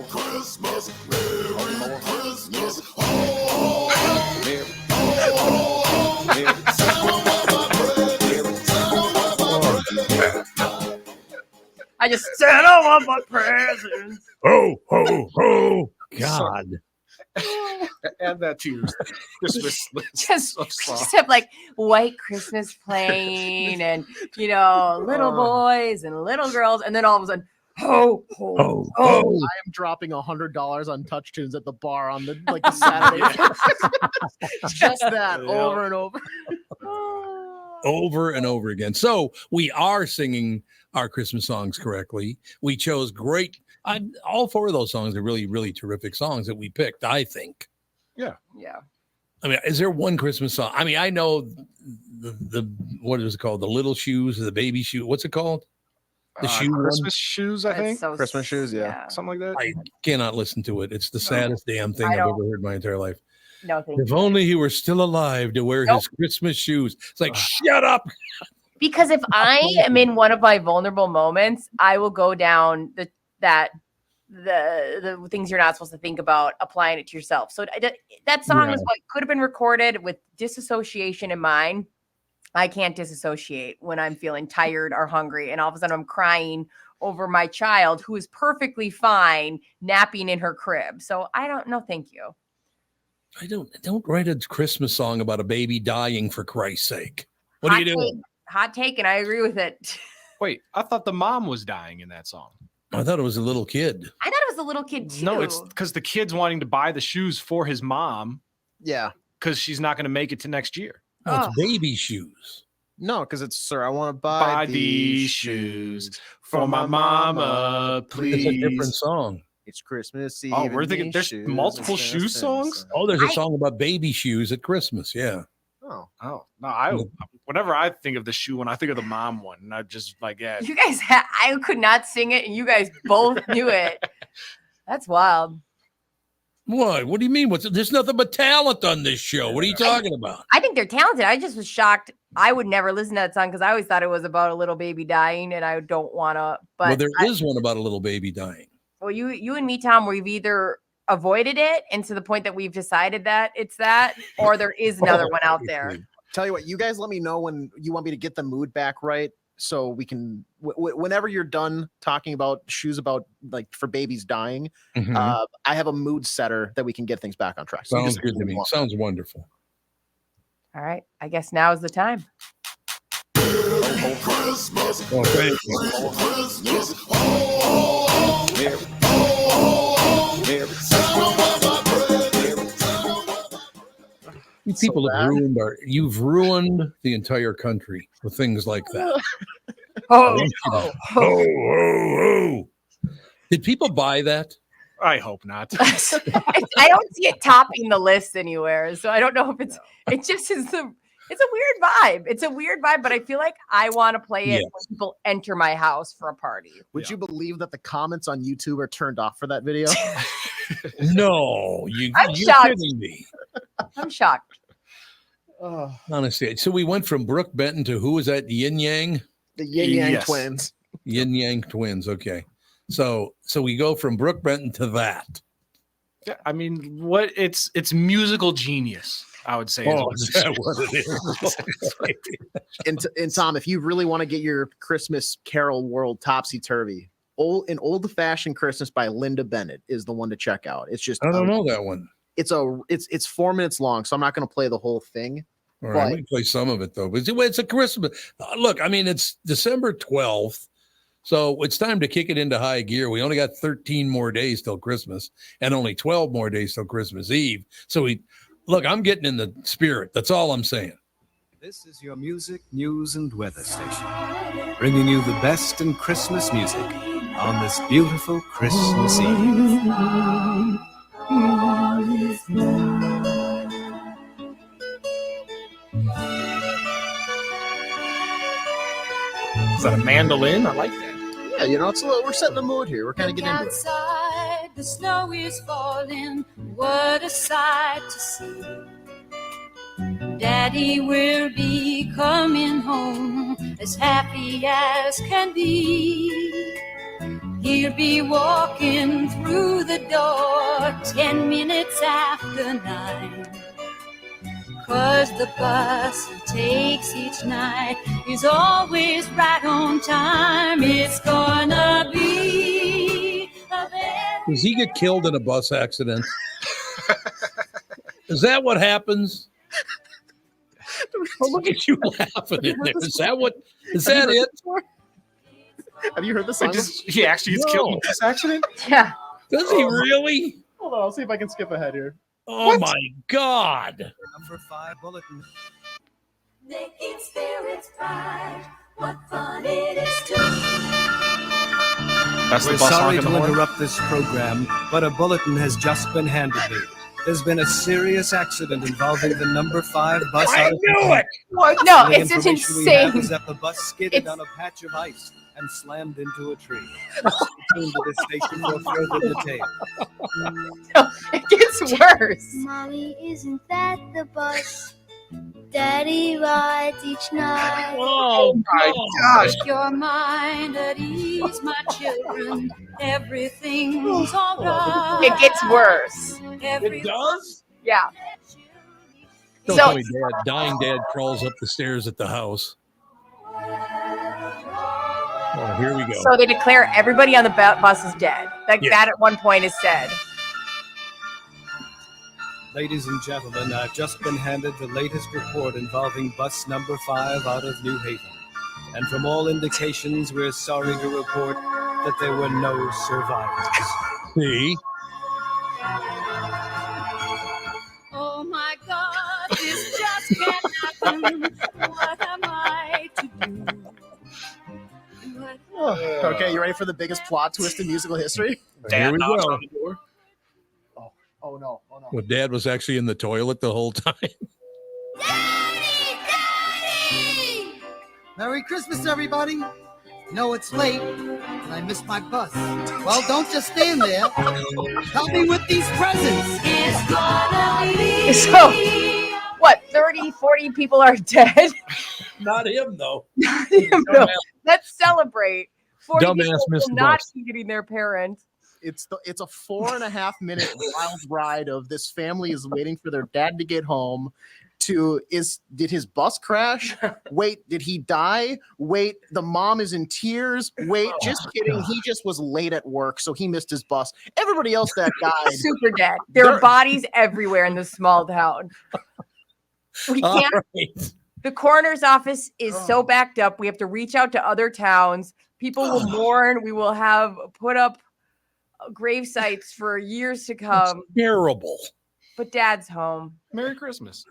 Christmas, Merry Christmas, I just said I want my presents. Ho ho ho! God. Add that to your Christmas list. Just have White Christmas playing, and little boys and little girls, and then all of a sudden. Ho, ho, ho. I am dropping $100 on Touch Tunes at the bar on the Saturday. Just that over and over. Over and over again. So we are singing our Christmas songs correctly. We chose great. All four of those songs are really, really terrific songs that we picked, I think. Yeah. I mean, is there one Christmas song? I mean, I know the what is it called? The Little Shoes, the Baby Shoe. What's it called? The shoe Christmas shoes, I think. So Christmas shoes, yeah. Something like that. I cannot listen to it. It's the saddest damn thing I've ever heard in my entire life. No, thank If you. only he were still alive to wear his Christmas shoes. It's like, shut up. Because if I am in one of my vulnerable moments, I will go down the things you're not supposed to think about, applying it to yourself. So that song is what could have been recorded with disassociation in mind. I can't disassociate when I'm feeling tired or hungry, and all of a sudden I'm crying over my child who is perfectly fine napping in her crib. So I don't know. Thank you. I don't write a Christmas song about a baby dying, for Christ's sake. What are you doing? Hot take, and I agree with it. Wait, I thought the mom was dying in that song. I thought it was a little kid. I thought it was a little kid too. No, it's because the kid's wanting to buy the shoes for his mom. Yeah. Because she's not going to make it to next year. No, it's baby shoes. No, because it's, sir, I want to buy these shoes for my mama, please. It's a different song. It's Christmas Eve. Oh, we're thinking there's multiple shoe songs? Oh, there's a song about baby shoes at Christmas. Yeah. Oh, no, whenever I think of the shoe one, I think of the mom one. And I just like, yeah. You guys, I could not sing it, and you guys both knew it. That's wild. What? What do you mean? There's nothing but talent on this show. What are you talking about? I think they're talented. I just was shocked. I would never listen to that song because I always thought it was about a little baby dying, and I don't want to. But well, there is one about a little baby dying. Well, you and me, Tom, we've either avoided it, and to the point that we've decided that it's that, or there is another one out there. Tell you what, you guys let me know when you want me to get the mood back right, so we can whenever you're done talking about shoes about like for babies dying. I have a mood setter that we can get things back on track. So Sounds good to me. Sounds wonderful. All right, I guess now is the time. Christmas. Oh, thank you. People have you've ruined the entire country with things like that. Oh. Did people buy that? I hope not. I don't see it topping the list anywhere. So I don't know if it just is it's a weird vibe. It's a weird vibe, but I feel like I want to play it when people enter my house for a party. Would you believe that the comments on YouTube are turned off for that video? No, I'm you're shocked. kidding me. I'm shocked. Honestly, so we went from Brooke Benton to who was that? Yin Yang? The Yin Yang twins. Yin Yang twins. Okay. So we go from Brooke Benton to that. Yeah, I mean, it's musical genius, I would say. Is that what it is? And Tom, if you really want to get your Christmas Carol world topsy-turvy, an old-fashioned Christmas by Linda Bennett is the one to check out. It's just I don't know that one. It's 4 minutes long, so I'm not going to play the whole thing. All right, I'm going to play some of it though. But it's a Christmas. Look, I mean, it's December 12th. So it's time to kick it into high gear. We only got 13 more days till Christmas and only 12 more days till Christmas Eve. So I'm getting in the spirit. That's all I'm saying. This is your music, news, and weather station, bringing you the best in Christmas music on this beautiful Christmas Eve. Is that a mandolin? I like that. Yeah, it's we're setting the mood here. We're kind of getting into it. Outside, the snow is falling. What a sight to see. Daddy will be coming home as happy as can be. He'll be walking through the door 10 minutes after 9. 'Cause the bus he takes each night is always right on time. It's gonna be a very... Does he get killed in a bus accident? Is that what happens? Oh, look at you laughing in there. Is that it? Have you heard the song? He actually gets killed in this accident? Yeah. Does he really? Hold on, I'll see if I can skip ahead here. Oh my God. Number 5 bulletin. Making spirits bright, what fun it is to... That's the We're bus sorry honking to the horn? interrupt this program, but a bulletin has just been handed me. There's been a serious accident involving the number 5 bus. I knew it! What? No, The it's just information we have insane. is that the bus skidded on a patch of ice and slammed into a tree. Stay tuned to this station for further details. It gets worse. Mommy, isn't that the bus Daddy rides each night? Oh my gosh. Put your mind at ease, my children. Everything's all right. It gets worse. It does? Yeah. Don't So- tell me dying dad crawls up the stairs at the house. Oh, here we go. So they declare everybody on the bus is dead. Like that at one point is said. Ladies and gentlemen, I've just been handed the latest report involving bus number 5 out of New Haven. And from all indications, we're sorry to report that there were no survivors. See? Oh my God, this just can't happen. What am I to do? Okay, you ready for the biggest plot twist in musical history? Here we knocks go. on the door. Oh no! Oh no! Well, Dad was actually in the toilet the whole time. Merry Christmas, everybody. No, it's late, and I missed my bus. Well, don't just stand there. Help me with these presents. It's gonna be. So, what, 30, 40 people are dead? Not him, though. No, let's celebrate. 40 Dumbass people missed will the not bus. be getting their parents. It's a 4.5 minute wild ride of this family is waiting for their dad to get home. Did his bus crash? Wait, did he die? Wait, the mom is in tears. Wait, just kidding. He just was late at work, so he missed his bus. Everybody else that died, Super dead. There are bodies everywhere in this small town. We All can't. right. The coroner's office is so backed up. We have to reach out to other towns. People will mourn. We will have put up grave sites for years to come. It's terrible. But Dad's home. Merry Christmas.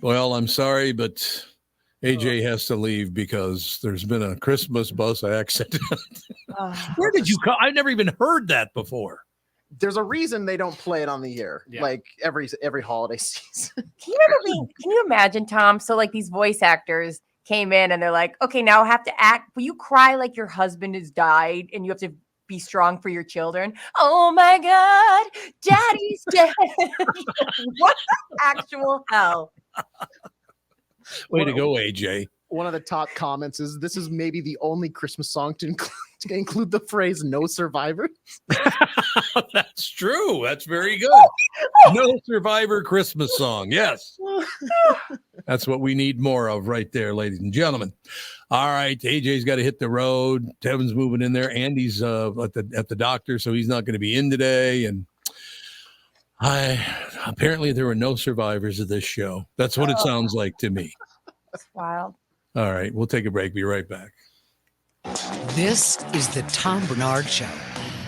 Well, I'm sorry, but AJ has to leave because there's been a Christmas bus accident. Where did you come? I've never even heard that before. there's a reason they don't play it on the air like every holiday season. Can you imagine, Tom? So like these voice actors came in and they're like, okay, now I have to act. Will you cry like your husband has died and you have to be strong for your children? Oh my God, Daddy's dead. What the actual hell? Way to go, AJ. One of the top comments is, this is maybe the only Christmas song to include the phrase "no survivor." That's true. That's very good. No survivor Christmas song. Yes. That's what we need more of right there, ladies and gentlemen. All right. AJ's got to hit the road. Tevin's moving in there. Andy's at the doctor, so he's not going to be in today. And apparently there were no survivors of this show. That's what it sounds like to me. That's wild. All right. We'll take a break. Be right back. This is the Tom Barnard Show.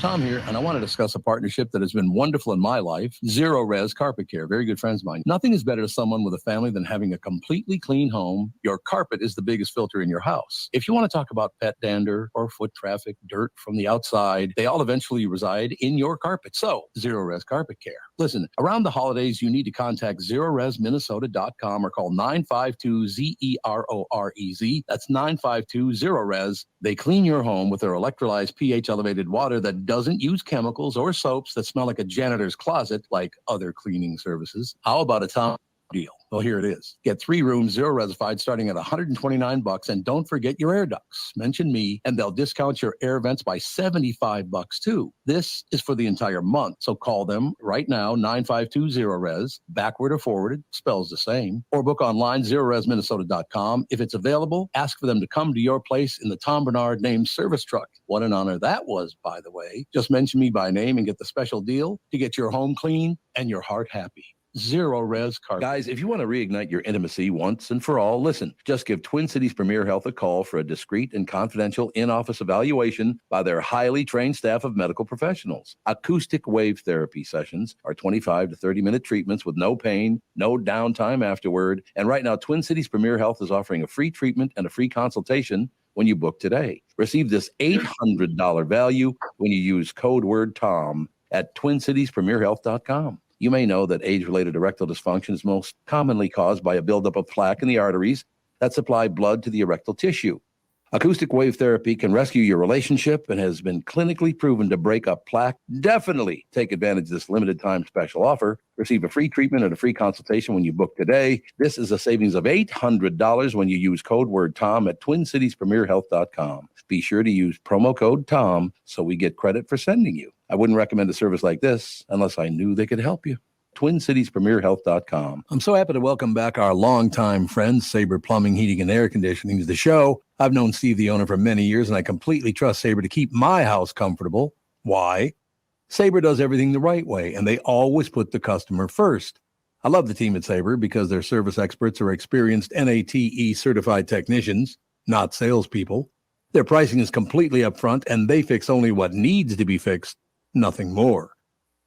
Tom here, and I want to discuss a partnership that has been wonderful in my life, Zero Res Carpet Care. Very good friends of mine. Nothing is better to someone with a family than having a completely clean home. Your carpet is the biggest filter in your house. If you want to talk about pet dander or foot traffic, dirt from the outside, they all eventually reside in your carpet. So, Zero Res Carpet Care. Listen, around the holidays, you need to contact ZeroResMinnesota.com or call 952-ZEROREZ. That's 952-ZERO-RES. They clean your home with their electrolyzed pH-elevated water that doesn't use chemicals or soaps that smell like a janitor's closet like other cleaning services. How about a Tom deal? Well, here it is. Get 3 rooms, zero resified, starting at $129, and don't forget your air ducts. Mention me, and they'll discount your air vents by $75 too. This is for the entire month, so call them right now, 952-0-RES, backward or forwarded, spells the same, or book online, ZeroResMinnesota.com. If it's available, ask for them to come to your place in the Tom Barnard named service truck. What an honor that was, by the way. Just mention me by name and get the special deal to get your home clean and your heart happy. Zero Res Carpet. Guys, if you want to reignite your intimacy once and for all, listen, just give Twin Cities Premier Health a call for a discreet and confidential in-office evaluation by their highly trained staff of medical professionals. Acoustic wave therapy sessions are 25 to 30-minute treatments with no pain, no downtime afterward. And right now, Twin Cities Premier Health is offering a free treatment and a free consultation when you book today. Receive this $800 value when you use code word TOM at TwinCitiesPremierHealth.com. You may know that age-related erectile dysfunction is most commonly caused by a buildup of plaque in the arteries that supply blood to the erectile tissue. Acoustic wave therapy can rescue your relationship and has been clinically proven to break up plaque. Definitely take advantage of this limited time special offer. Receive a free treatment and a free consultation when you book today. This is a savings of $800 when you use code word TOM at TwinCitiesPremierHealth.com. Be sure to use promo code TOM so we get credit for sending you. I wouldn't recommend a service like this unless I knew they could help you. TwinCitiesPremierHealth.com. I'm so happy to welcome back our longtime friend, Sabre Plumbing, Heating, and Air Conditioning, to the show. I've known Steve, the owner, for many years, and I completely trust Sabre to keep my house comfortable. Why? Sabre does everything the right way, and they always put the customer first. I love the team at Sabre because their service experts are experienced NATE certified technicians, not salespeople. Their pricing is completely upfront, and they fix only what needs to be fixed, nothing more.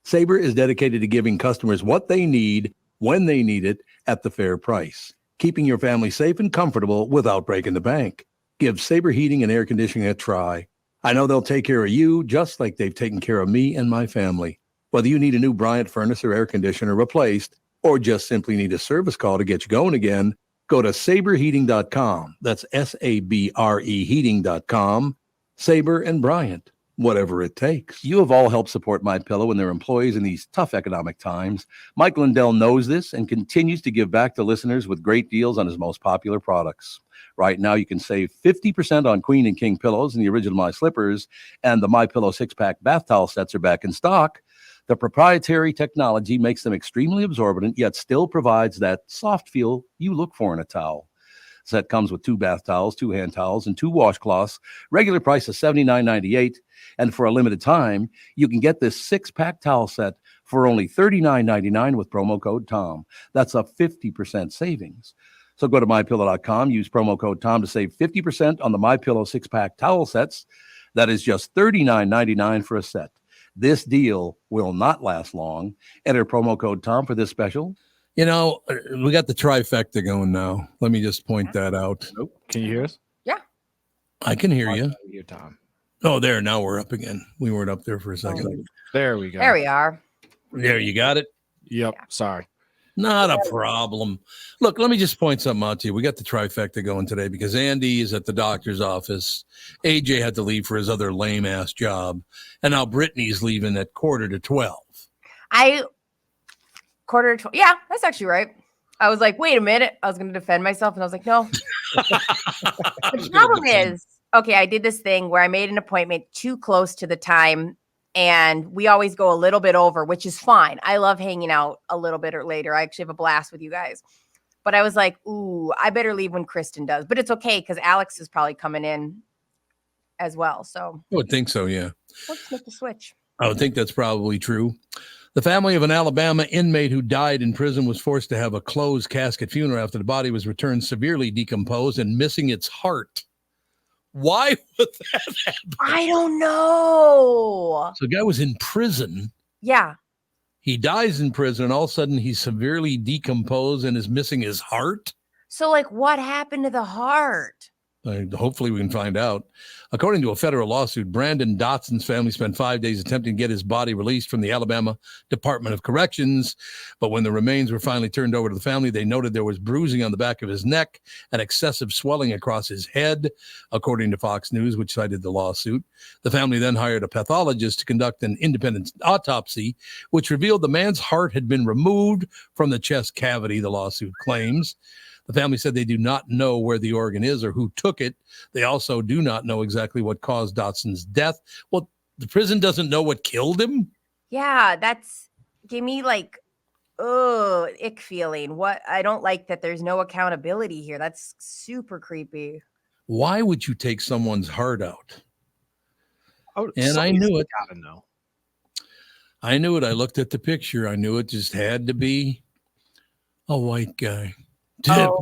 Sabre is dedicated to giving customers what they need, when they need it, at the fair price, keeping your family safe and comfortable without breaking the bank. Give Sabre Heating and Air Conditioning a try. I know they'll take care of you just like they've taken care of me and my family. Whether you need a new Bryant furnace or air conditioner replaced, or just simply need a service call to get you going again, go to saberheating.com. That's SABRE heating.com. Sabre and Bryant. Whatever it takes. You have all helped support MyPillow and their employees in these tough economic times. Mike Lindell knows this and continues to give back to listeners with great deals on his most popular products. Right now, you can save 50% on Queen and King pillows and the original My Slippers, and the MyPillow 6-pack bath towel sets are back in stock. The proprietary technology makes them extremely absorbent, yet still provides that soft feel you look for in a towel. Set comes with 2 bath towels, 2 hand towels, and 2 washcloths. Regular price is $79.98. And for a limited time, you can get this 6-pack towel set for only $39.99 with promo code TOM. That's a 50% savings. So go to MyPillow.com, use promo code TOM to save 50% on the MyPillow 6-pack towel sets. That is just $39.99 for a set. This deal will not last long. Enter promo code TOM for this special. You know, we got the trifecta going now. Let me just point that out. Nope. Can you hear us? Yeah. I can hear you. Hear Tom. Oh, there. Now we're up again. We weren't up there for a second. There we go. There we are. There, you got it? Yep. Yeah. Sorry. Not a problem. Look, let me just point something out to you. We got the trifecta going today because Andy is at the doctor's office. AJ had to leave for his other lame-ass job. And now Brittany's leaving at 11:45. Quarter to 12. Yeah, that's actually right. I was like, wait a minute. I was going to defend myself. And I was like, no. The problem is, okay, I did this thing where I made an appointment too close to the time. And we always go a little bit over, which is fine. I love hanging out a little bit or later. I actually have a blast with you guys. But I was like, ooh, I better leave when Kristen does. But it's okay because Alex is probably coming in as well. So I would think so, yeah. Let's make the switch. I would think that's probably true. The family of an Alabama inmate who died in prison was forced to have a closed casket funeral after the body was returned severely decomposed and missing its heart. Why would that happen? I don't know. So the guy was in prison. Yeah. He dies in prison, and all of a sudden he's severely decomposed and is missing his heart. So, like, what happened to the heart? Hopefully we can find out. According to a federal lawsuit, Brandon Dotson's family spent 5 days attempting to get his body released from the Alabama Department of Corrections. But when the remains were finally turned over to the family, they noted there was bruising on the back of his neck and excessive swelling across his head, according to Fox News, which cited the lawsuit. The family then hired a pathologist to conduct an independent autopsy, which revealed the man's heart had been removed from the chest cavity, the lawsuit claims. The family said they do not know where the organ is or who took it. They also do not know exactly what caused Dotson's death. Well, the prison doesn't know what killed him? Yeah, that's give me like, ick feeling. What I don't like that there's no accountability here. That's super creepy. Why would you take someone's heart out? Oh, and I knew it. Gotta know. I knew it. I looked at the picture. I knew it just had to be a white guy. Oh,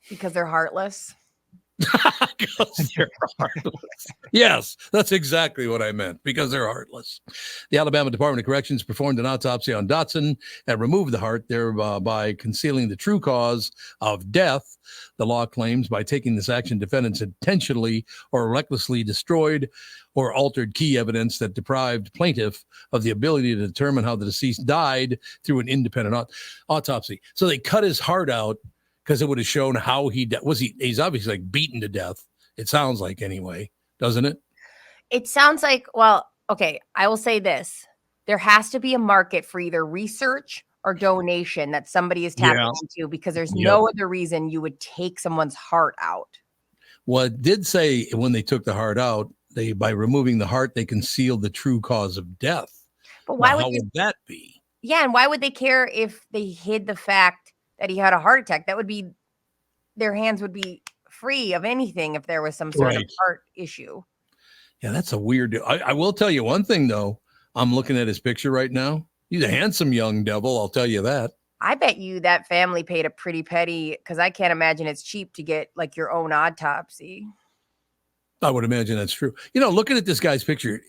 because they're heartless. They're heartless. Yes, that's exactly what I meant, because they're heartless. The Alabama Department of Corrections performed an autopsy on Dotson and removed the heart, thereby concealing the true cause of death. The law claims by taking this action, defendants intentionally or recklessly destroyed or altered key evidence that deprived plaintiff of the ability to determine how the deceased died through an independent autopsy. So they cut his heart out because it would have shown how he died. He's obviously like beaten to death It sounds like anyway, doesn't it? It sounds like, well, okay, I will say this. There has to be a market for either research or donation that somebody is tapping into, because there's no other reason you would take someone's heart out. Well, it did say when they took the heart out, by removing the heart, they concealed the true cause of death. But why would that be? Yeah, and why would they care if they hid the fact that he had a heart attack? That would be, their hands would be free of anything if there was some sort of heart issue. Yeah, that's a weird. I will tell you one thing, though. I'm looking at his picture right now. He's a handsome young devil, I'll tell you that. I bet you that family paid a pretty penny, because I can't imagine it's cheap to get like your own autopsy. I would imagine that's true. Looking at this guy's picture,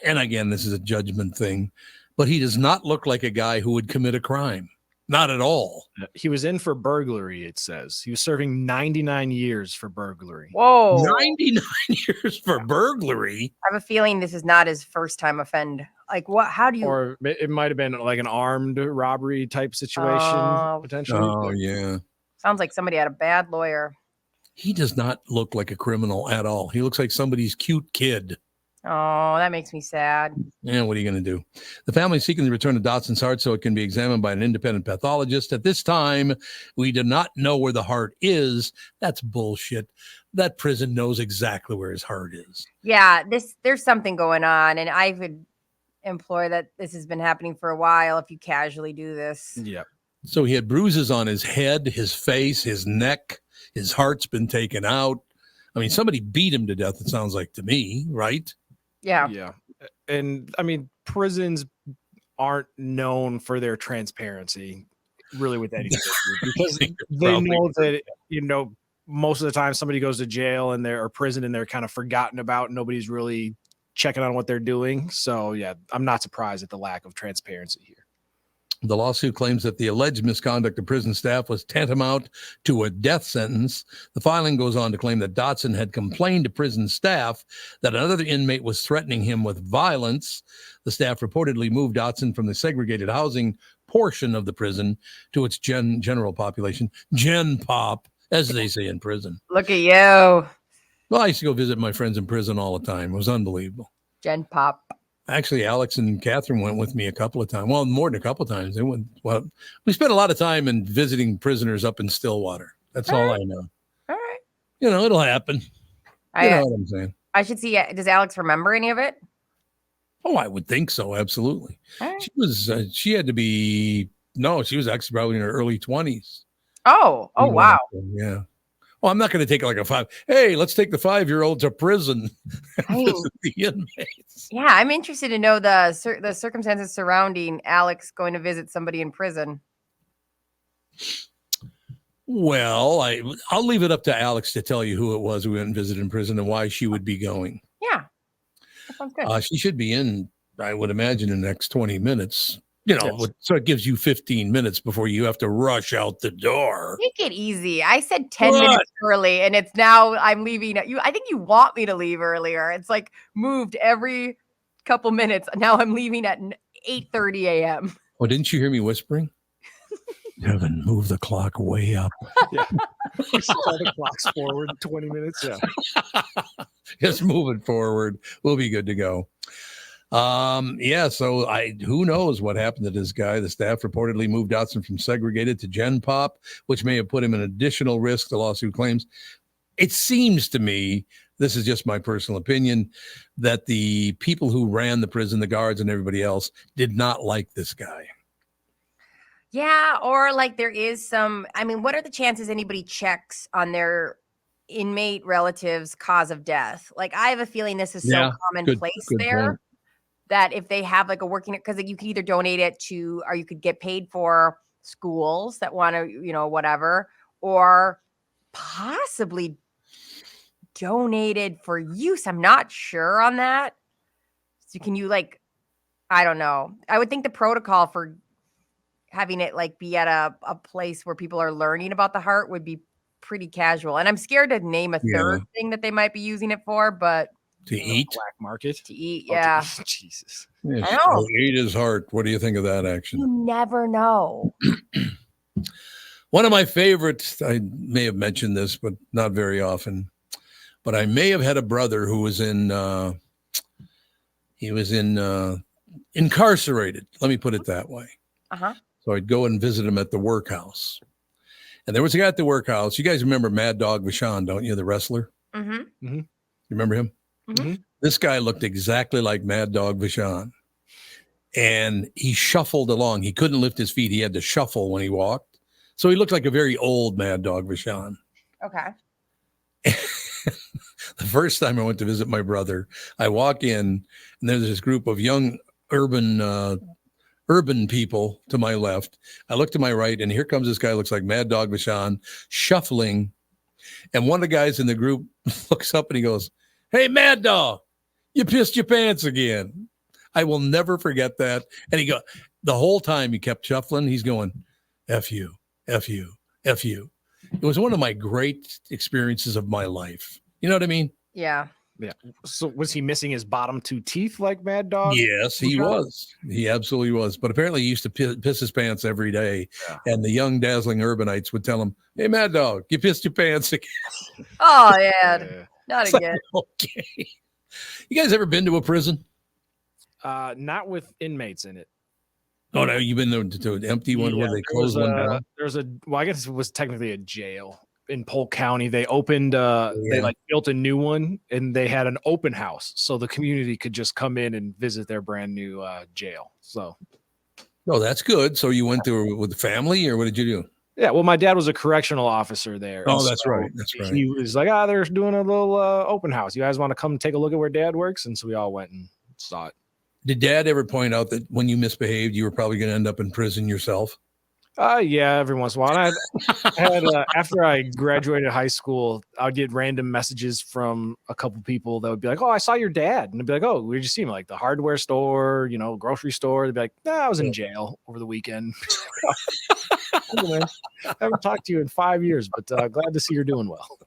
and again, this is a judgment thing, but he does not look like a guy who would commit a crime. Not at all. He was in for burglary, it says. He was serving 99 years for burglary. Whoa. 99 years for burglary? I have a feeling this is not his first time offend. Like, what? How do you? Or it might have been like an armed robbery type situation, potentially. Oh, yeah. Sounds like somebody had a bad lawyer. He does not look like a criminal at all. He looks like somebody's cute kid. Oh, that makes me sad. Yeah, what are you going to do? The family is seeking the return of Dotson's heart so it can be examined by an independent pathologist. At this time, we do not know where the heart is. That's bullshit. That prison knows exactly where his heart is. Yeah, there's something going on, and I would implore that this has been happening for a while if you casually do this. Yeah. So he had bruises on his head, his face, his neck. His heart's been taken out. I mean, somebody beat him to death, it sounds like to me, right? Yeah. Yeah. And I mean, prisons aren't known for their transparency really with anything, because they know that, most of the time somebody goes to jail or prison and they're kind of forgotten about, and nobody's really checking on what they're doing. So yeah, I'm not surprised at the lack of transparency here. The lawsuit claims that the alleged misconduct of prison staff was tantamount to a death sentence. The filing goes on to claim that Dotson had complained to prison staff that another inmate was threatening him with violence. The staff reportedly moved Dotson from the segregated housing portion of the prison to its general population. Gen Pop, as they say in prison. Look at you. Well, I used to go visit my friends in prison all the time. It was unbelievable. Gen Pop. Actually, Alex and Catherine went with me a couple of times. Well, more than a couple of times. They went. Well, we spent a lot of time in visiting prisoners up in Stillwater. That's all I know. All right. It'll happen. You know what I'm saying? I should see. Does Alex remember any of it? Oh, I would think so. Absolutely. Right. She was. She had to be. No, she was actually probably in her early 20s. Oh, wow. Yeah. Well, I'm not going to take like a 5. Hey, let's take the 5-year-old to prison. The inmates. Yeah, I'm interested to know the circumstances surrounding Alex going to visit somebody in prison. Well, I'll leave it up to Alex to tell you who it was who went and visited in prison and why she would be going. Yeah, that sounds good. She should be in, I would imagine, in the next 20 minutes. So it gives you 15 minutes before you have to rush out the door. Take it easy. I said 10 minutes early, and it's now I'm leaving. I think you want me to leave earlier. It's like moved every couple minutes. Now I'm leaving at 8:30 a.m. Oh, didn't you hear me whispering? Devin, move the clock way up. Yeah. All the clocks forward 20 minutes. Yeah. Just move it forward. We'll be good to go. So who knows what happened to this guy. The staff reportedly moved Dotson from segregated to Gen Pop, which may have put him in additional risk, the lawsuit claims. It seems to me, this is just my personal opinion, that the people who ran the prison, the guards and everybody else, did not like this guy. Yeah, or like there is some, what are the chances anybody checks on their inmate relatives' cause of death? Like, I have a feeling this is so commonplace there. Point. That if they have like a working, because you can either donate it to, or you could get paid for schools that want to, whatever, or possibly donated for use. I'm not sure on that. So can you I don't know. I would think the protocol for having it be at a place where people are learning about the heart would be pretty casual. And I'm scared to name a third thing that they might be using it for, but to eat, black market to eat. Yeah. Jesus. Yes. I know. Eat his heart. What do you think of that action? You never know. One of my favorites, I may have mentioned this, but not very often. but I may have had a brother who was incarcerated. Let me put it that way. Uh-huh. So I'd go and visit him at the workhouse. And there was a guy at the workhouse. You guys remember Mad Dog Vachon, don't you? The wrestler. Mm-hmm. Mm-hmm. You remember him? Mm-hmm. This guy looked exactly like Mad Dog Vachon. And he shuffled along. He couldn't lift his feet. He had to shuffle when he walked. So he looked like a very old Mad Dog Vachon. Okay. The first time I went to visit my brother, I walk in and there's this group of young urban people to my left. I look to my right and here comes this guy, looks like Mad Dog Vachon, shuffling. And one of the guys in the group looks up and he goes, "Hey, Mad Dog, you pissed your pants again." I will never forget that. And the whole time he kept shuffling, he's going, "F you, F you, F you." It was one of my great experiences of my life. You know what I mean? Yeah. Yeah. So was he missing his bottom 2 teeth like Mad Dog? Yes, he was. He absolutely was. But apparently he used to piss his pants every day. Yeah. And the young dazzling urbanites would tell him, "Hey, Mad Dog, you pissed your pants again." Oh, yeah. Not again. Like, okay. You guys ever been to a prison? Not with inmates in it. Oh, no, you've been to an empty one where they closed one down? I guess it was technically a jail in Polk County. They opened, they built a new one and they had an open house. So the community could just come in and visit their brand new jail. So. Oh, that's good. So you went there with the family or what did you do? Yeah, well, my dad was a correctional officer there. Oh, that's right. That's right. He was like, they're doing a little open house. You guys want to come take a look at where Dad works? And so we all went and saw it. Did Dad ever point out that when you misbehaved, you were probably going to end up in prison yourself? Yeah, every once in a while. I had after I graduated high school, I'd get random messages from a couple people that would be like, "Oh, I saw your dad," and I'd be like, "Oh, where'd you see him?" Like the hardware store, grocery store. They'd be like, "Nah, I was in jail over the weekend." I haven't talked to you in 5 years, but glad to see you're doing well.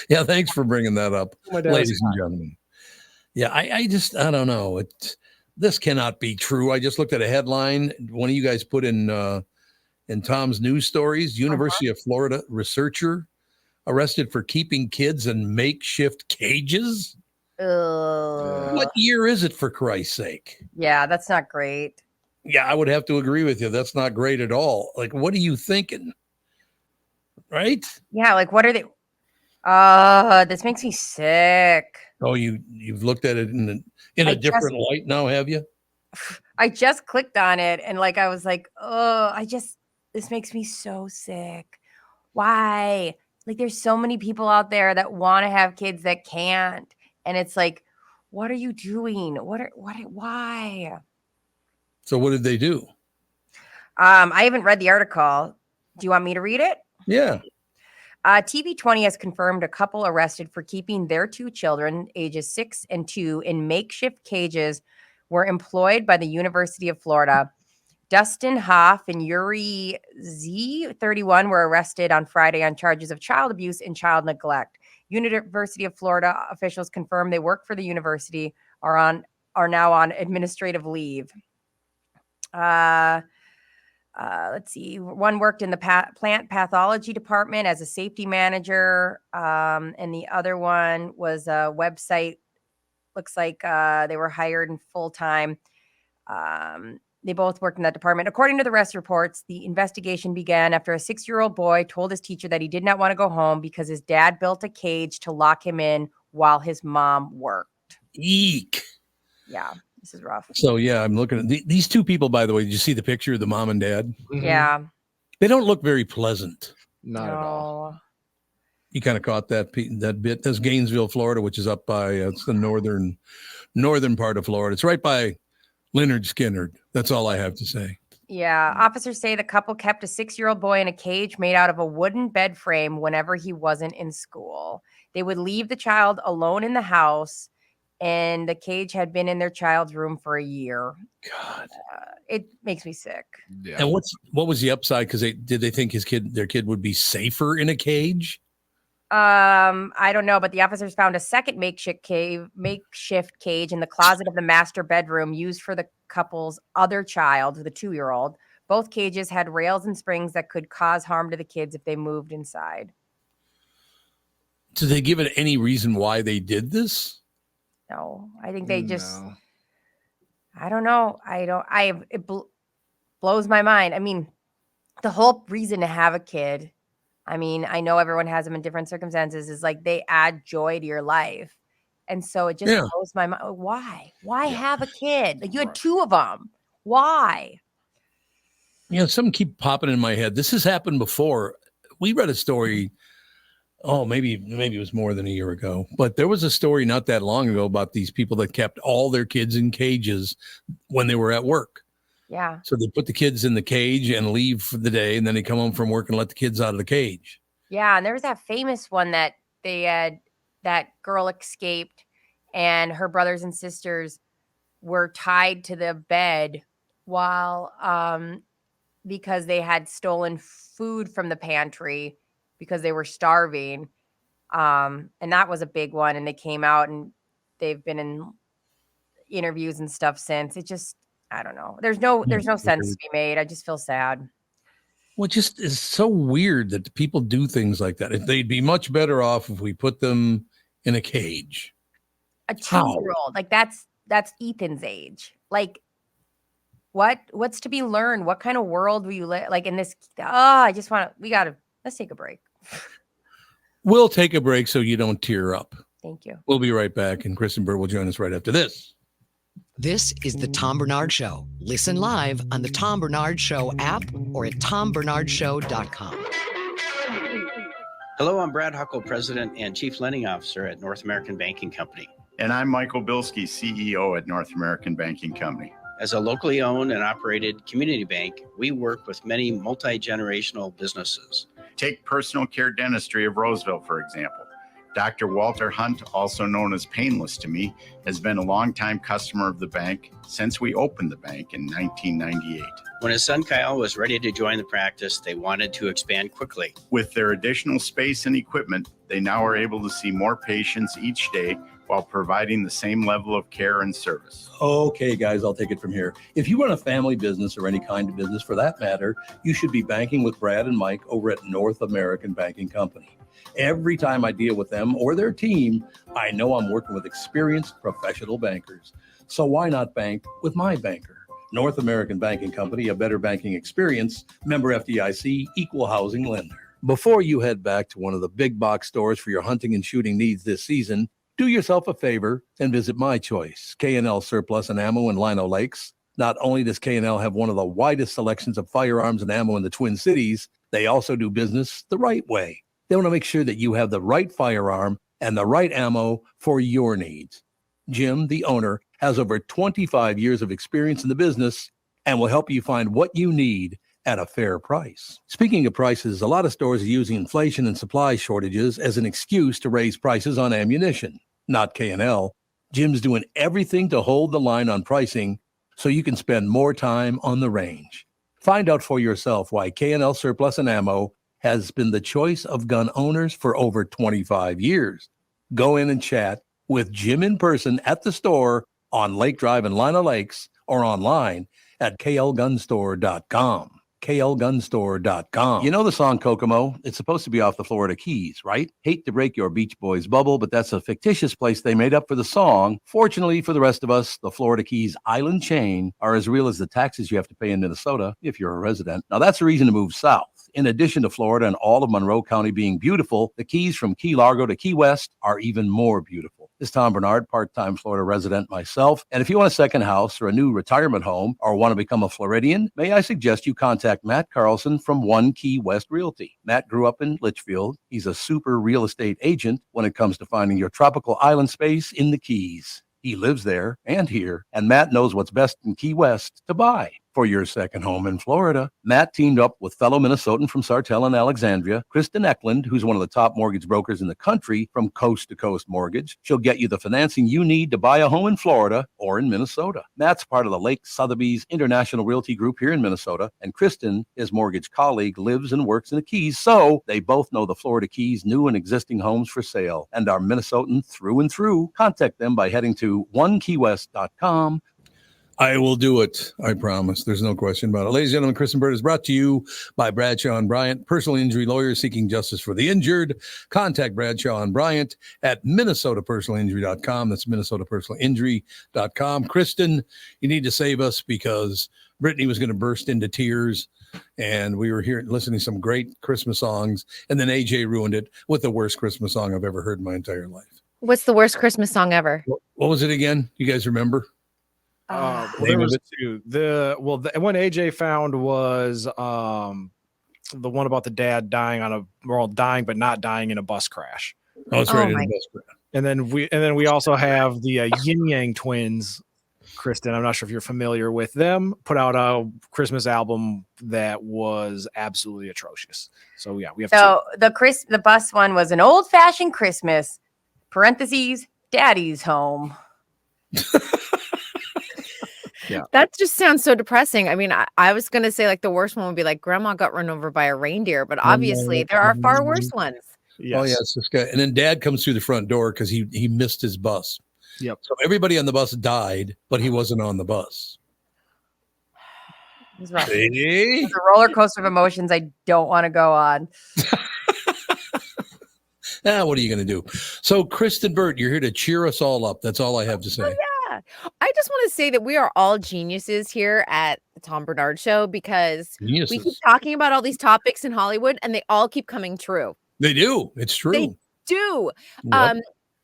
Yeah, thanks for bringing that up, ladies and gentlemen. Yeah, I don't know. This cannot be true. I just looked at a headline. One of you guys put in Tom's news stories, University of Florida researcher arrested for keeping kids in makeshift cages. What year is it, for Christ's sake? Yeah, that's not great. Yeah, I would have to agree with you. That's not great at all. Like, what are you thinking? Right? Yeah, like what are they? This makes me sick. Oh, you've looked at it in a different light now, have you? I just clicked on it and I was like, this makes me so sick. Why? Like there's so many people out there that want to have kids that can't. And it's like, what are you doing? Why? So what did they do? I haven't read the article. Do you want me to read it? Yeah. TV20 has confirmed a couple arrested for keeping their 2 children, ages 6 and 2, in makeshift cages were employed by the University of Florida. Dustin Hoff and Yuri Z, 31, were arrested on Friday on charges of child abuse and child neglect. University of Florida officials confirmed they work for the university, are now on administrative leave. Let's see. One worked in the plant pathology department as a safety manager, and the other one was a website. Looks like they were hired in full time. They both worked in that department. According to the arrest reports, the investigation began after a 6-year-old boy told his teacher that he did not want to go home because his dad built a cage to lock him in while his mom worked. Eek. Yeah. This is rough. So, yeah, I'm looking at these 2 people, by the way. Did you see the picture of the mom and dad? Mm-hmm. Yeah. They don't look very pleasant. Not at all. You kind of caught that bit. That's Gainesville, Florida, which is up by it's the northern part of Florida. It's right by Leonard Skinner. That's all I have to say. Yeah. Officers say the couple kept a 6-year-old boy in a cage made out of a wooden bed frame whenever he wasn't in school. They would leave the child alone in the house, and the cage had been in their child's room for a year. God, it makes me sick. Yeah. And what was the upside? Because did they think their kid would be safer in a cage? I don't know, but the officers found a second makeshift cage in the closet of the master bedroom used for the couple's other child, the 2-year-old. Both cages had rails and springs that could cause harm to the kids if they moved inside. Did they give it any reason why they did this? No, I think they just, I don't know. It blows my mind. I mean, the whole reason to have a kid, I mean, I know everyone has them in different circumstances, is like they add joy to your life. And so it just blows my mind. Why? Why have a kid? Like you had two of them. Why? Some keep popping in my head. This has happened before. We read a story, maybe it was more than a year ago, but there was a story not that long ago about these people that kept all their kids in cages when they were at work. Yeah. So they put the kids in the cage and leave for the day, and then they come home from work and let the kids out of the cage. Yeah, and there was that famous one that they had, that girl escaped and her brothers and sisters were tied to the bed while because they had stolen food from the pantry because they were starving. And that was a big one, and they came out and they've been in interviews and stuff since. It just, I don't know. There's no sense to be made. I just feel sad. Well, it just is so weird that people do things like that. If they'd be much better off if we put them in a cage. A 2-year-old, like that's Ethan's age. Like, what's to be learned? What kind of world will you live? Like in this? Let's take a break. We'll take a break so you don't tear up. Thank you. We'll be right back, and Kristyn Burr will join us right after this. This is the Tom Barnard Show. Listen live on the Tom Barnard Show app or at tombernardshow.com. Hello, I'm Brad Huckle, President and Chief Lending Officer at North American Banking Company. And I'm Michael Bilski, CEO at North American Banking Company. As a locally owned and operated community bank, we work with many multi-generational businesses. Take Personal Care Dentistry of Roseville, for example. Dr. Walter Hunt, also known as Painless to me, has been a longtime customer of the bank since we opened the bank in 1998. When his son Kyle was ready to join the practice, they wanted to expand quickly. With their additional space and equipment, they now are able to see more patients each day while providing the same level of care and service. Okay, guys, I'll take it from here. If you run a family business or any kind of business for that matter, you should be banking with Brad and Mike over at North American Banking Company. Every time I deal with them or their team, I know I'm working with experienced professional bankers. So why not bank with my banker? North American Banking Company, a better banking experience, member FDIC, equal housing lender. Before you head back to one of the big box stores for your hunting and shooting needs this season, do yourself a favor and visit my choice, K&L Surplus and Ammo in Lino Lakes. Not only does K&L have one of the widest selections of firearms and ammo in the Twin Cities, they also do business the right way. They want to make sure that you have the right firearm and the right ammo for your needs. Jim, the owner, has over 25 years of experience in the business and will help you find what you need at a fair price. Speaking of prices, a lot of stores are using inflation and supply shortages as an excuse to raise prices on ammunition. Not K&L. Jim's doing everything to hold the line on pricing so you can spend more time on the range. Find out for yourself why K&L Surplus and Ammo has been the choice of gun owners for over 25 years. Go in and chat with Jim in person at the store on Lake Drive in Lino Lakes or online at klgunstore.com. klgunstore.com. You know the song Kokomo? It's supposed to be off the Florida Keys, right? Hate to break your Beach Boys bubble, but that's a fictitious place they made up for the song. Fortunately for the rest of us, the Florida Keys island chain are as real as the taxes you have to pay in Minnesota if you're a resident. Now that's a reason to move south. In addition to Florida and all of Monroe County being beautiful, the Keys from Key Largo to Key West are even more beautiful. This is Tom Barnard, part-time Florida resident myself. And if you want a second house or a new retirement home or want to become a Floridian, may I suggest you contact Matt Carlson from One Key West Realty. Matt grew up in Litchfield. He's a super real estate agent when it comes to finding your tropical island space in the Keys. He lives there and here, and Matt knows what's best in Key West to buy for your second home in Florida. Matt teamed up with fellow Minnesotan from Sartell and Alexandria, Kristen Eklund, who's one of the top mortgage brokers in the country from Coast to Coast Mortgage. She'll get you the financing you need to buy a home in Florida or in Minnesota. Matt's part of the Lake Sotheby's International Realty Group here in Minnesota, and Kristen, his mortgage colleague, lives and works in the Keys, so they both know the Florida Keys' new and existing homes for sale and are Minnesotan through and through. Contact them by heading to onekeywest.com. I will do it. I promise. There's no question about it. Ladies and gentlemen, Kristyn Bird is brought to you by Bradshaw and Bryant, personal injury lawyers seeking justice for the injured. Contact Bradshaw and Bryant at minnesotapersonalinjury.com. That's minnesotapersonalinjury.com. Kristyn, you need to save us because Brittany was going to burst into tears, and we were here listening to some great Christmas songs, and then AJ ruined it with the worst Christmas song I've ever heard in my entire life. What's the worst Christmas song ever? What was it again? You guys remember? There was two. The one AJ found was the one about the dad dying dying but not dying in a bus crash. Oh, that's right, in a bus crash. And then we also have the Yin Yang Twins. Kristyn, I'm not sure if you're familiar with them. Put out a Christmas album that was absolutely atrocious. So yeah, we have. So the bus one was an old fashioned Christmas. Parentheses, Daddy's home. Yeah, that just sounds so depressing. I mean, I was gonna say like the worst one would be like Grandma got run over by a reindeer, but obviously there are far worse ones. Yes. Oh yes, this guy, and then Dad comes through the front door because he missed his bus. Yep. So everybody on the bus died, but he wasn't on the bus. It's rough. It's a roller coaster of emotions I don't want to go on. What are you going to do? So, Kristyn Bird, you're here to cheer us all up. That's all I have to say. Oh, yeah. I just want to say that we are all geniuses here at the Tom Barnard Show because we keep talking about all these topics in Hollywood and they all keep coming true. They do. It's true. They do. Yep.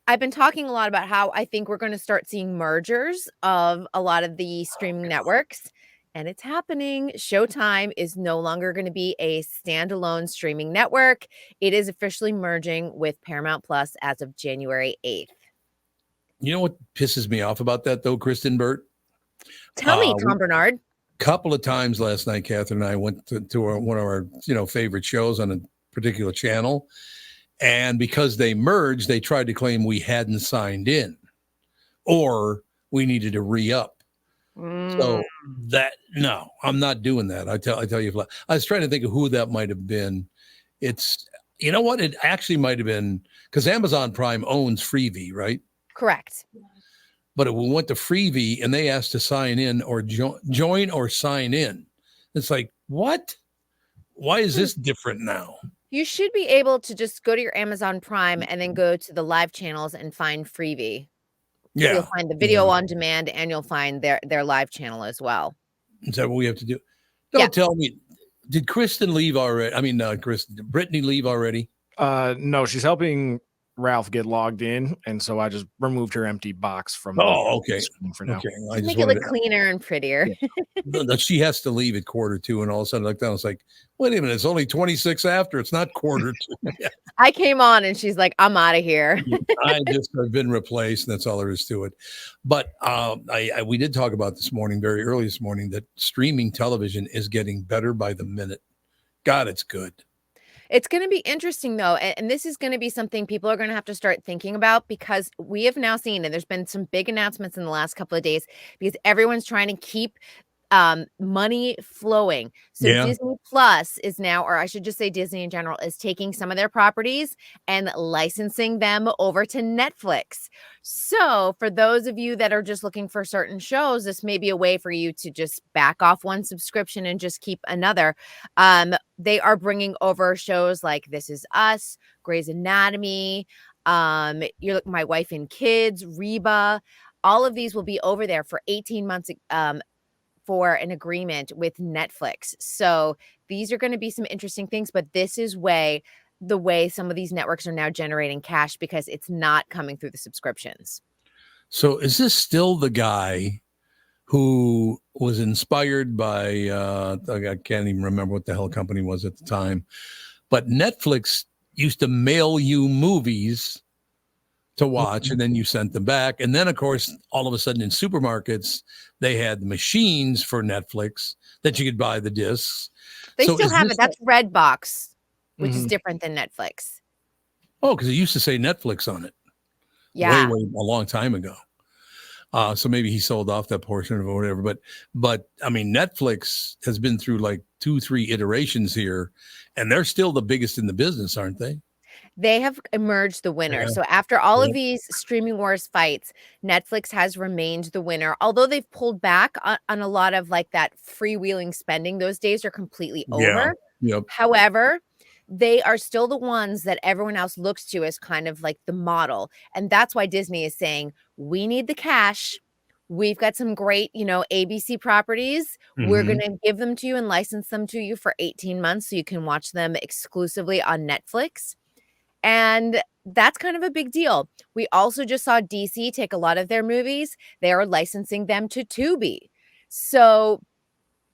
I've been talking a lot about how I think we're going to start seeing mergers of a lot of the streaming networks. And it's happening. Showtime is no longer going to be a standalone streaming network. It is officially merging with Paramount Plus as of January 8th. You know what pisses me off about that, though, Kristyn Bird? Tell me, Tom Barnard. A couple of times last night, Catherine and I went to one of our favorite shows on a particular channel. And because they merged, they tried to claim we hadn't signed in or we needed to re-up. So no, I'm not doing that. I tell you, I was trying to think of who that might have been. It's, you know what? It actually might have been because Amazon Prime owns Freevee, right? Correct. But we went to Freevee and they asked to sign in or join or sign in. It's like, what? Why is this different now? You should be able to just go to your Amazon Prime and then go to the live channels and find Freevee. Yeah. You'll find the video on demand and you'll find their live channel as well. Is that what we have to do? Don't tell me. Did Kristyn leave already? I mean, Brittany leave already? No, she's helping Ralph get logged in. And so I just removed her empty box from okay. For now. Okay. Just make it look cleaner and prettier. Yeah. She has to leave at 1:45, and all of a sudden I looked down. I was like, wait a minute, it's only 26 after. It's not 1:45. I came on and she's like, I'm out of here. I've been replaced, and that's all there is to it. But we did talk about very early this morning, that streaming television is getting better by the minute. God, it's good. It's going to be interesting, though, and this is going to be something people are going to have to start thinking about because we have now seen, and there's been some big announcements in the last couple of days because everyone's trying to keep money flowing. So Disney Plus is now, or I should just say Disney in general, is taking some of their properties and licensing them over to Netflix. So for those of you that are just looking for certain shows, this may be a way for you to just back off one subscription and just keep another. They are bringing over shows like This Is Us, Grey's Anatomy, My Wife and Kids, Reba. All of these will be over there for 18 months for an agreement with Netflix. So these are going to be some interesting things, but this is the way some of these networks are now generating cash because it's not coming through the subscriptions. So is this still the guy who was inspired by, I can't even remember what the hell company was at the time, but Netflix used to mail you movies to watch, and then you sent them back. And then, of course, all of a sudden in supermarkets, they had the machines for Netflix that you could buy the discs. They still have it. That's Redbox, which is different than Netflix. Oh, because it used to say Netflix on it. Yeah. Way, a long time ago. So maybe he sold off that portion of it or whatever. But I mean, Netflix has been through like 2-3 iterations here, and they're still the biggest in the business, aren't they? They have emerged the winner. Yeah. So after all of these streaming wars fights, Netflix has remained the winner. Although they've pulled back on a lot of like that freewheeling spending, those days are completely over. Yep. However, they are still the ones that everyone else looks to as kind of like the model. And that's why Disney is saying, we need the cash. We've got some great, ABC properties. We're going to give them to you and license them to you for 18 months so you can watch them exclusively on Netflix. And that's kind of a big deal. We also just saw DC take a lot of their movies. They are licensing them to Tubi. So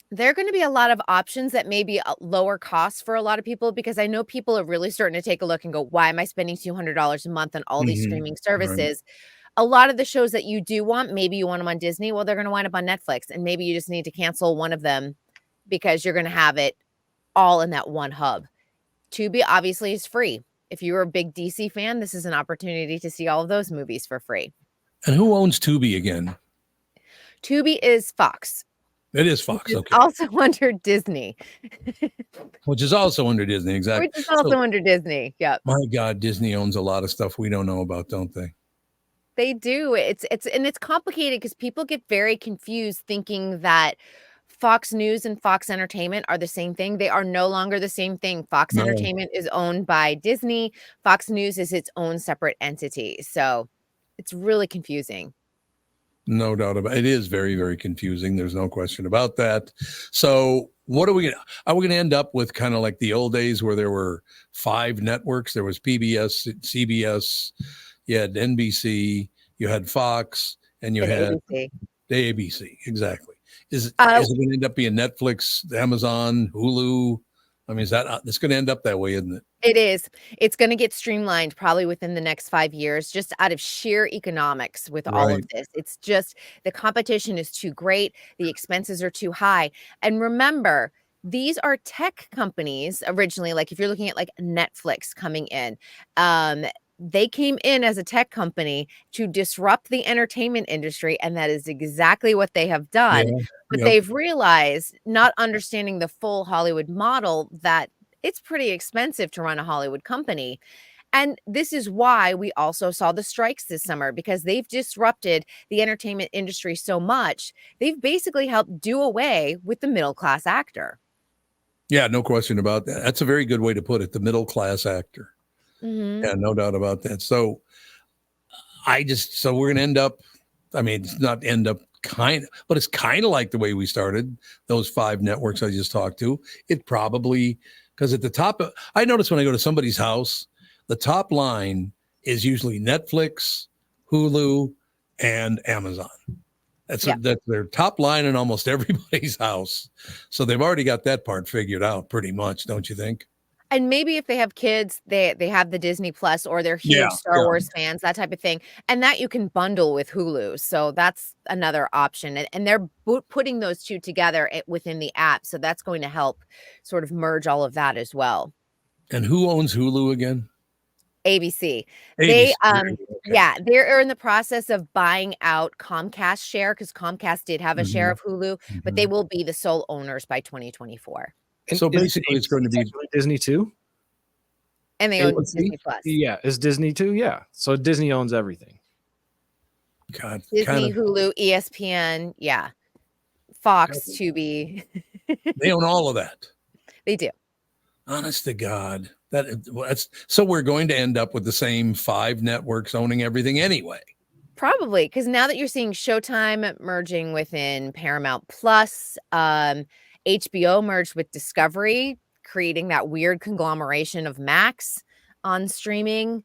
there are going to be a lot of options that may be a lower cost for a lot of people, because I know people are really starting to take a look and go, why am I spending $200 a month on all these streaming services? Right. A lot of the shows that you do want, maybe you want them on Disney. Well, they're going to wind up on Netflix, and maybe you just need to cancel one of them because you're going to have it all in that one hub. Tubi obviously is free. If you're a big DC fan, this is an opportunity to see all of those movies for free. And who owns Tubi again? Tubi is Fox. It is Fox. Okay. Also under Disney. Which is also under Disney, exactly. Which is also under Disney. Yep. My God, Disney owns a lot of stuff we don't know about, don't they? They do. It's complicated because people get very confused thinking that Fox News and Fox Entertainment are the same thing. They are no longer the same thing. Fox Entertainment is owned by Disney. Fox News is its own separate entity. So it's really confusing. No doubt about it. It is very, very confusing. There's no question about that. So what are we going to end up with? Kind of like the old days where there were 5 networks. There was PBS, CBS, you had NBC, you had Fox, and you had ABC. The ABC. Exactly. Is it going to end up being Netflix, Amazon, Hulu? I mean, it's going to end up that way, isn't it? It is. It's going to get streamlined probably within the next 5 years, just out of sheer economics with all of this. It's just the competition is too great. The expenses are too high. And remember, these are tech companies originally. Like if you're looking at like Netflix coming in, they came in as a tech company to disrupt the entertainment industry, and that is exactly what they have done. Yeah, but they've realized, not understanding the full Hollywood model, that it's pretty expensive to run a Hollywood company. And this is why we also saw the strikes this summer, because they've disrupted the entertainment industry so much. They've basically helped do away with the middle-class actor. Yeah, no question about that. That's a very good way to put it, the middle-class actor. Yeah, no doubt about that. So we're going to end up, I mean, it's not end up but it's kind of like the way we started, those 5 networks I just talked to. It probably, because at the top, I notice when I go to somebody's house, the top line is usually Netflix, Hulu, and Amazon. That's their top line in almost everybody's house. So they've already got that part figured out pretty much, don't you think? And maybe if they have kids, they have the Disney Plus, or they're huge Star Wars fans, that type of thing. And that you can bundle with Hulu. So that's another option. And they're putting those two together within the app. So that's going to help sort of merge all of that as well. And who owns Hulu again? ABC. They they're in the process of buying out Comcast share, because Comcast did have a share of Hulu, but they will be the sole owners by 2024. So basically, it's going to be Disney too, and they own Disney Plus. Yeah, is Disney too? Yeah, so Disney owns everything. God, Disney, Hulu, ESPN, Fox, Tubi. They own all of that. They do. Honest to God, that's so we're going to end up with the same 5 networks owning everything anyway. Probably, because now that you're seeing Showtime merging within Paramount Plus, HBO merged with Discovery, creating that weird conglomeration of Max on streaming.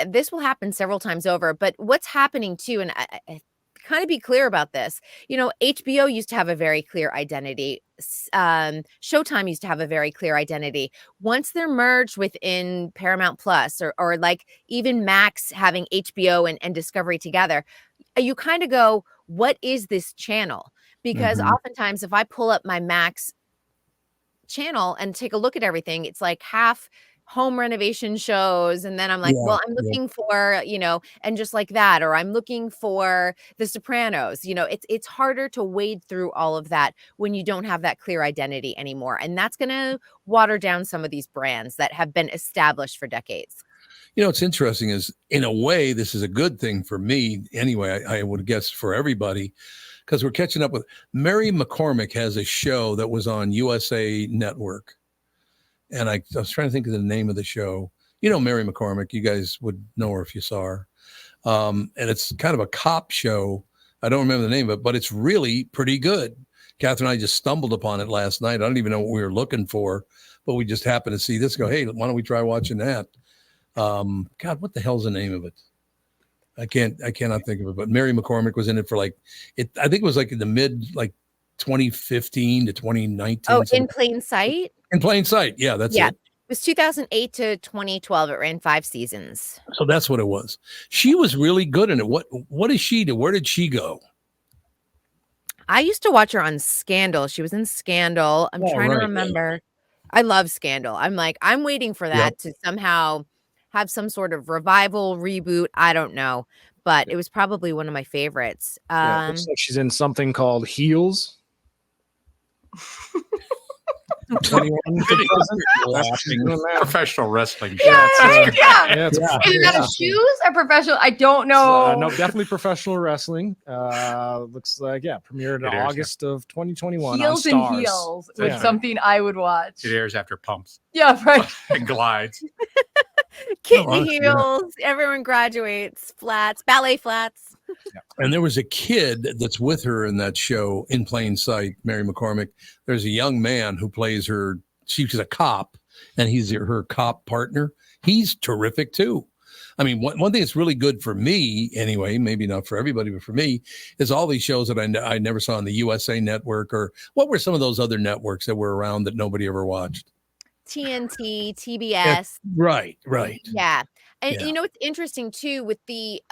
This will happen several times over. But what's happening too, and I kind of be clear about this, HBO used to have a very clear identity. Showtime used to have a very clear identity. Once they're merged within Paramount Plus, or like even Max having HBO and Discovery together, you kind of go, what is this channel? Because oftentimes if I pull up my Max channel and take a look at everything, it's like half home renovation shows. And then I'm like, well, I'm looking for, and just like that, or I'm looking for The Sopranos. It's harder to wade through all of that when you don't have that clear identity anymore. And that's going to water down some of these brands that have been established for decades. You know, what's interesting is, in a way, this is a good thing for me. Anyway, I would guess for everybody, because we're catching up with Mary McCormick has a show that was on USA Network. And I was trying to think of the name of the show. You know, Mary McCormick, you guys would know her if you saw her. And it's kind of a cop show. I don't remember the name of it, but it's really pretty good. Catherine and I just stumbled upon it last night. I don't even know what we were looking for, but we just happened to see this. Go, hey, why don't we try watching that? God, what the hell's the name of it? I cannot think of it. But Mary McCormick was in it for I think it was like in the mid 2015 to 2019. Oh, In Plain Sight. In Plain Sight, yeah, that's it. It was 2008 to 2012. It ran 5 seasons. So that's what it was. She was really good in it. What does she do? Where did she go? I used to watch her on Scandal. She was in Scandal. I'm trying to remember. I love Scandal. I'm waiting for that to somehow have some sort of revival, reboot. I don't know, but it was probably one of my favorites. Looks like she's in something called Heels. 21 professional wrestling. Yeah. Is Yeah. that a shoes or professional? I don't know. No, definitely professional wrestling. Looks like premiered in August of 2021. Heels on Stars. and Heels was something I would watch. It airs after Pumps. Yeah, right. And Glides. Kitten heels. Everyone graduates. Flats, ballet flats. And there was a kid that's with her in that show, In Plain Sight, Mary McCormick. There's a young man who plays her. She's a cop, and he's her cop partner. He's terrific too. I mean, one thing that's really good for me, anyway, maybe not for everybody, but for me, is all these shows that I never saw on the USA Network, or what were some of those other networks that were around that nobody ever watched? TNT, TBS. Right. Yeah. And you know what's interesting too, with the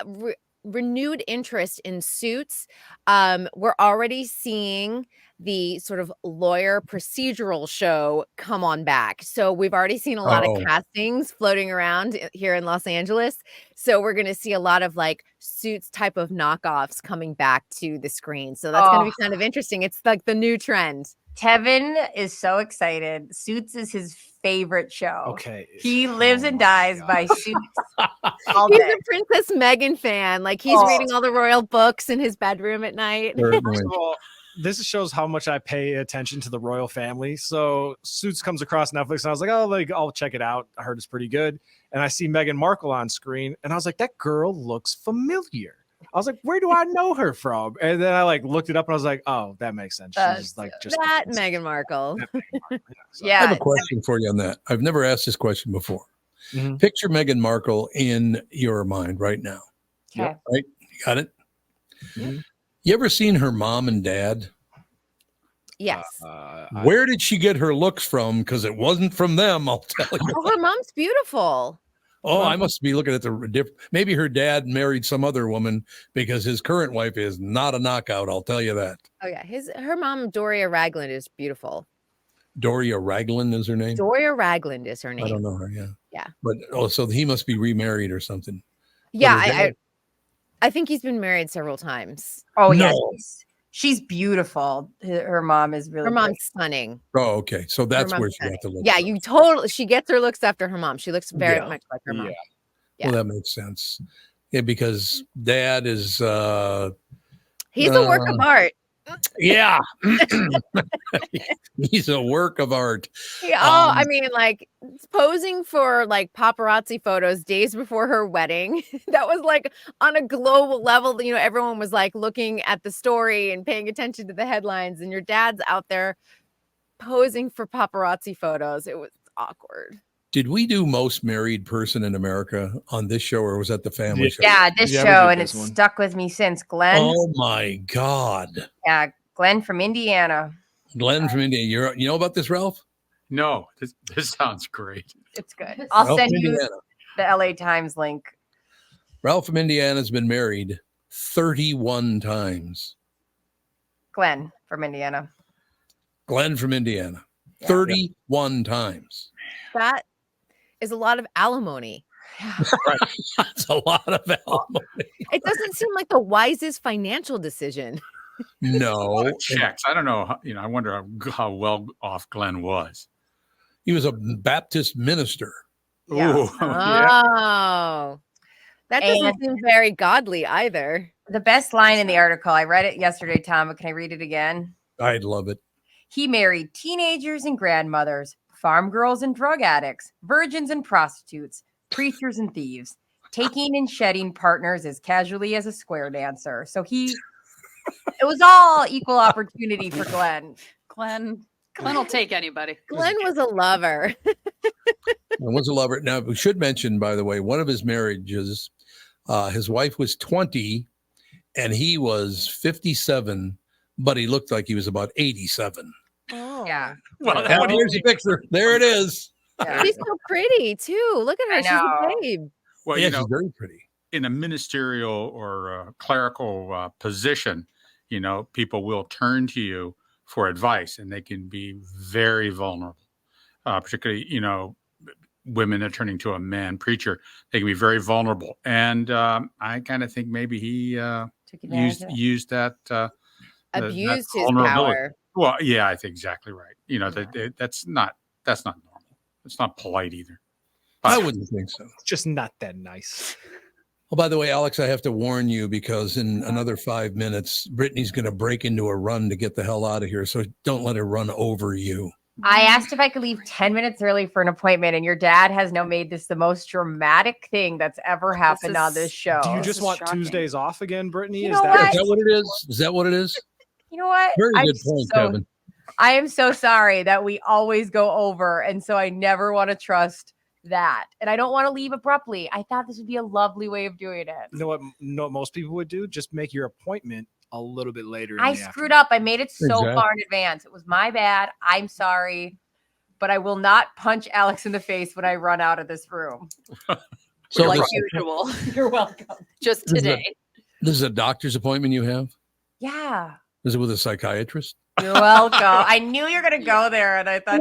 renewed interest in Suits, we're already seeing the sort of lawyer procedural show come on back. So we've already seen a lot of castings floating around here in Los Angeles. So we're going to see a lot of Suits type of knockoffs coming back to the screen. So that's going to be kind of interesting. It's like the new trend. Tevin is so excited. Suits is his favorite show. Okay. He lives and dies by Suits. He's a Princess Meghan fan. He's reading all the royal books in his bedroom at night. First of all, this shows how much I pay attention to the royal family. So Suits comes across Netflix, and I was like, I'll check it out. I heard it's pretty good. And I see Meghan Markle on screen, and I was like, that girl looks familiar. I was like, where do I know her from? And then I looked it up, and I was like, oh, that makes sense. She's just that Meghan Markle. Yeah. I have a question for you on that. I've never asked this question before. Mm-hmm. Picture Meghan Markle in your mind right now. Okay. Right? You got it? Mm-hmm. You ever seen her mom and dad? Yes. Where did she get her looks from? Because it wasn't from them, I'll tell you. Oh, her mom's beautiful. Oh, I must be looking at maybe her dad married some other woman, because his current wife is not a knockout. I'll tell you that. Oh yeah, her mom Doria Ragland is beautiful. Doria Ragland is her name. Doria Ragland is her name. I don't know her. Yeah. Yeah. But so he must be remarried or something. Yeah, I think he's been married several times. Oh no. Yes. She's beautiful. Her mom is really. Her mom's stunning. Oh, okay. So that's where she got the look. Yeah, she gets her looks after her mom. She looks very much like her mom. Yeah. Well, that makes sense. Yeah, because dad is he's a work of art. Yeah. He's a work of art. Yeah, I mean, posing for paparazzi photos days before her wedding. That was on a global level. Everyone was looking at the story and paying attention to the headlines, and your dad's out there posing for paparazzi photos. It was awkward. Did we do most married person in America on this show, or was that the family show? Yeah, this show, and it's stuck with me since. Glenn. Oh my God. Yeah, Glenn from Indiana. Glenn from Indiana. You know about this, Ralph? No, this sounds great. It's good. I'll send you the LA Times link. Ralph from Indiana has been married 31 times. Glenn from Indiana. Glenn from Indiana. 31 times. That is a lot of alimony. Right. That's a lot of alimony. It doesn't seem like the wisest financial decision. No. Checks. I don't know. I wonder how well off Glenn was. He was a Baptist minister. Yeah. Oh, that doesn't seem very godly either. The best line in the article, I read it yesterday, Tom, but can I read it again? I'd love it. He married teenagers and grandmothers, farm girls and drug addicts, virgins and prostitutes, preachers and thieves, taking and shedding partners as casually as a square dancer. So it was all equal opportunity for Glenn. Glenn will take anybody. Glenn was a lover. Was a lover. Now, we should mention, by the way, one of his marriages, his wife was 20 and he was 57, but he looked like he was about 87. Oh, yeah. Well, here's a picture. There it is. Yeah. She's so pretty too. Look at her. She's a babe. Well, she's very pretty. In a ministerial or clerical position, people will turn to you for advice, and they can be very vulnerable. Particularly, women are turning to a man preacher. They can be very vulnerable, and I kind of think maybe he used that. Abused his power. Well, yeah, I think exactly right. That's not normal. It's not polite either. I wouldn't think so. It's just not that nice. Well, by the way, Alex, I have to warn you because in another 5 minutes, Brittany's going to break into a run to get the hell out of here. So don't let her run over you. I asked if I could leave 10 minutes early for an appointment, and your dad has now made this the most dramatic thing that's ever happened on this show. Do you just want Tuesdays off again, Brittany? You Is know that what it is? Is that what it is? You know what? Very good point, Kevin. I am so sorry that we always go over, and so I never want to trust that. And I don't want to leave abruptly. I thought this would be a lovely way of doing it. You know what most people would do? Just make your appointment a little bit later. I screwed up. I made it so far in advance. It was my bad. I'm sorry. But I will not punch Alex in the face when I run out of this room. So like usual. You're welcome. Just today. This is a doctor's appointment you have? Yeah. Is it with a psychiatrist? You're welcome. I knew you were going to go there, and I thought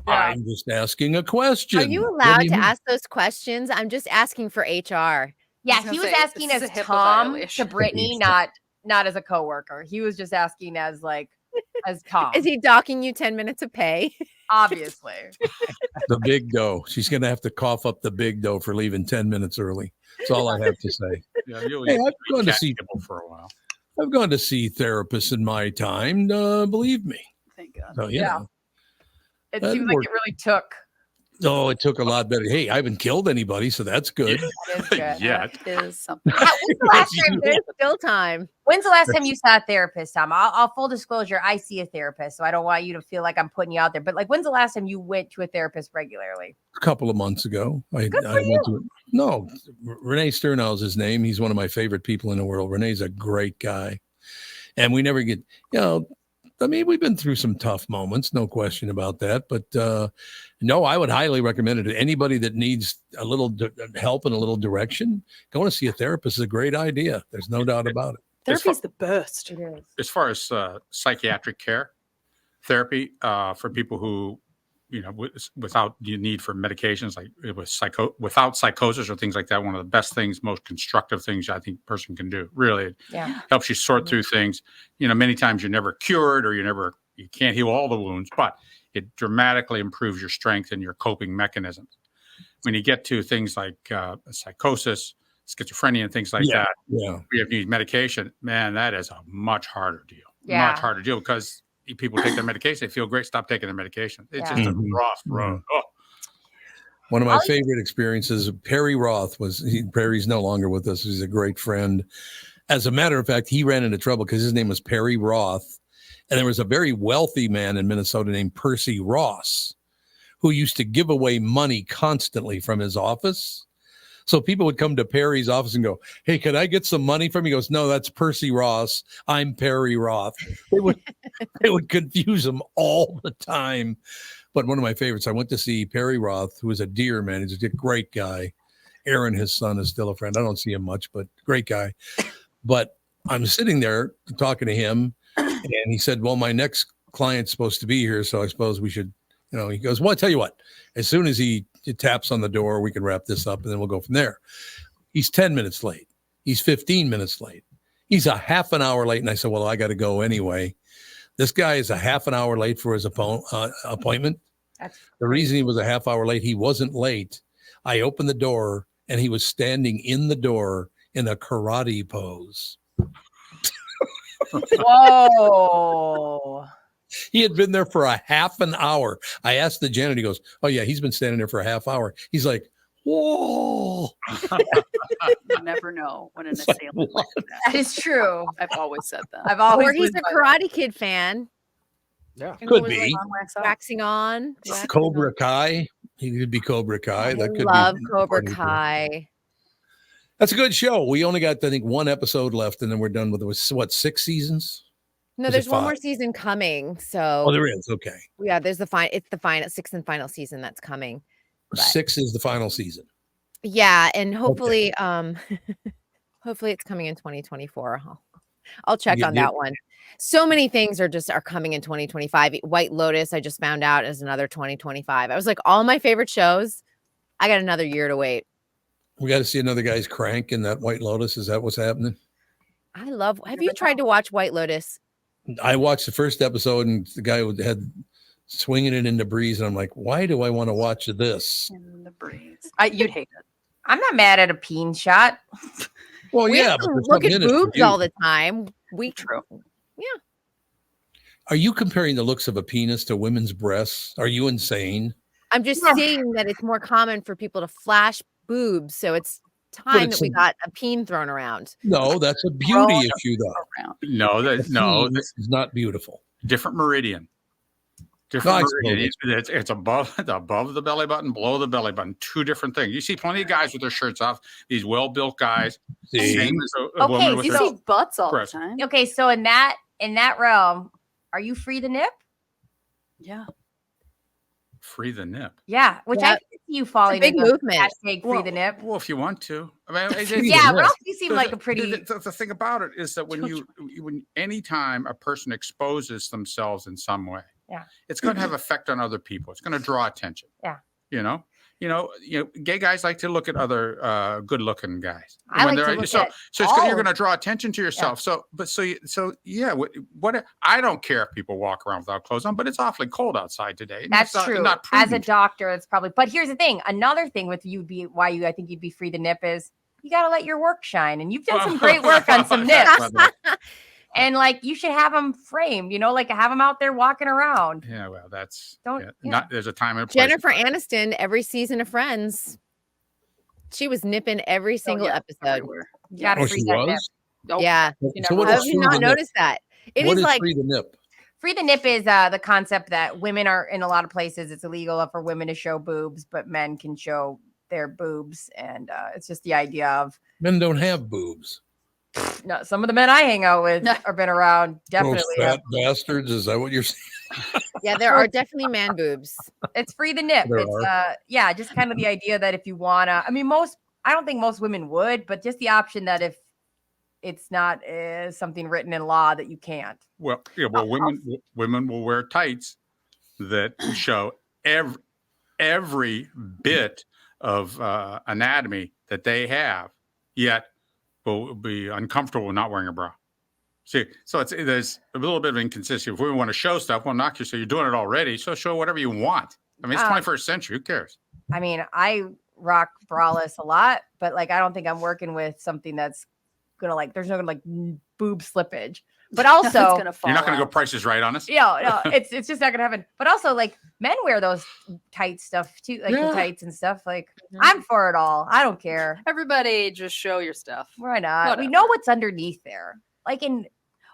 I'm just asking a question. Are you allowed to ask those questions? I'm just asking for HR. Yeah, he was asking as Tom to Brittany, not as a coworker. He was just asking as Tom. Is he docking you 10 minutes of pay? Obviously. The big dough. She's going to have to cough up the big dough for leaving 10 minutes early. That's all I have to say. Yeah, I've gone to see for a while. I've gone to see therapists in my time. Believe me. Thank God. So, It seems like it really took. Oh, it took a lot better. Hey, I haven't killed anybody, so that's good. That is good. Yeah. That is something. When's the last time? There's still time. When's the last time you saw a therapist, Tom? I'll full disclosure, I see a therapist, so I don't want you to feel like I'm putting you out there. But when's the last time you went to a therapist regularly? A couple of months ago. I went to No, Renee Sternow's his name. He's one of my favorite people in the world. Renee's a great guy. And we never get, we've been through some tough moments, no question about that. But no, I would highly recommend it to anybody that needs a little help and a little direction. Going to see a therapist is a great idea. There's no doubt about it. Therapy's the best. As far as psychiatric care, therapy for people who, without the need for medications, like without psychosis or things like that, one of the best things, most constructive things I think a person can do. Really, it helps you sort through things. Many times you're never cured or you can't heal all the wounds, but it dramatically improves your strength and your coping mechanisms. When you get to things like psychosis, schizophrenia, and things like that, you need medication. Man, that is a much harder deal. Much harder deal because people take their medication, they feel great, stop taking their medication. It's just a rough road. Oh. One of my favorite experiences, Perry Roth Perry's no longer with us. He's a great friend. As a matter of fact, he ran into trouble because his name was Perry Roth. And there was a very wealthy man in Minnesota named Percy Ross, who used to give away money constantly from his office. So people would come to Perry's office and go, "Hey, can I get some money from you?" He goes, "No, that's Percy Ross. I'm Perry Roth." It would confuse him all the time. But one of my favorites, I went to see Perry Roth, who is a dear man. He's a great guy. Aaron, his son, is still a friend. I don't see him much, but great guy. But I'm sitting there talking to him, and he said, "Well, my next client's supposed to be here, so I suppose we should," he goes, "Well, I tell you what, as soon as he taps on the door, we can wrap this up and then we'll go from there." He's 10 minutes late. He's 15 minutes late. He's a half an hour late. And I said, "Well, I got to go anyway." This guy is a half an hour late for his appointment. The reason he was a half hour late, he wasn't late. I opened the door and he was standing in the door in a karate pose. Whoa. He had been there for a half an hour. I asked the janitor, he goes, oh yeah, he's been standing there for a half hour. He's like, whoa. You never know when an assailant like that is true. I've always said that. I've always Or he's a Karate Kid fan. Yeah. Could be. Waxing on. Cobra Kai. He could be Cobra Kai. That could love be Cobra Kai. That's a good show. We only got, I think, one episode left, and then we're done with it. What, 6 seasons? No, there's one more season coming. So there is. Okay. Yeah, there's the final. It's the final 6th and final season that's coming. But 6 is the final season. Yeah, and hopefully, hopefully it's coming in 2024. I'll check on that one. So many things are coming in 2025. White Lotus, I just found out, is another 2025. I was like, all my favorite shows, I got another year to wait. We got to see another guy's crank in that White Lotus. Is that what's happening? Have you tried to watch White Lotus? I watched the first episode and the guy had swinging it in the breeze. And I'm like, why do I want to watch this? In the breeze. You'd hate it. I'm not mad at a peen shot. Well, we yeah. have to look at boobs all the time. True. Yeah. Are you comparing the looks of a penis to women's breasts? Are you insane? I'm just saying that it's more common for people to flash boobs. So it's time that we got a peen thrown around. No, that's a beauty issue, though. No, this is not beautiful. Different meridian. Meridian. It's above the belly button, below the belly button. 2 different things. You see plenty of guys with their shirts off. These well-built guys. Same as a woman with you see butts all the time. Okay, so in that realm, are you free the nip? Yeah. Free the nip. Yeah, which I see you falling big into movement. Hashtag free the nip. Well, if you want to. I mean, yeah, but also you seem like a pretty. The thing about it is that when anytime a person exposes themselves in some way, it's going to have effect on other people. It's going to draw attention. Yeah. You know, gay guys like to look at other good-looking guys. I like to look so at you're going to draw attention to yourself. Yeah. What I don't care if people walk around without clothes on, but it's awfully cold outside today. That's true. As a doctor, it's probably. But here's the thing. Another thing with you I think you'd be free to nip is you got to let your work shine, and you've done some great work on some nips. And you should have them framed, have them out there walking around. Yeah, well, that's there's a time and a place. Jennifer Aniston, every season of Friends, she was nipping every single episode. You gotta free that nip. Yeah. So How have you not noticed that? It is like free the nip. Free the nip is the concept that women are in a lot of places. It's illegal for women to show boobs, but men can show their boobs, and it's just the idea of men don't have boobs. No, some of the men I hang out with or been around definitely fat bastards. Is that what you're saying? Yeah, there are definitely man boobs. It's free the nip. It's just kind of the idea that if you wanna, I don't think most women would, but just the option that if it's not something written in law that you can't. Well, women will wear tights that show every bit of anatomy that they have, yet will be uncomfortable not wearing a bra. See, so there's a little bit of inconsistency. If we want to show stuff, well, knock you. So you're doing it already. So show whatever you want. It's 21st century. Who cares? I rock braless a lot, but I don't think I'm working with something that's gonna there's no boob slippage. But also, you're not going to go Prices Right on us. No, it's just not going to happen. But also, men wear those tight stuff too, the tights and stuff. I'm for it all. I don't care. Everybody, just show your stuff. Why not? Whatever. We know what's underneath there. And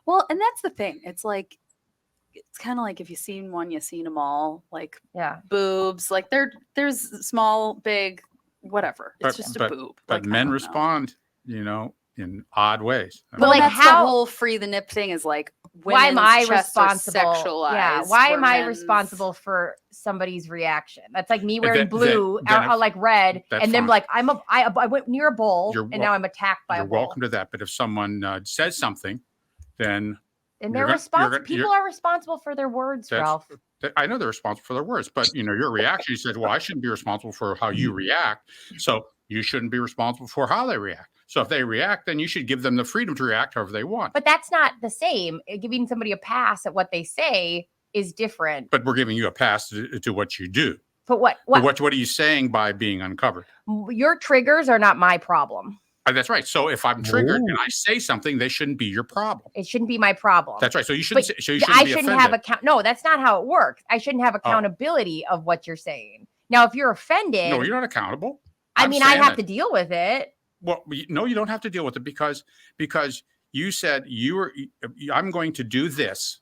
that's the thing. It's it's kind of like if you've seen one, you've seen them all. Boobs. There's small, big, whatever. It's just a boob. But men respond, in odd ways. Well, that's how the whole free the nip thing is why am I responsible? Sexualized why am I responsible for somebody's reaction? That's like me wearing blue or red, and then I went near a bull, and now I'm attacked by a bull. You're welcome to that, but if someone says something, then they're responsible. People are responsible for their words, Ralph. I know they're responsible for their words, but your reaction. You said, "Well, I shouldn't be responsible for how you react, so you shouldn't be responsible for how they react." So if they react, then you should give them the freedom to react however they want. But that's not the same. Giving somebody a pass at what they say is different. But we're giving you a pass to what you do. But what are you saying by being uncovered? Your triggers are not my problem. That's right. So if I'm triggered and I say something, they shouldn't be your problem. It shouldn't be my problem. That's right. So you shouldn't. I shouldn't have No, that's not how it works. I shouldn't have accountability of what you're saying. Now, if you're offended, no, you're not accountable. I mean, I have to deal with it. Well, no, you don't have to deal with it because you said I'm going to do this,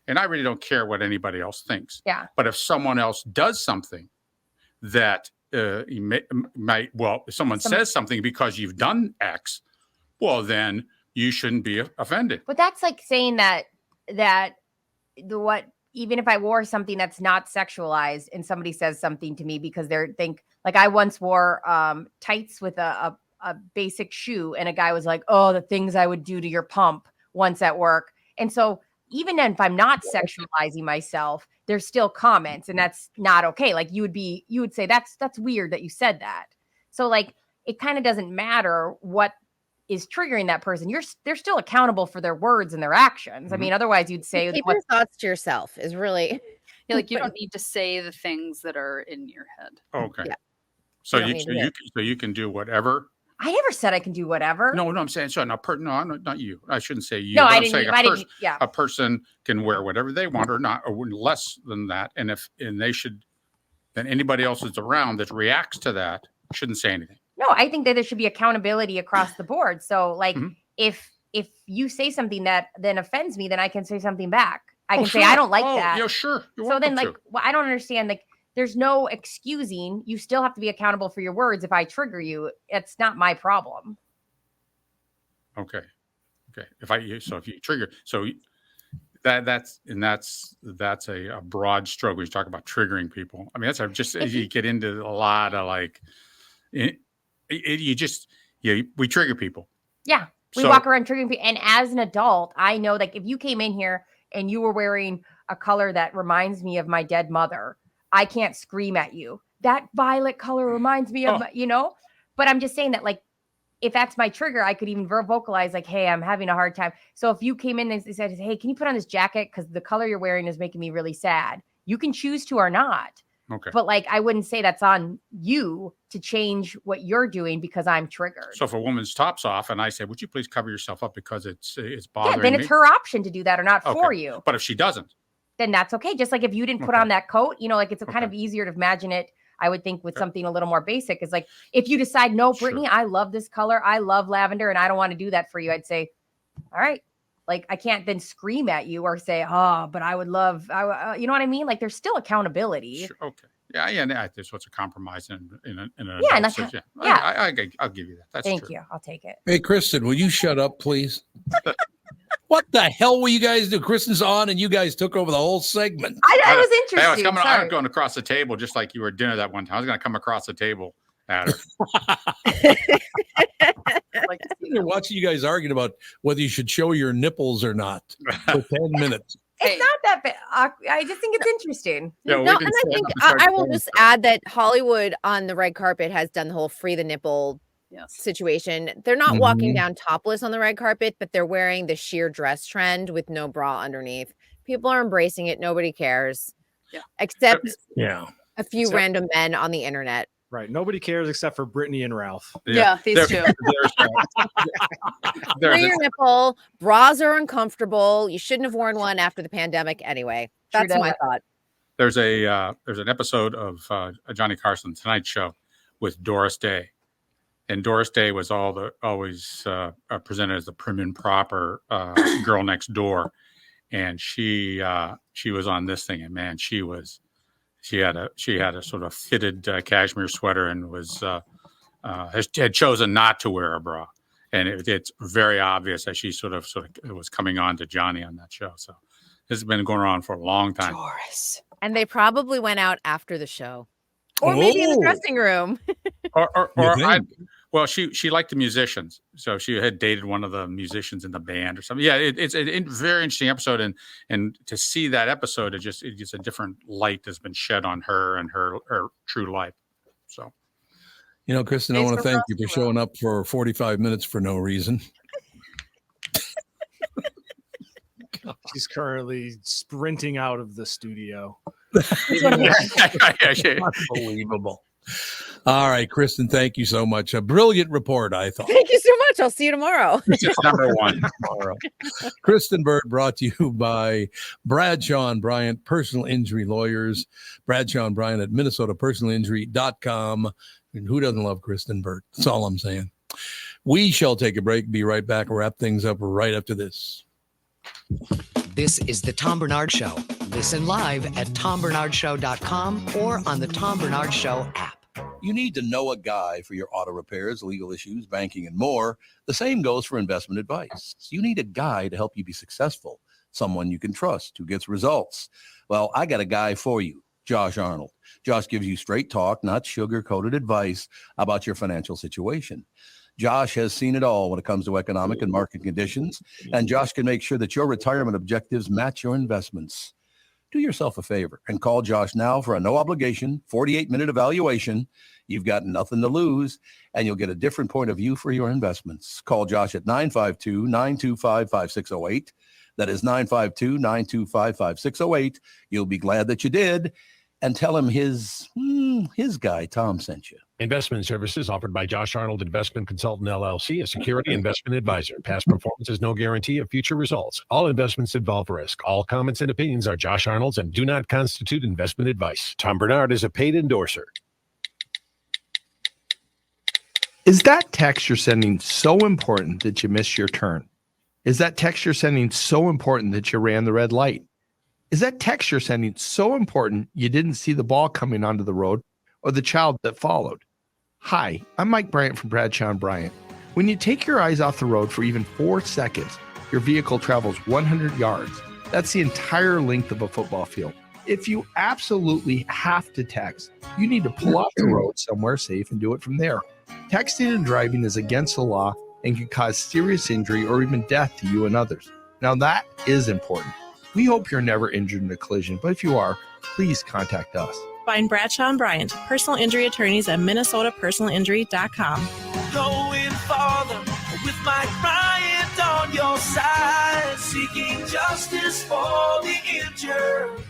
and I really don't care what anybody else thinks. Yeah. But if someone else does something that if someone says something because you've done X, well, then you shouldn't be offended. But that's like saying that even if I wore something that's not sexualized and somebody says something to me because I once wore tights with a basic shoe, and a guy was like, "Oh, the things I would do to your pump," once at work. And so even then, if I'm not sexualizing myself, there's still comments, and that's not okay. Like you would say that's weird that you said that. So like it kind of doesn't matter what is triggering that person. They're still accountable for their words and their actions. Mm-hmm. I mean, otherwise you'd say keep your thoughts to yourself is really like you don't need to say the things that are in your head. Okay. Yeah. So you can do whatever. I never said I can do whatever. No, I'm saying so. Not you. I shouldn't say you. No, I didn't. A person can wear whatever they want or not, or less than that. And then anybody else that's around that reacts to that shouldn't say anything. No, I think that there should be accountability across the board. So like if you say something that then offends me, then I can say something back. I can say I don't like that. Yeah, sure. So then I don't understand. Like there's no excusing. You still have to be accountable for your words. If I trigger you, it's not my problem. Okay. If you trigger, so that's a broad stroke when you talk about triggering people. I mean, that's just you get into a lot of like. We trigger people. Yeah. We walk around triggering people. And as an adult, I know like if you came in here and you were wearing a color that reminds me of my dead mother, I can't scream at you. That violet color reminds me of, but I'm just saying that like, if that's my trigger, I could even vocalize like, hey, I'm having a hard time. So if you came in and said, hey, can you put on this jacket? Because the color you're wearing is making me really sad. You can choose to or not. Okay. But like, I wouldn't say that's on you to change what you're doing because I'm triggered. So if a woman's top's off and I say, would you please cover yourself up because it's bothering me? Yeah, then it's her option to do that or not for you. But if she doesn't, then that's okay. Just like if you didn't put on that coat, like it's kind of easier to imagine it. I would think with something a little more basic is like, if you decide, no, Brittany, I love this color. I love lavender and I don't want to do that for you. I'd say, all right. Like I can't then scream at you or say, but I would love, you know what I mean? Like there's still accountability. Sure. Okay. Yeah. There's what's a compromise in an and that's I'll give you that. That's Thank true. you. I'll take it. Hey, Kristyn, will you shut up, please? What the hell will you guys do? Kristyn's on, and you guys took over the whole segment. I was interesting. I was going across the table just like you were at dinner that one time. I was going to come across the table at her. They're watching you guys arguing about whether you should show your nipples or not for 10 minutes. It's not that bad. I just think it's interesting. Yeah, and I think I will just add that Hollywood on the red carpet has done the whole free the nipple situation. They're not walking down topless on the red carpet, but they're wearing the sheer dress trend with no bra underneath. People are embracing it. Nobody cares. Yeah. Except a few random men on the internet. Right. Nobody cares except for Brittany and Ralph. Yeah, these two. Free your nipple. Bras are uncomfortable. You shouldn't have worn one after the pandemic anyway. That's my thought. There's an episode of Johnny Carson Tonight Show with Doris Day. And Doris Day was always presented as the prim and proper girl next door. And she was on this thing, and man, she had a sort of fitted cashmere sweater and had chosen not to wear a bra, and it's very obvious that she sort of was coming on to Johnny on that show. So this has been going on for a long time. Doris. And they probably went out after the show, or maybe in the dressing room. Well, she liked the musicians, so she had dated one of the musicians in the band or something. Yeah, it's a very interesting episode, and to see that episode, it gets a different light that's been shed on her and her true life. So, Kristyn, I want to thank you for showing up for 45 minutes for no reason. She's currently sprinting out of the studio. Unbelievable. All right, Kristyn, thank you so much. A brilliant report, I thought. Thank you so much. I'll see you tomorrow. It's number one. Tomorrow. Kristyn Bird brought to you by Bradshaw and Bryant Personal Injury Lawyers. Bradshaw and Bryant at MinnesotaPersonalInjury.com. And who doesn't love Kristyn Bird? That's all I'm saying. We shall take a break. Be right back. Wrap things up right after this. This is the Tom Barnard Show. Listen live at TomBarnardShow.com or on the Tom Barnard Show app. You need to know a guy for your auto repairs, legal issues, banking, and more. The same goes for investment advice. You need a guy to help you be successful, someone you can trust who gets results. Well, I got a guy for you, Josh Arnold. Josh gives you straight talk, not sugar-coated advice about your financial situation. Josh has seen it all when it comes to economic and market conditions, and Josh can make sure that your retirement objectives match your investments. Do yourself a favor and call Josh now for a no-obligation 48-minute evaluation. You've got nothing to lose, and you'll get a different point of view for your investments. Call Josh at 952-925-5608. That is 952-925-5608. You'll be glad that you did, and tell him his guy, Tom, sent you. Investment services offered by Josh Arnold Investment Consultant, LLC, a security investment advisor. Past performance is no guarantee of future results. All investments involve risk. All comments and opinions are Josh Arnold's and do not constitute investment advice. Tom Barnard is a paid endorser. Is that text you're sending so important that you missed your turn? Is that text you're sending so important that you ran the red light? Is that text you're sending so important you didn't see the ball coming onto the road or the child that followed? Hi, I'm Mike Bryant from Bradshaw and Bryant. When you take your eyes off the road for even 4 seconds, your vehicle travels 100 yards. That's the entire length of a football field. If you absolutely have to text, you need to pull off the road somewhere safe and do it from there. Texting and driving is against the law and can cause serious injury or even death to you and others. Now that is important. We hope you're never injured in a collision, but if you are, please contact us. Find Bradshaw and Bryant, personal injury attorneys at MinnesotaPersonalInjury.com. Going farther with Mike Bryant on your side, seeking justice for the injured.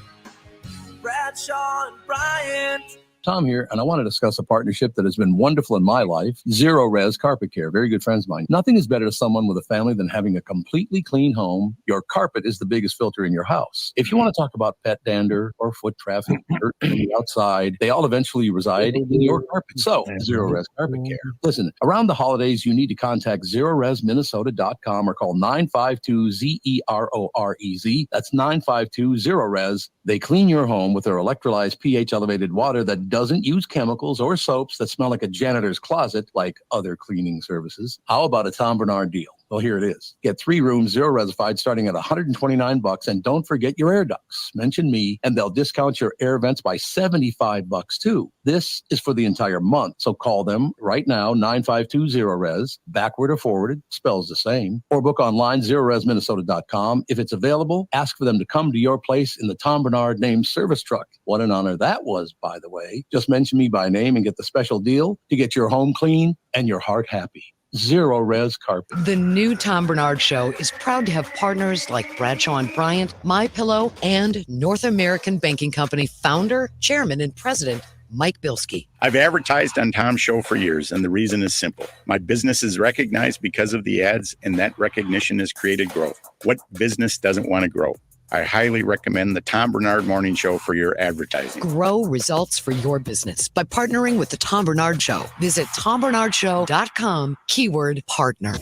Bradshaw and Bryant. Tom here, and I want to discuss a partnership that has been wonderful in my life, Zero Res Carpet Care. Very good friends of mine. Nothing is better to someone with a family than having a completely clean home. Your carpet is the biggest filter in your house. If you want to talk about pet dander or foot traffic, dirt from the outside, they all eventually reside in your carpet. So, Zero Res Carpet Care. Listen, around the holidays, you need to contact ZeroResMinnesota.com or call 952-ZEROREZ. That's 952-ZERO-RES. They clean your home with their electrolyzed pH-elevated water that doesn't use chemicals or soaps that smell like a janitor's closet like other cleaning services. How about a Tom Barnard deal? Well, here it is. Get 3 rooms, 0 resified, starting at $129, and don't forget your air ducts. Mention me, and they'll discount your air vents by $75 too. This is for the entire month, so call them right now, 952-0-RES, backward or forwarded, spells the same, or book online, ZeroResMinnesota.com. If it's available, ask for them to come to your place in the Tom Barnard named service truck. What an honor that was, by the way. Just mention me by name and get the special deal to get your home clean and your heart happy. Zero Res Carpet. The new Tom Barnard Show is proud to have partners like Bradshaw and Bryant, MyPillow, and North American Banking Company founder, chairman, and president, Mike Bilski. I've advertised on Tom's show for years, and the reason is simple. My business is recognized because of the ads, and that recognition has created growth. What business doesn't want to grow? I highly recommend the Tom Barnard Morning Show for your advertising. Grow results for your business by partnering with the Tom Barnard Show. Visit TomBarnardShow.com, keyword partner.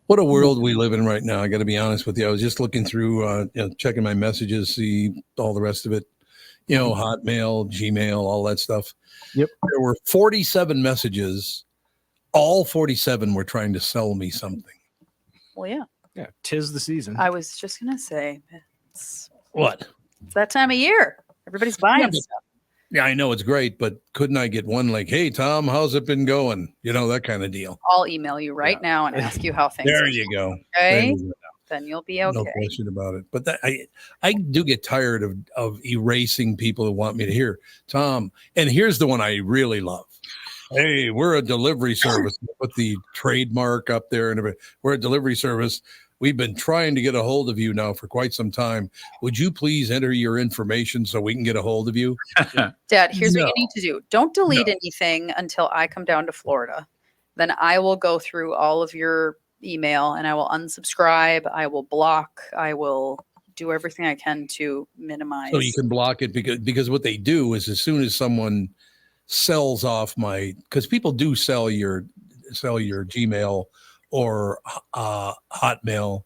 What a world we live in right now. I got to be honest with you. I was just looking through, checking my messages, see all the rest of it, Hotmail, Gmail, all that stuff. Yep. There were 47 messages. All 47 were trying to sell me something. Well, yeah. Yeah, 'tis the season. I was just gonna say, it's that time of year. Everybody's buying stuff. Yeah, I know it's great, but couldn't I get one like, "Hey, Tom, how's it been going?" That kind of deal. I'll email you right now and ask you how things. There are you go. Okay, There you go. then you'll be okay. No question about it. But I do get tired of erasing people who want me to hear Tom. And here's the one I really love. Hey, we're a delivery service. Put the trademark up there, and we're a delivery service. We've been trying to get a hold of you now for quite some time. Would you please enter your information so we can get a hold of you? Dad, here's what you need to do. Don't delete anything until I come down to Florida. Then I will go through all of your email and I will unsubscribe. I will block. I will do everything I can to minimize. So you can block it because what they do is as soon as someone sells off because people do sell your Gmail or Hotmail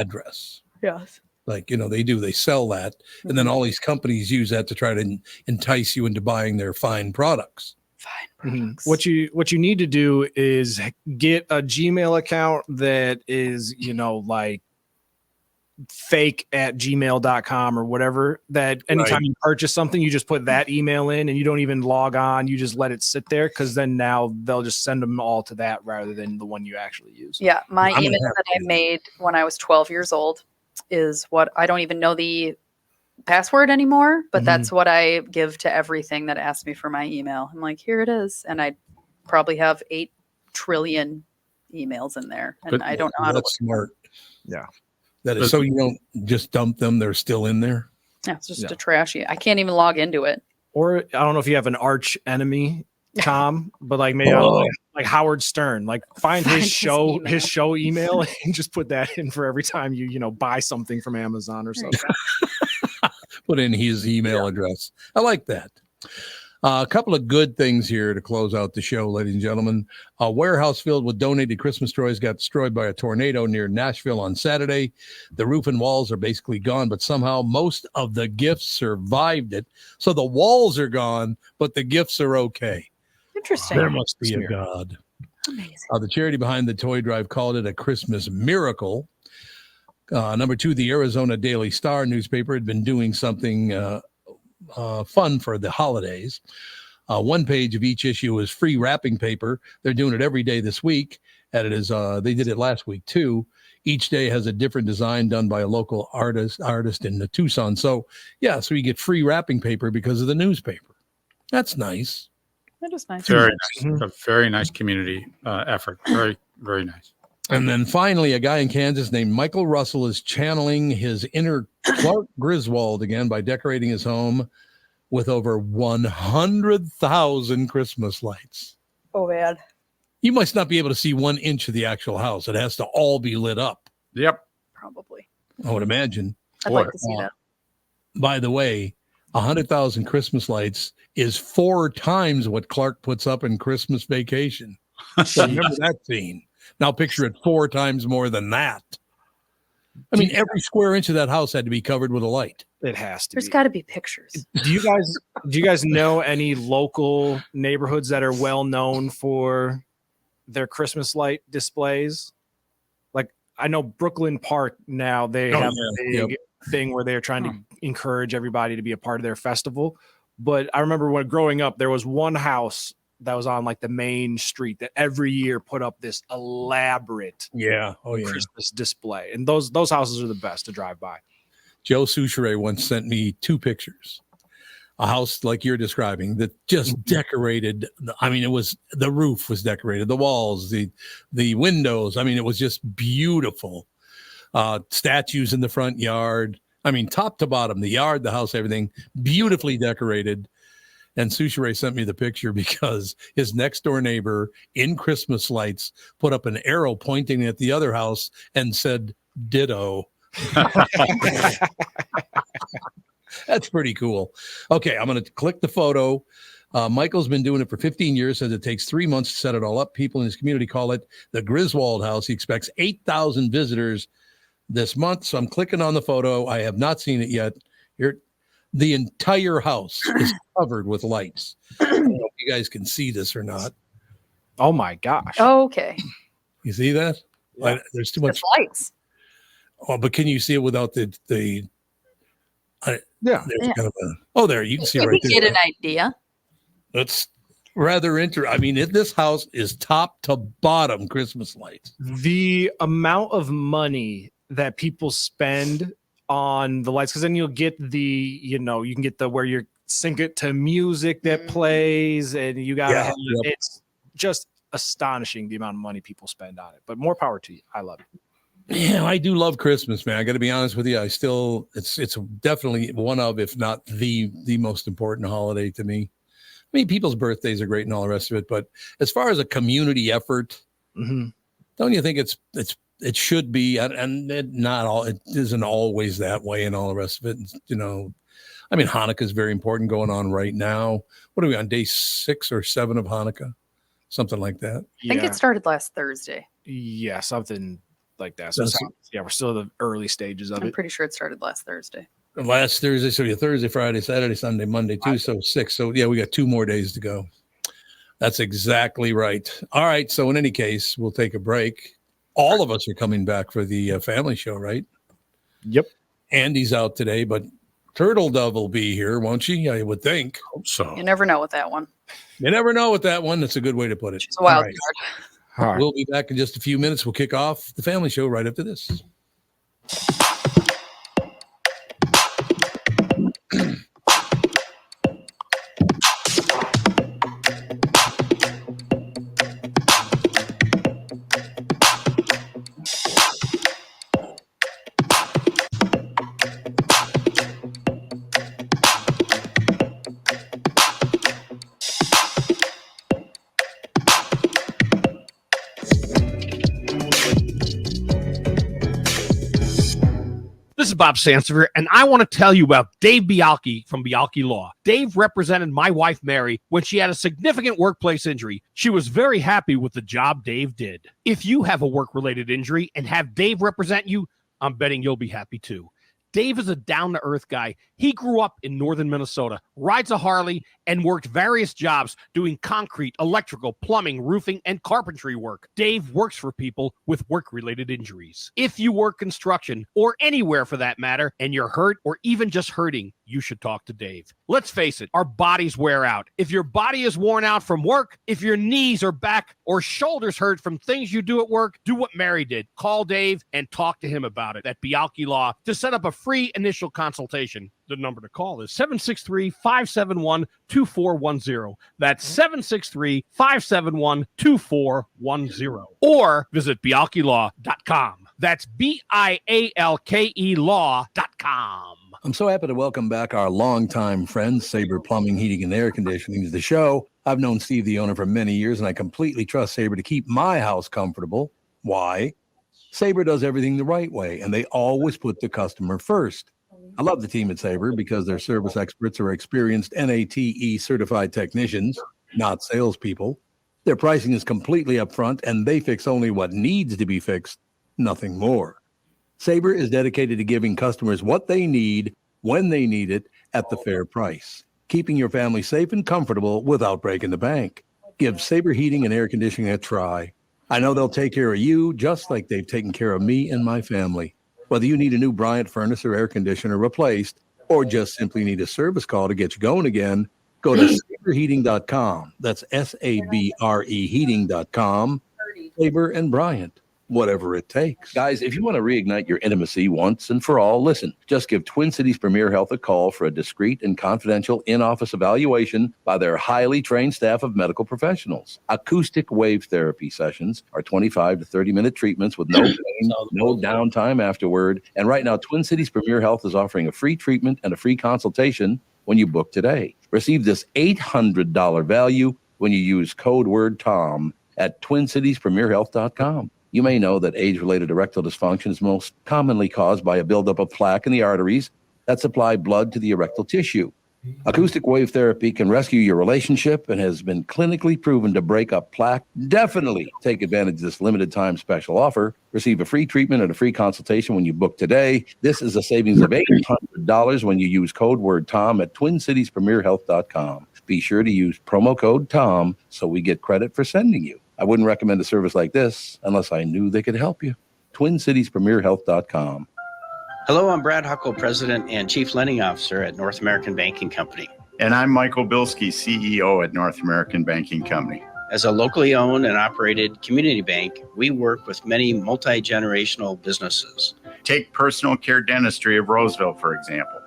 address. Yes. Like, they sell that. And then all these companies use that to try to entice you into buying their fine products. What you need to do is get a Gmail account that is, like fake at gmail.com or whatever, that anytime you purchase something, you just put that email in and you don't even log on. You just let it sit there, because then now they'll just send them all to that rather than the one you actually use. Yeah. My email that I made when I was 12 years old is what I don't even know the password anymore, but that's what I give to everything that asks me for my email. I'm like, here it is. And I probably have 8 trillion emails in there. And I don't know how to look. That's smart. Yeah. That is, so you don't just dump them. They're still in there. Yeah, it's just a trashy. I can't even log into it. Or I don't know if you have an arch enemy, Tom, but like maybe like Howard Stern, like find his show email and just put that in for every time you buy something from Amazon or something. Put in his email address. I like that. A couple of good things here to close out the show, ladies and gentlemen. A warehouse filled with donated Christmas toys got destroyed by a tornado near Nashville on Saturday. The roof and walls are basically gone, but somehow most of the gifts survived it. So the walls are gone, but the gifts are okay. Interesting. There must be a God. Amazing. The charity behind the toy drive called it a Christmas miracle. Number 2, the Arizona Daily Star newspaper had been doing something fun for the holidays. One page of each issue is free wrapping paper. They're doing it every day this week. And it is they did it last week too. Each day has a different design done by a local artist in the Tucson. So so you get free wrapping paper because of the newspaper. That's nice. That is nice. Very nice. A very nice community effort. Very, very nice. And then finally, a guy in Kansas named Michael Russell is channeling his inner Clark Griswold again by decorating his home with over 100,000 Christmas lights. Oh, man. You must not be able to see 1 inch of the actual house. It has to all be lit up. Yep. Probably. I would imagine. I'd like to see that. By the way, 100,000 Christmas lights is 4 times what Clark puts up in Christmas Vacation. So remember that scene. Now picture it 4 times more than that. I mean, every square inch of that house had to be covered with a light. It has to. There's got to be pictures. Do you guys know any local neighborhoods that are well known for their Christmas light displays? Like I know Brooklyn Park now, they have a big thing where they're trying to encourage everybody to be a part of their festival. But I remember when growing up, there was one house that was on like the main street that every year put up this elaborate Christmas display. And those houses are the best to drive by. Joe Souchere once sent me 2 pictures. A house like you're describing that just decorated. I mean, the roof was decorated, the walls, the windows. I mean, it was just beautiful. Statues in the front yard. I mean, top to bottom, the yard, the house, everything beautifully decorated. And Souchere sent me the picture because his next door neighbor in Christmas lights put up an arrow pointing at the other house and said, ditto. That's pretty cool. Okay, I'm going to click the photo. Michael's been doing it for 15 years, says it takes 3 months to set it all up. People in his community call it the Griswold House. He expects 8,000 visitors this month. So I'm clicking on the photo. I have not seen it yet. The entire house is covered with lights. I don't know if you guys can see this or not. Oh my gosh. Oh, okay. You see that? Yeah. There's too much lights. Oh, but can you see it without the yeah. Kind of there, you can see it right there. Get an idea. That's rather interesting. I mean, this house is top to bottom Christmas lights. The amount of money that people spend on the lights, because then you'll get you can get the where you sync it to music that plays, and you got it's just astonishing the amount of money people spend on it. But more power to you. I love it. Yeah, I do love Christmas, man. I got to be honest with you. It's definitely one of, if not the most important holiday to me. I mean, people's birthdays are great and all the rest of it, but as far as a community effort, don't you think it should be? And it isn't always that way and all the rest of it. You know, I mean, Hanukkah is very important going on right now. What are we on, day 6 or 7 of Hanukkah? Something like that. I think it started last Thursday. Yeah, something like that. So we're still in the early stages of it. I'm pretty sure it started last Thursday. Last Thursday, so Thursday, Friday, Saturday, Sunday, Monday, too. So 6. So yeah, we got 2 more days to go. That's exactly right. All right. So in any case, we'll take a break. All of us are coming back for the family show, right? Yep. Andy's out today, but Turtle Dove will be here, won't she? I would think. Hope so. You never know with that one. You never know with that one. That's a good way to put it. She's a wild card. All right. We'll be back in just a few minutes. We'll kick off the family show right after this. This is Bob Sansevier, and I want to tell you about Dave Bialke from Bialke Law. Dave represented my wife, Mary, when she had a significant workplace injury. She was very happy with the job Dave did. If you have a work-related injury and have Dave represent you, I'm betting you'll be happy too. Dave is a down-to-earth guy. He grew up in northern Minnesota, rides a Harley, and worked various jobs doing concrete, electrical, plumbing, roofing, and carpentry work. Dave works for people with work-related injuries. If you work construction, or anywhere for that matter, and you're hurt or even just hurting, you should talk to Dave. Let's face it, our bodies wear out. If your body is worn out from work, if your knees or back or shoulders hurt from things you do at work, do what Mary did. Call Dave and talk to him about it at Bialke Law to set up a free initial consultation. The number to call is 763-571-2410. That's 763-571-2410. Or visit bialkelaw.com. That's BIALKE law.com. I'm so happy to welcome back our longtime friend, Sabre Plumbing, Heating, and Air Conditioning, to the show. I've known Steve, the owner, for many years, and I completely trust Sabre to keep my house comfortable. Why? Sabre does everything the right way, and they always put the customer first. I love the team at Sabre because their service experts are experienced NATE certified technicians, not salespeople. Their pricing is completely upfront, and they fix only what needs to be fixed, nothing more. Sabre is dedicated to giving customers what they need, when they need it, at the fair price, keeping your family safe and comfortable without breaking the bank. Give Sabre Heating and Air Conditioning a try. I know they'll take care of you just like they've taken care of me and my family. Whether you need a new Bryant furnace or air conditioner replaced, or just simply need a service call to get you going again, go to saberheating.com. That's SABRE heating.com. Sabre and Bryant. Whatever it takes. Guys, if you want to reignite your intimacy once and for all, listen, just give Twin Cities Premier Health a call for a discreet and confidential in-office evaluation by their highly trained staff of medical professionals. Acoustic wave therapy sessions are 25 to 30-minute treatments with no pain, no downtime afterward. And right now, Twin Cities Premier Health is offering a free treatment and a free consultation when you book today. Receive this $800 value when you use code word TOM at TwinCitiesPremierHealth.com. You may know that age-related erectile dysfunction is most commonly caused by a buildup of plaque in the arteries that supply blood to the erectile tissue. Acoustic wave therapy can rescue your relationship and has been clinically proven to break up plaque. Definitely take advantage of this limited time special offer. Receive a free treatment and a free consultation when you book today. This is a savings of $800 when you use code word TOM at TwinCitiesPremierHealth.com. Be sure to use promo code TOM so we get credit for sending you. I wouldn't recommend a service like this unless I knew they could help you. TwinCitiesPremierHealth.com. Hello, I'm Brad Huckle, President and Chief Lending Officer at North American Banking Company. And I'm Michael Bilski, CEO at North American Banking Company. As a locally owned and operated community bank, we work with many multi-generational businesses. Take Personal Care Dentistry of Roseville, for example.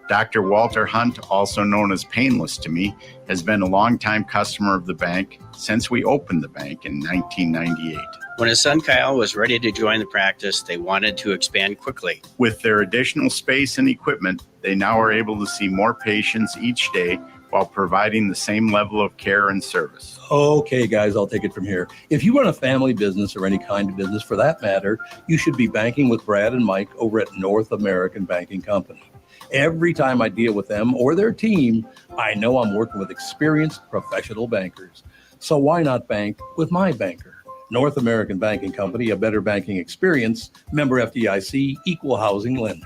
Dr. Walter Hunt, also known as Painless to me, has been a longtime customer of the bank since we opened the bank in 1998. When his son Kyle was ready to join the practice, they wanted to expand quickly. With their additional space and equipment, they now are able to see more patients each day while providing the same level of care and service. Okay, guys, I'll take it from here. If you run a family business or any kind of business for that matter, you should be banking with Brad and Mike over at North American Banking Company. Every time I deal with them or their team, I know I'm working with experienced professional bankers. So why not bank with my banker? North American Banking Company, a better banking experience, member FDIC, equal housing lender.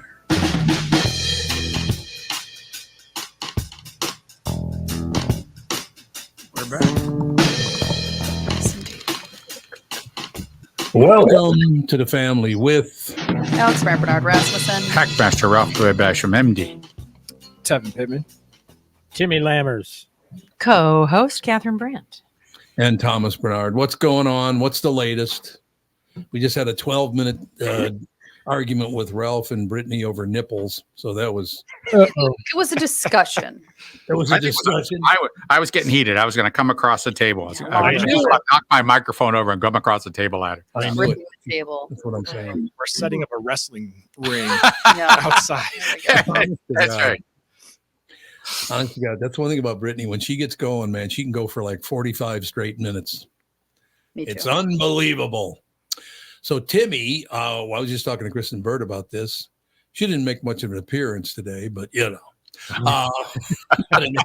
We're back. Welcome to the family with Alex Barnard Rasmussen, Hackmaster Ralph Basham, MD, Tevin Pittman, Timmy Lammers, co-host Catherine Brandt, and Thomas Barnard. What's going on? What's the latest? We just had a 12-minute argument with Ralph and Brittany over nipples. So that was... It was a discussion. It was a discussion. I was getting heated. I was going to come across the table. I was going to knock my microphone over and come across the table at her. I knew it. Table. That's what I'm saying. We're setting up a wrestling ring outside. That's right. Honestly, God, that's one thing about Brittany. When she gets going, man, she can go for like 45 straight minutes. Me too. It's unbelievable. So Timmy, I was just talking to Kristen Bird about this. She didn't make much of an appearance today, but you know. Catherine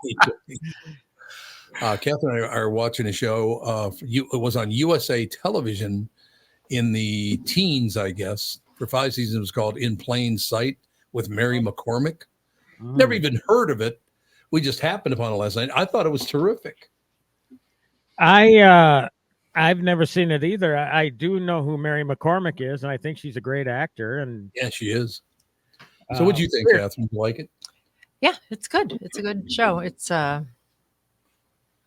and I are watching a show. It was on USA Television in the teens, I guess. For 5 seasons, it was called In Plain Sight with Mary McCormick. Never even heard of it. We just happened upon it last night. I thought it was terrific. I've never seen it either. I do know who Mary McCormick is, and I think she's a great actor. And yeah, she is. So what do you think, Catherine? You like it? Yeah, it's good. It's a good show. It's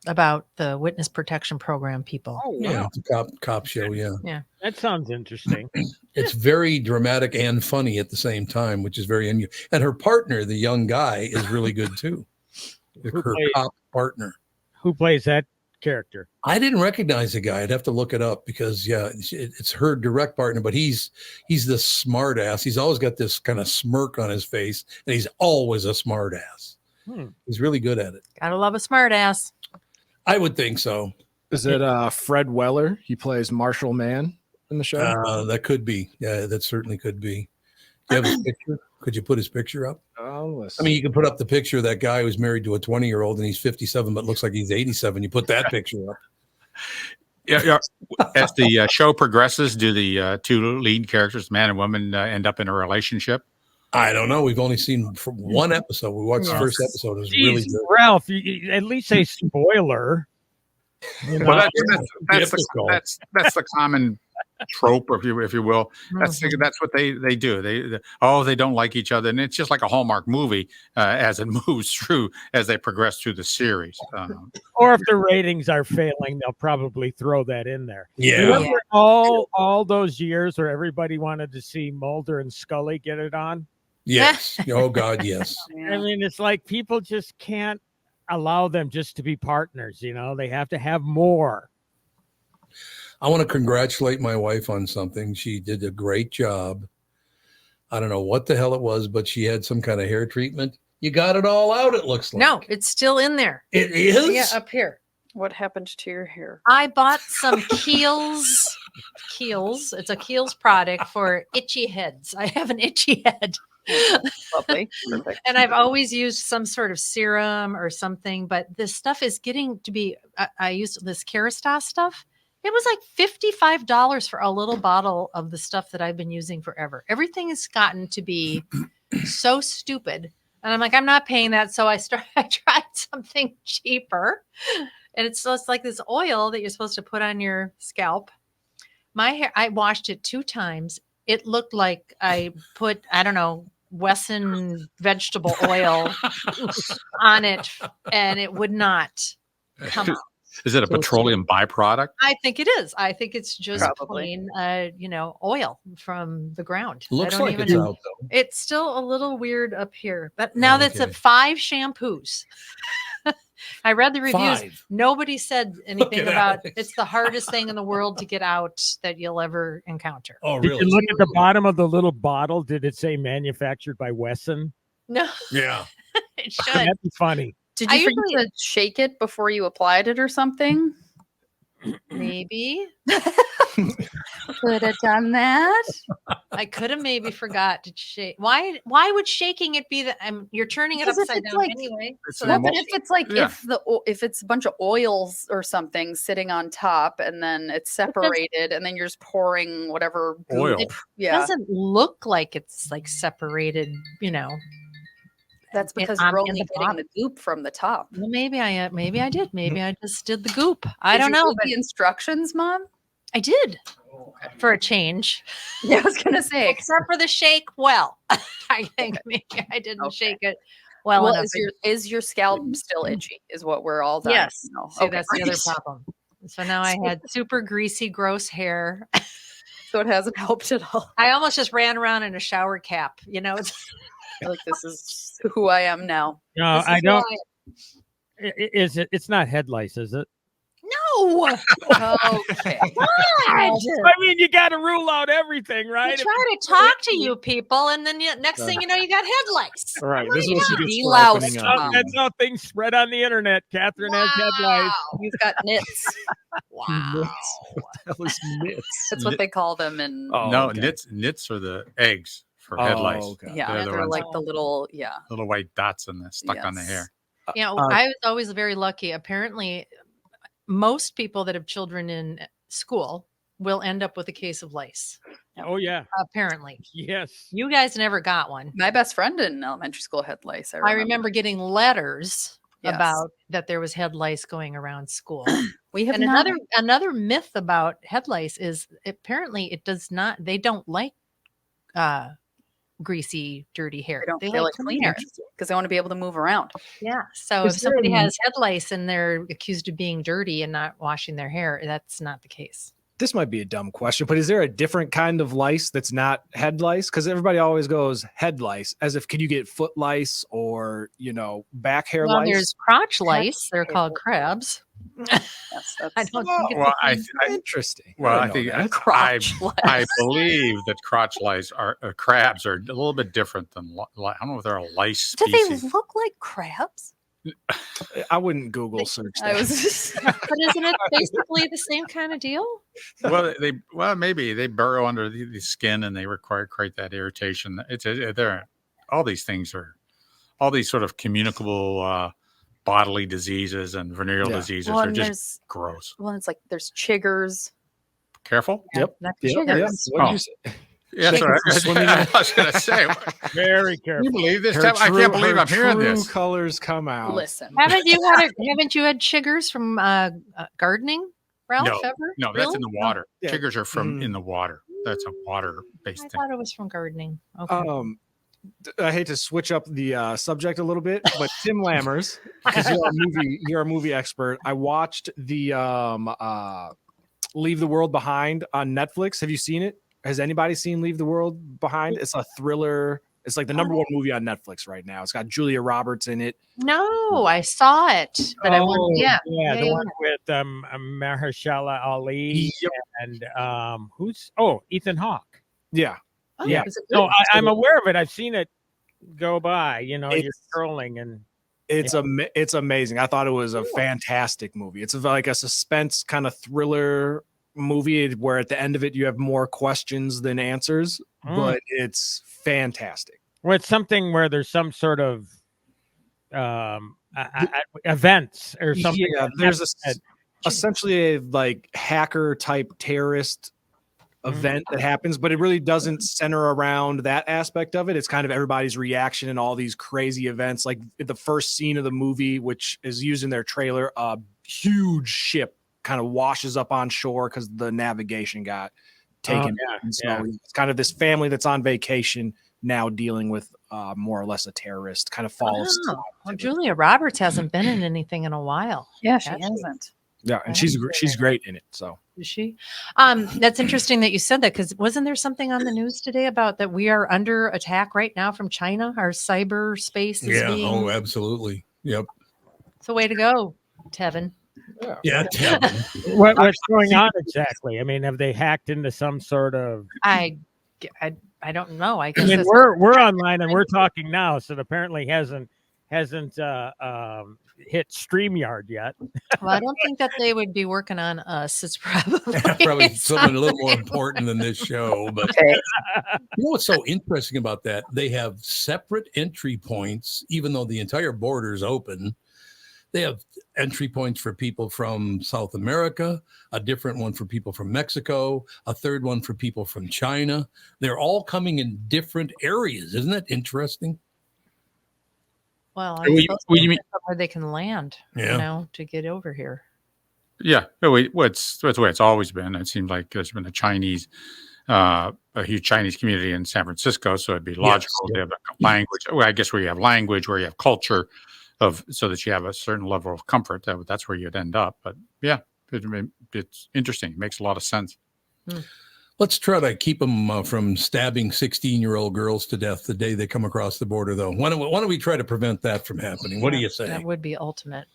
about the witness protection program people. Oh, yeah, it's a cop show. Yeah, that sounds interesting. It's very dramatic and funny at the same time, which is very unusual. And her partner, the young guy, is really good too. Her cop partner. Who plays that character? I didn't recognize the guy. I'd have to look it up because it's her direct partner, but he's this smart ass. He's always got this kind of smirk on his face, and he's always a smart ass. He's really good at it. Gotta love a smart ass. I would think so. Is it Fred Weller? He plays Marshall Mann in the show. That could be. Yeah, that certainly could be. Do you have his picture? Could you put his picture up? I mean, you can put up the picture of that guy who's married to a 20-year-old and he's 57, but looks like he's 87. You put that picture up. Yeah. As the show progresses, do the two lead characters, man and woman, end up in a relationship? I don't know. We've only seen one episode. We watched the first episode. It was really good. Ralph, you at least say spoiler. You know? Well, that's the common trope, if you will. That's what they do. They don't like each other, and it's just like a Hallmark movie as it moves through as they progress through the series. Or if the ratings are failing, they'll probably throw that in there. Yeah. Remember all those years where everybody wanted to see Mulder and Scully get it on? Yes. Oh God, yes. I mean, it's like people just can't allow them just to be partners. You know, they have to have more. I want to congratulate my wife on something. She did a great job. I don't know what the hell it was, but she had some kind of hair treatment. You got it all out, it looks like. No, it's still in there. It is? Yeah, up here. What happened to your hair? I bought some Kiehl's. It's a Kiehl's product for itchy heads. I have an itchy head. Lovely. Perfect. And I've always used some sort of serum or something, but this stuff is getting to be, I used this Kerastase stuff. It was like $55 for a little bottle of the stuff that I've been using forever. Everything has gotten to be so stupid. And I'm like, I'm not paying that. So I tried something cheaper. And it's just like this oil that you're supposed to put on your scalp. My hair, I washed it 2 times. It looked like I put, I don't know, Wesson vegetable oil on it, and it would not come out. Is it a petroleum byproduct? I think it is. I think it's just plain, oil from the ground. Looks like it's out, though. It's still a little weird up here, but now that's at 5 shampoos. I read the reviews. 5. Nobody said anything at about Alex. it's the hardest thing in the world to get out that you'll ever encounter. Oh, Did really? you look at the bottom of the little bottle? Did it say manufactured by Wesson? No. Yeah. It should. That'd be funny. Did you forget to shake it before you applied it or something? Maybe. Could have done that. I could have maybe forgot to shake. Why would shaking it be that you're turning it Because if upside it's down like- anyway? It's No, an but emo- if it's like Yeah. if it's a bunch of oils or something sitting on top and then it's separated and then you're just pouring whatever goop. Oil. It Yeah, doesn't look like it's like separated, that's because on- you're in only the getting bottom. the goop from the top. Well, maybe I did. Maybe I just did the goop. I Did don't you know, read but the instructions, Mom. I did for a change. Yeah, I was gonna say. Except for the shake. Well, I think maybe I didn't shake it well Well, enough. is your scalp still itchy? Is what we're all dying Yes. to know. See, that's the other Right. problem. So now I had super greasy, gross hair. So it hasn't helped at all. I almost just ran around in a shower cap. It's I feel like this is who I am now. No, this I is don't. why- Is it? It's not head lice, is it? No. Okay. I mean, you got to rule out everything, I right? try to talk to you people, and then next thing you know, you got head lice. All right, this is What what do she you gets for do? opening Oh, up. that's how things spread on the internet. Catherine has head lice. You've got nits. Wow. That was nits. That's what they call them in. Oh, No, okay. nits are the eggs for head lice. Okay. Yeah, They're the they're ones- like the little little white dots in the stuck on the Yes. hair. I was always very lucky. Apparently, most people that have children in school will end up with a case of lice. Oh yeah. Apparently, Yes. you guys never got one. My best friend in elementary school had lice. I remember getting letters Yes. about that there was head lice going around school. We have And not. another myth about head lice is apparently it does not. They don't like greasy, dirty hair. They like clean hair because they want to be able to move around. Yeah. So Is if there somebody a- has head lice and they're accused of being dirty and not washing their hair, that's not the case. This might be a dumb question, but is there a different kind of lice that's not head lice? Because everybody always goes head lice, as if could you get foot lice or back hair Well, lice? there's crotch lice. They're called crabs. Yes, I don't think it's Well, the I, same. I Interesting. well, I didn't think know that. Crotch I lice. believe that crotch lice are crabs are a little bit different than I don't know if they're a lice Do species. they look like crabs? I wouldn't Google search I that. was. But isn't it basically the same kind of deal? well, maybe they burrow under the skin and they create that irritation. They're all these things are all these sort of communicable bodily diseases and venereal diseases Well, are and just there's- gross. Well, it's like there's chiggers. Careful. Yep. That's Yep. sugar. Yep. Oh. What did you say? Yeah, that's Chickens what are swimming in- I was going to say. Very Can careful. you believe this? Her Time? I true- can't believe her I'm hearing true this. colors come out. Listen, Haven't you had chiggers from gardening, Ralph? No, Ever? no, that's in Really? the water. Yeah. Chiggers are from Mhm. in the water. That's a water-based I thing. thought it was from gardening. Okay. I hate to switch up the subject a little bit, but Tim Lammers, because you're a movie expert. I watched the Leave the World Behind on Netflix. Have you seen it? Has anybody seen Leave the World Behind? It's a thriller. It's like the number one movie on Netflix right now. It's got Julia Roberts in it. No, I saw it, but I wouldn't. yeah, Yeah, the yeah, one with Mahershala Ali Yep. and Ethan Hawke. Yeah. Oh, Yeah. is it No, good? I'm aware of it. I've seen it go by. You're It's- scrolling and It's amazing. I thought it was a fantastic movie. It's like a suspense kind of thriller movie where at the end of it you have more questions than answers, but it's fantastic. well, it's something where there's some sort of events or something. Yeah, that there's happen essentially a like hacker type terrorist event that happens, but it really doesn't center around that aspect of it. It's kind of everybody's reaction and all these crazy events. Like the first scene of the movie, which is used in their trailer, a huge ship kind of washes up on shore because the navigation got taken. And so it's kind of this family that's on vacation now dealing with more or less a terrorist kind of falls. Oh, well, Julia Roberts hasn't been in anything in a while. Yeah, she That's- hasn't. Yeah, and she's great in it. So Is she? That's interesting that you said that, because wasn't there something on the news today about that we are under attack right now from China? Our cyberspace is being. Oh, absolutely. Yep. It's a way to go. Tevin. Yeah, Tevin. What's going on exactly? I mean, have they hacked into some sort of? I don't know. I guess I mean, we're online and we're talking now, so it apparently hasn't hit StreamYard yet. Well, I don't think that they would be working on us. It's probably something a little more important than this show. But you know what's so interesting about that? They have separate entry points, even though the entire border is open. They have entry points for people from South America, a different one for people from Mexico, a third one for people from China. They're all coming in different areas. Isn't that interesting? Well, What do you mean? Where they can land, to get over here. Yeah, that's the way it's always been. It seems like there's been a huge Chinese community in San Francisco, so it'd be logical to have a language. Well, I guess where you have language, where you have culture, so that you have a certain level of comfort. That's where you'd end up. But yeah, it's interesting. It makes a lot of sense. Let's try to keep them from stabbing 16-year-old girls to death the day they come across the border, though. Why don't we try to prevent that from happening? What do you say? That would be ultimate.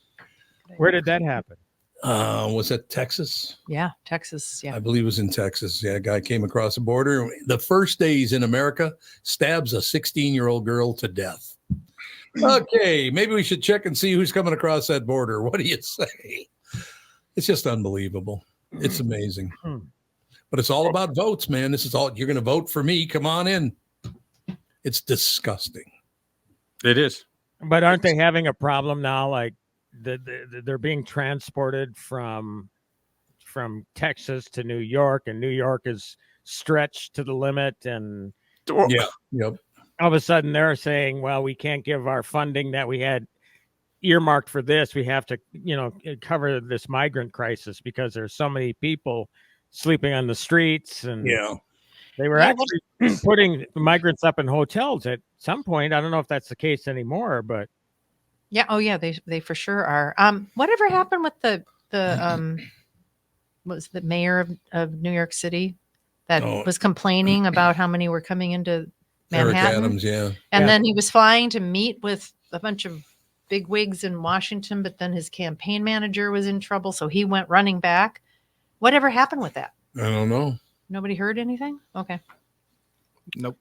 Where did that happen? Was that Texas? Yeah, Texas. Yeah, I believe it was in Texas. Yeah, a guy came across the border. The first day he's in America, stabs a 16-year-old girl to death. Okay, maybe we should check and see who's coming across that border. What do you say? It's just unbelievable. It's amazing. But it's all about votes, man. This is all you're going to vote for me. Come on in. It's disgusting. It is. But aren't they having a problem now? Like they're being transported from Texas to New York, and New York is stretched to the limit. And yep. All of a sudden they're saying, well, we can't give our funding that we had earmarked for this. We have to, cover this migrant crisis because there's so many people sleeping on the streets. And they were actually putting migrants up in hotels at some point. I don't know if that's the case anymore, but yeah. Oh yeah. They for sure are. Whatever happened with the what was the mayor of New York City that was complaining about how many were coming into Manhattan? Eric Adams, yeah. And then he was flying to meet with a bunch of big wigs in Washington, but then his campaign manager was in trouble, so he went running back. Whatever happened with that? I don't know. Nobody heard anything? Okay. Nope.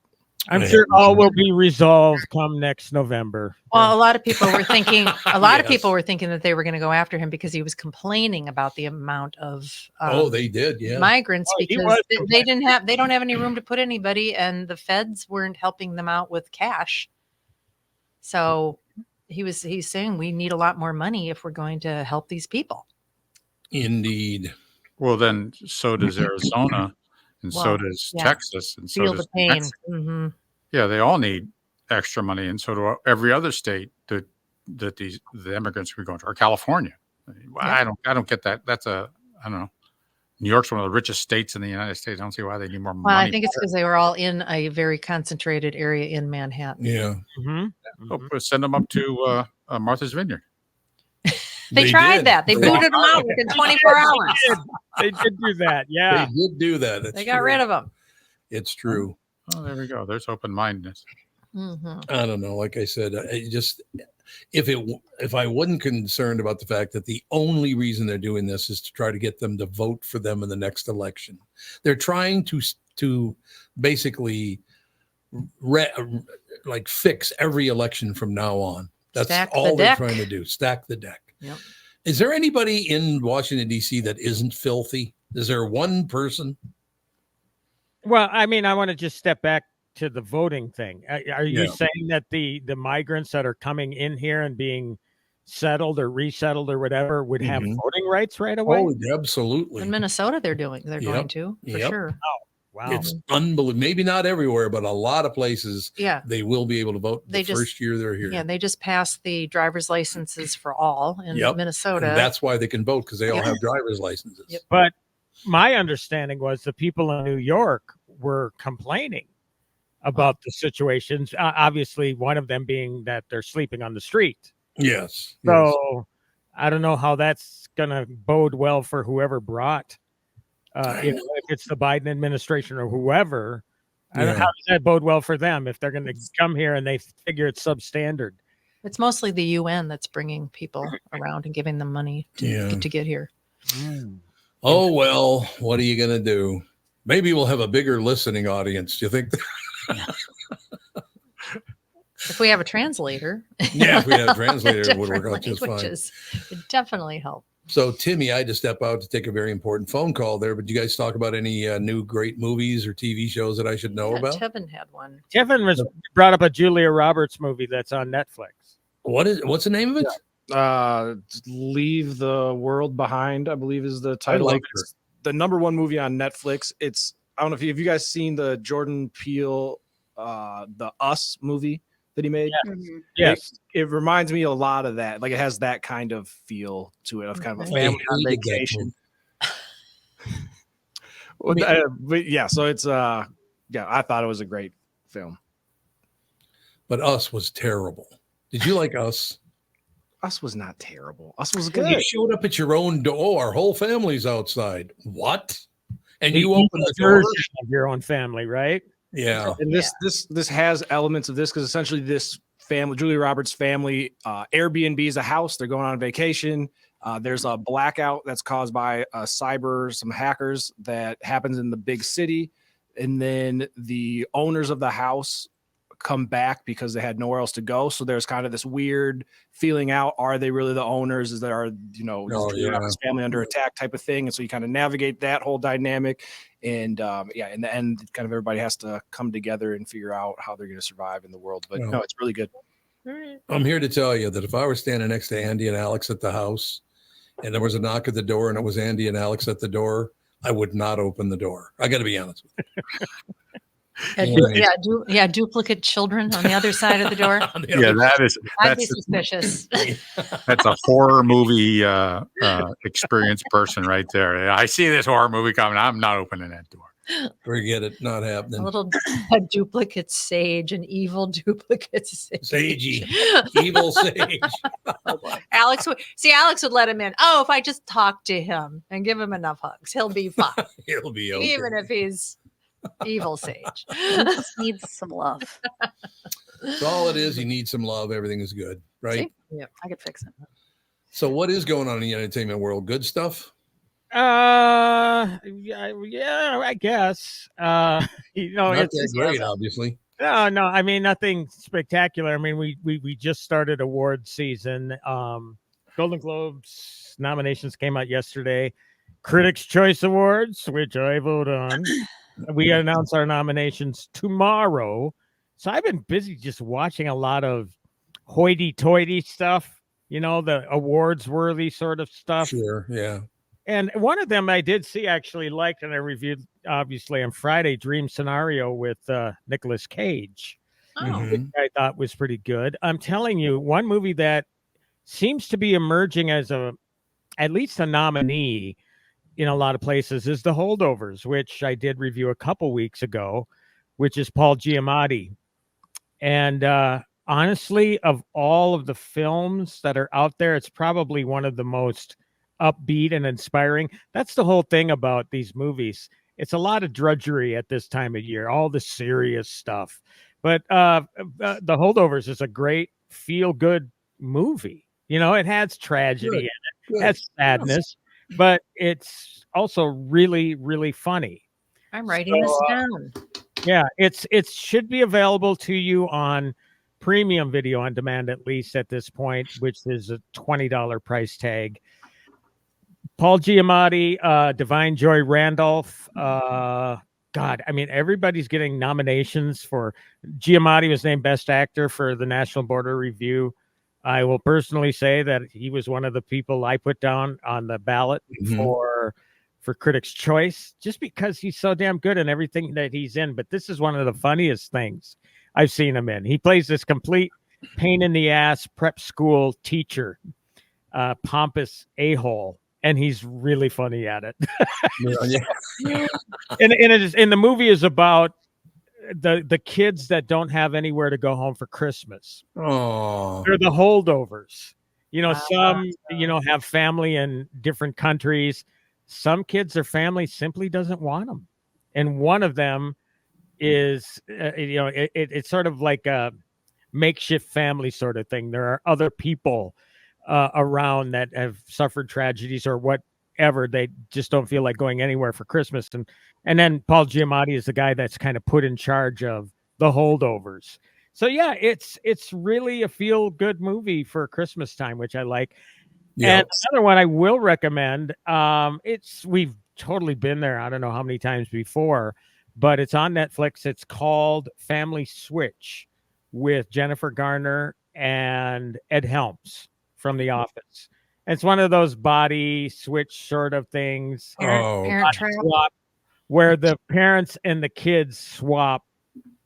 I'm sure all will be resolved come next November. Well, a lot of people were thinking that they were going to go after him because he was complaining about the amount of they did, yeah, migrants because they don't have any room to put anybody, and the feds weren't helping them out with cash. So he's saying we need a lot more money if we're going to help these people. Indeed. Well, then so does Arizona. And so does Texas, and so does the pain. Mm-hmm. Yeah, they all need extra money, and so do every other state that the immigrants are going to, or California. I don't get that. I don't know. New York's one of the richest states in the United States. I don't see why they need more money. Well, I think it's because they were all in a very concentrated area in Manhattan. Yeah. Mm-hmm. Send them up to Martha's Vineyard. They tried that. They booted them out within 24 hours. They did do that. Yeah. They did do that. They got rid of them. It's true. Oh, there we go. There's open-mindedness. Mm-hmm. I don't know. Like I said, if I wasn't concerned about the fact that the only reason they're doing this is to try to get them to vote for them in the next election. They're trying to basically fix every election from now on. That's all they're trying to do. Stack the deck. Yep. Is there anybody in Washington, D.C. that isn't filthy? Is there one person? Well, I mean, I want to just step back to the voting thing. Are you saying that the migrants that are coming in here and being settled or resettled or whatever would have voting rights right away? Oh, absolutely. In Minnesota, they're going to, for sure. Oh, wow. It's unbelievable. Maybe not everywhere, but a lot of places, they will be able to vote the first year they're here. Yeah, they just passed the driver's licenses for all in Minnesota. And that's why they can vote, because they all have driver's licenses. Yep. But my understanding was the people in New York were complaining about the situations. Obviously, one of them being that they're sleeping on the street. Yes. So I don't know how that's going to bode well for whoever brought, if it's the Biden administration or whoever. I don't know, how does that bode well for them if they're going to come here and they figure it's substandard? It's mostly the UN that's bringing people around and giving them money to get here. Oh, well, what are you going to do? Maybe we'll have a bigger listening audience. Do you think? If we have a translator. Yeah, if we have a translator, it would work out just fine. It definitely help. So, Timmy, I had to step out to take a very important phone call there, but do you guys talk about any new great movies or TV shows that I should know about? Tevin had one. Tevin brought up a Julia Roberts movie that's on Netflix. What's the name of it? Leave the World Behind, I believe is the title. It's the #1 movie on Netflix. I don't know if you guys seen the Jordan Peele, the Us movie that he made. Yes. It reminds me a lot of that. Like it has that kind of feel to it, of kind of a family on vacation. But yeah, so it's I thought it was a great film. But Us was terrible. Did you like Us? Us was not terrible. Us was good. You showed up at your own door. Our whole family's outside. What? And you opened the version door of your own family, right? Yeah. And this has elements of this because essentially this family, Julia Roberts' family, Airbnb is a house. They're going on vacation. There's a blackout that's caused by some hackers that happens in the big city. And then the owners of the house come back because they had nowhere else to go. So there's kind of this weird feeling out. Are they really the owners? Is there, Julia Roberts' family under attack type of thing? And so you kind of navigate that whole dynamic. And in the end, kind of everybody has to come together and figure out how they're going to survive in the world. But no, it's really good. I'm here to tell you that if I were standing next to Andy and Alex at the house and there was a knock at the door and it was Andy and Alex at the door, I would not open the door. I got to be honest with you. Duplicate children on the other side of the door. I'd be suspicious. That's a horror movie experienced person right there. I see this horror movie coming. I'm not opening that door. Forget it. Not happening. A duplicate sage, an evil duplicate sage. Sagey. Evil sage. Alex would let him in. Oh, if I just talk to him and give him enough hugs, he'll be fine. He'll be okay. Even if he's evil sage. He just needs some love. That's all it is. You need some love. Everything is good, right? Yeah, I could fix it. So what is going on in the entertainment world? Good stuff? I guess. Not it's that great, obviously. No. I mean, nothing spectacular. I mean, we just started award season. Golden Globes nominations came out yesterday. Critics' Choice Awards, which I vote on. We announce our nominations tomorrow. So I've been busy just watching a lot of hoity-toity stuff. The awards-worthy sort of stuff. Sure, yeah. And one of them I did see, actually liked, and I reviewed, obviously, on Friday, Dream Scenario with Nicolas Cage, which I thought was pretty good. I'm telling you, one movie that seems to be emerging as at least a nominee in a lot of places is The Holdovers, which I did review a couple weeks ago, which is Paul Giamatti. And honestly, of all of the films that are out there, it's probably one of the most upbeat and inspiring. That's the whole thing about these movies. It's a lot of drudgery at this time of year, all the serious stuff. But The Holdovers is a great feel-good movie. It has tragedy in it. It has sadness, but it's also really, really funny. I'm writing this down. Yeah, it should be available to you on premium video on demand, at least at this point, which is a $20 price tag. Paul Giamatti, Divine Joy Randolph. Everybody's getting nominations for. Giamatti was named Best Actor for the National Border Review. I will personally say that he was one of the people I put down on the ballot for Critics' Choice, just because he's so damn good in everything that he's in. But this is one of the funniest things I've seen him in. He plays this complete pain in the ass prep school teacher, pompous a-hole. And he's really funny at it. And the movie is about the kids that don't have anywhere to go home for Christmas. Oh, they're the holdovers. Some have family in different countries. Some kids, their family simply doesn't want them, and one of them is it's sort of like a makeshift family sort of thing. There are other people around that have suffered tragedies or whatever. They just don't feel like going anywhere for Christmas. And then Paul Giamatti is the guy that's kind of put in charge of the holdovers. So yeah, it's really a feel-good movie for Christmas time, which I like. And another one I will recommend, we've totally been there, I don't know how many times before, but it's on Netflix. It's called Family Switch with Jennifer Garner and Ed Helms from The Office. And it's one of those body switch sort of things. Parent Trap. Swap, where the parents and the kids swap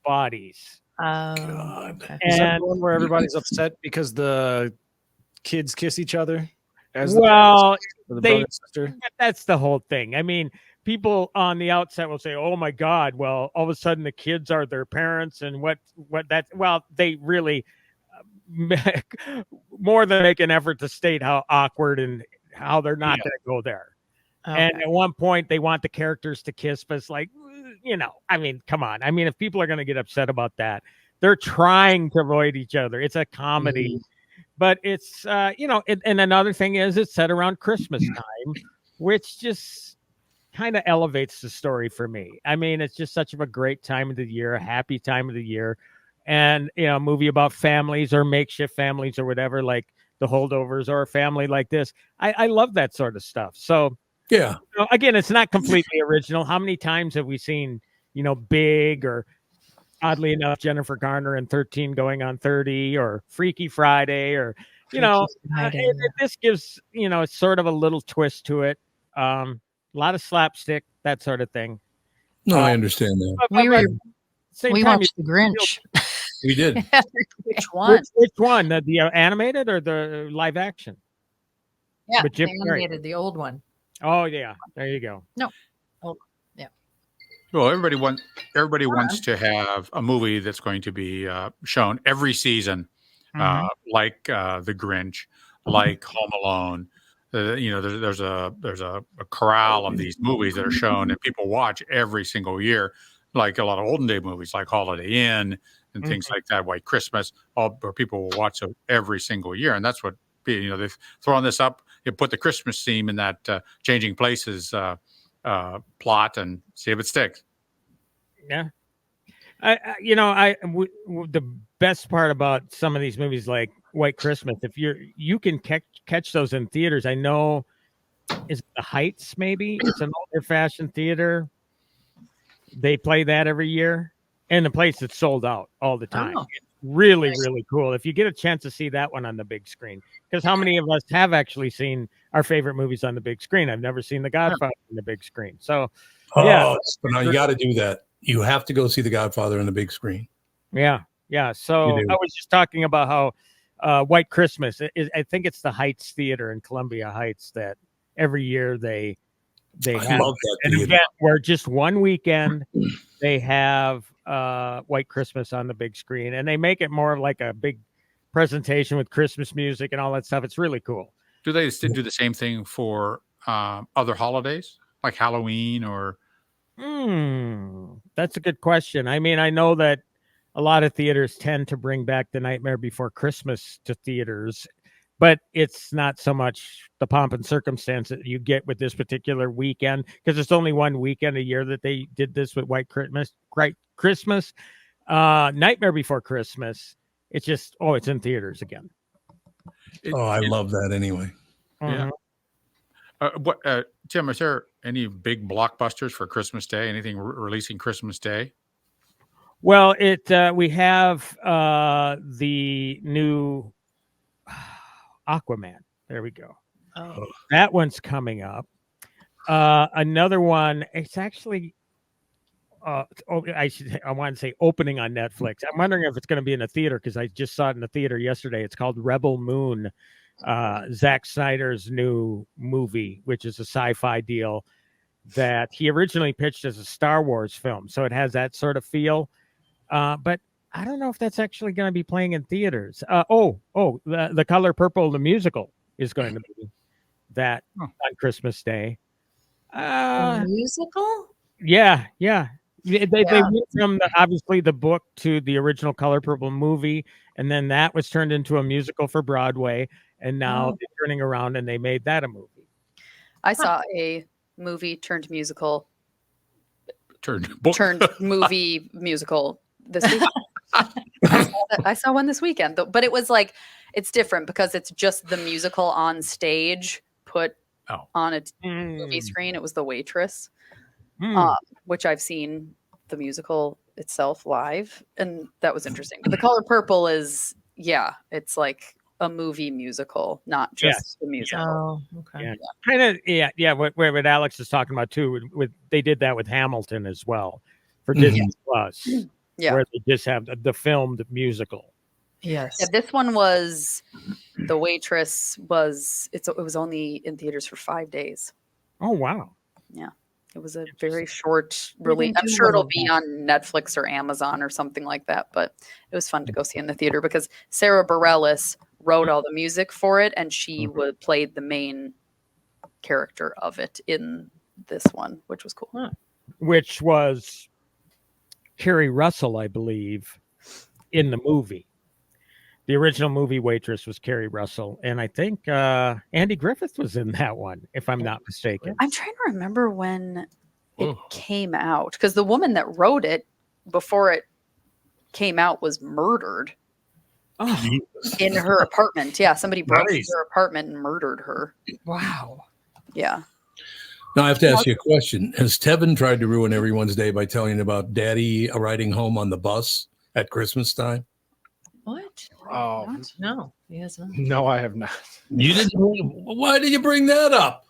bodies. God. Is that the one where everybody's upset because the kids kiss each other? That's the whole thing. I mean, people on the outset will say, "Oh my God!" Well, all of a sudden the kids are their parents, and they really more than make an effort to state how awkward and how they're not going to go there. Okay. And at one point, they want the characters to kiss, but it's like, I mean, come on. I mean, if people are going to get upset about that, they're trying to avoid each other. It's a comedy, but it's, and another thing is it's set around Christmas time, which just kind of elevates the story for me. I mean, it's just such a great time of the year, a happy time of the year. And, a movie about families or makeshift families or whatever, like The Holdovers or a family like this. I love that sort of stuff. So, yeah. Again, it's not completely original. How many times have we seen, Big or oddly enough, Jennifer Garner in 13 Going on 30 or Freaky Friday or, this gives, it's sort of a little twist to it. A lot of slapstick, that sort of thing. No, I understand that. We watched The Grinch. We did. Which one? Which one? The animated or the live action? Yeah, the animated, the old one. Oh yeah, there you go. No, yeah. Well, everybody wants to have a movie that's going to be shown every season, like The Grinch, like Home Alone. There's a corral of these movies that are shown and people watch every single year, like a lot of olden day movies, like Holiday Inn and things like that, White Christmas, where people will watch every single year, and that's what they've thrown this up. You put the Christmas theme in that Changing Places plot and see if it sticks. Yeah. The best part about some of these movies like White Christmas, if you can catch those in theaters. I know, is it the Heights? Maybe it's an older fashioned theater. They play that every year, and the place is sold out all the time. Oh. Really, really cool. If you get a chance to see that one on the big screen, because how many of us have actually seen our favorite movies on the big screen? I've never seen The Godfather on the big screen. So, so now you got to do that. You have to go see The Godfather on the big screen. Yeah. So I was just talking about how White Christmas, I think it's the Heights Theater in Columbia Heights that every year they have an event where just one weekend they have White Christmas on the big screen, and they make it more like a big presentation with Christmas music and all that stuff. It's really cool. Do they do the same thing for other holidays like Halloween or? That's a good question. I mean, I know that a lot of theaters tend to bring back The Nightmare Before Christmas to theaters, but it's not so much the pomp and circumstance that you get with this particular weekend, because it's only one weekend a year that they did this with White Christmas. Nightmare Before Christmas, it's just, it's in theaters again. I love that anyway. Yeah. Tim, is there any big blockbusters for Christmas Day? Anything releasing Christmas Day? Well, we have the new Aquaman. There we go. Oh. That one's coming up. Another one, it's actually I want to say opening on Netflix. I'm wondering if it's going to be in a theater, because I just saw it in the theater yesterday. It's called Rebel Moon, Zack Snyder's new movie, which is a sci-fi deal that he originally pitched as a Star Wars film. So it has that sort of feel. But I don't know if that's actually going to be playing in theaters. The Color Purple, the musical, is going to be that on Christmas Day. A musical? Yeah. They went from obviously the book to the original Color Purple movie, and then that was turned into a musical for Broadway, and now they're turning around and they made that a movie. I saw a movie turned musical. Turned movie musical this week. I saw one this weekend, but it was like, it's different because it's just the musical on stage put on a movie screen. It was The Waitress, which I've seen the musical itself live, and that was interesting. But The Color Purple is, it's like a movie musical, not just the musical. Oh, okay. Kind of, what Alex is talking about too. With they did that with Hamilton as well for Disney Plus, where they just have the filmed musical. Yes. Yeah, this one was The Waitress it was only in theaters for 5 days. Oh wow. Yeah. It was a very short release. I'm sure it'll be on Netflix or Amazon or something like that, but it was fun to go see in the theater because Sarah Bareilles wrote all the music for it, and she played the main character of it in this one, which was cool. Which was Kerry Russell, I believe, in the movie. The original movie Waitress was Kerry Russell, and I think Andy Griffith was in that one, if I'm not mistaken. I'm trying to remember when it came out, because the woman that wrote it before it came out was murdered in her apartment. Yeah, somebody broke into her apartment and murdered her. Wow. Yeah. Now I have to ask you a question. Has Tevin tried to ruin everyone's day by telling about Daddy riding home on the bus at Christmas time? What? Oh, no, he hasn't. No, I have not. You didn't? Why did you bring that up?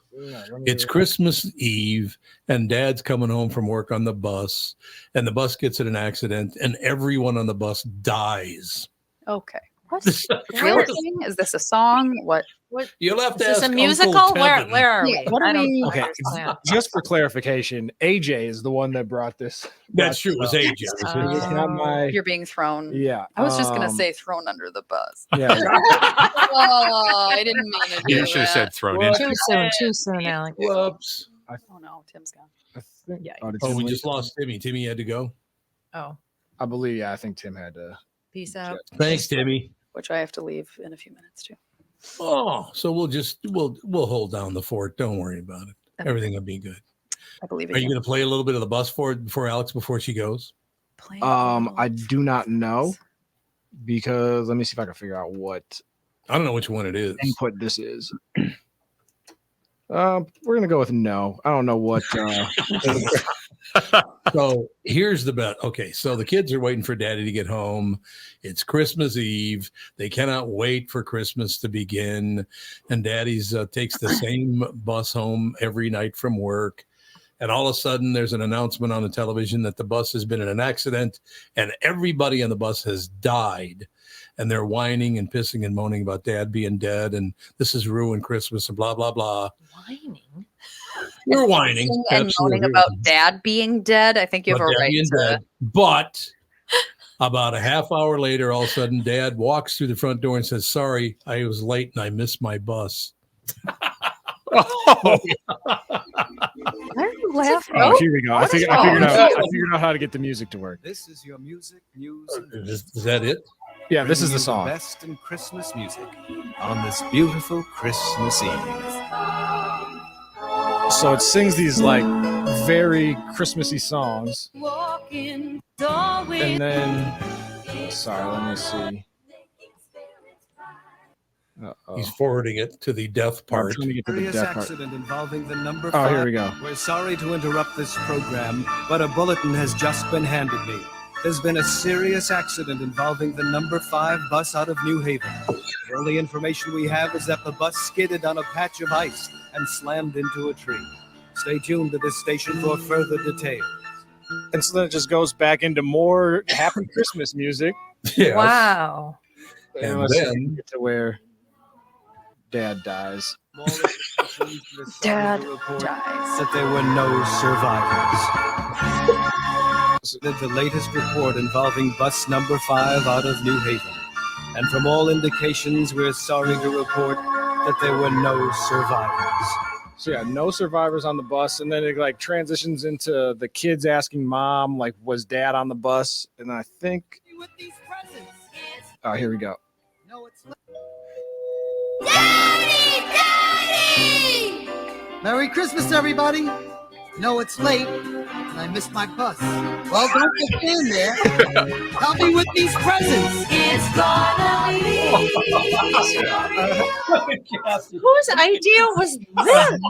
It's Christmas Eve, and Dad's coming home from work on the bus, and the bus gets in an accident, and everyone on the bus dies. Okay. What? Real thing? Is this a song? What? You'll have to Is this ask a musical? Where are we? What are we? Okay, just for clarification, AJ is the one that brought this. That's true. It was AJ. You're being thrown. Yeah. I was just gonna say thrown under the bus. Yeah. Oh, I didn't mean to do You should have said thrown in. Too soon, Alex. Whoops. Oh no, Tim's gone. I think. Yeah. Oh, we just lost Timmy. Timmy had to go. Oh. I believe. Yeah, I think Tim had to. Peace out. Thanks, Timmy. Which I have to leave in a few minutes too. Oh, so we'll hold down the fort. Don't worry about it. Everything will be good. I believe Are you going to play a little bit of the bus for Alex before she goes? I do not know, because let me see if I can figure out what. I don't know which one it is. Input this is. We're gonna go with no. I don't know what. So here's the bet. Okay, so the kids are waiting for Daddy to get home. It's Christmas Eve. They cannot wait for Christmas to begin. And Daddy's takes the same bus home every night from work. And all of a sudden, there's an announcement on the television that the bus has been in an accident, and everybody on the bus has died. And they're whining and pissing and moaning about Dad being dead, and this has ruined Christmas and blah blah blah. Whining. You're whining and moaning about Dad being dead. I think you have a right to. But about a half hour later, all of a sudden, Dad walks through the front door and says, "Sorry, I was late and I missed my bus." Why are you laughing? Oh, here we go. I figured out how to get the music to work. This is your music news. Is that it? Yeah, this is the song. Best in Christmas music on this beautiful Christmas Eve. So it sings these like very Christmassy songs, and then sorry, let me see. He's forwarding it to the death part. I'm trying to get to the Serious death part. accident involving the number 5. Oh, here we go. We're sorry to interrupt this program, but a bulletin has just been handed me. There's been a serious accident involving the number 5 bus out of New Haven. The only information we have is that the bus skidded on a patch of ice and slammed into a tree. Stay tuned to this station for further details. And so then it just goes back into more Happy Christmas music. Yes. Wow. And let's then get to where Dad dies. Dad report dies. that there were no survivors. The latest report involving bus number 5 out of New Haven. And from all indications, we're sorry to report that there were no survivors. So yeah, no survivors on the bus, and then it like transitions into the kids asking Mom, like, was Dad on the bus? And I think Oh, here we go. Daddy! Merry Christmas, everybody. No, it's late, and I missed my bus. Well, don't just stand there. Help me with these presents. It's gonna be. Whose idea was this?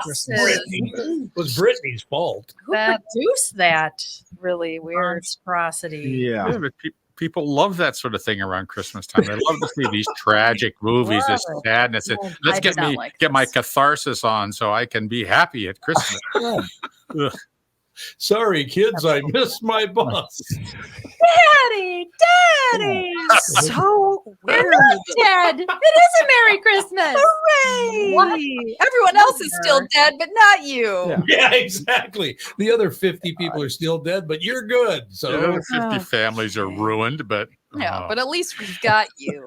This It was Brittany's fault. Who produced that? Really weird monstrosity. Yeah, but people love that sort of thing around Christmas time. They love to see these tragic movies, this sadness. Let's get my catharsis on so I can be happy at Christmas. Ugh. Sorry, kids, I missed my bus. Daddy! So weird. Dead. It is a Merry Christmas. Hooray! What? Everyone else is still dead, but not you. Yeah, exactly. The other 50 people are still dead, but you're good. So The other 50 families are ruined, but Yeah, but at least we've got you.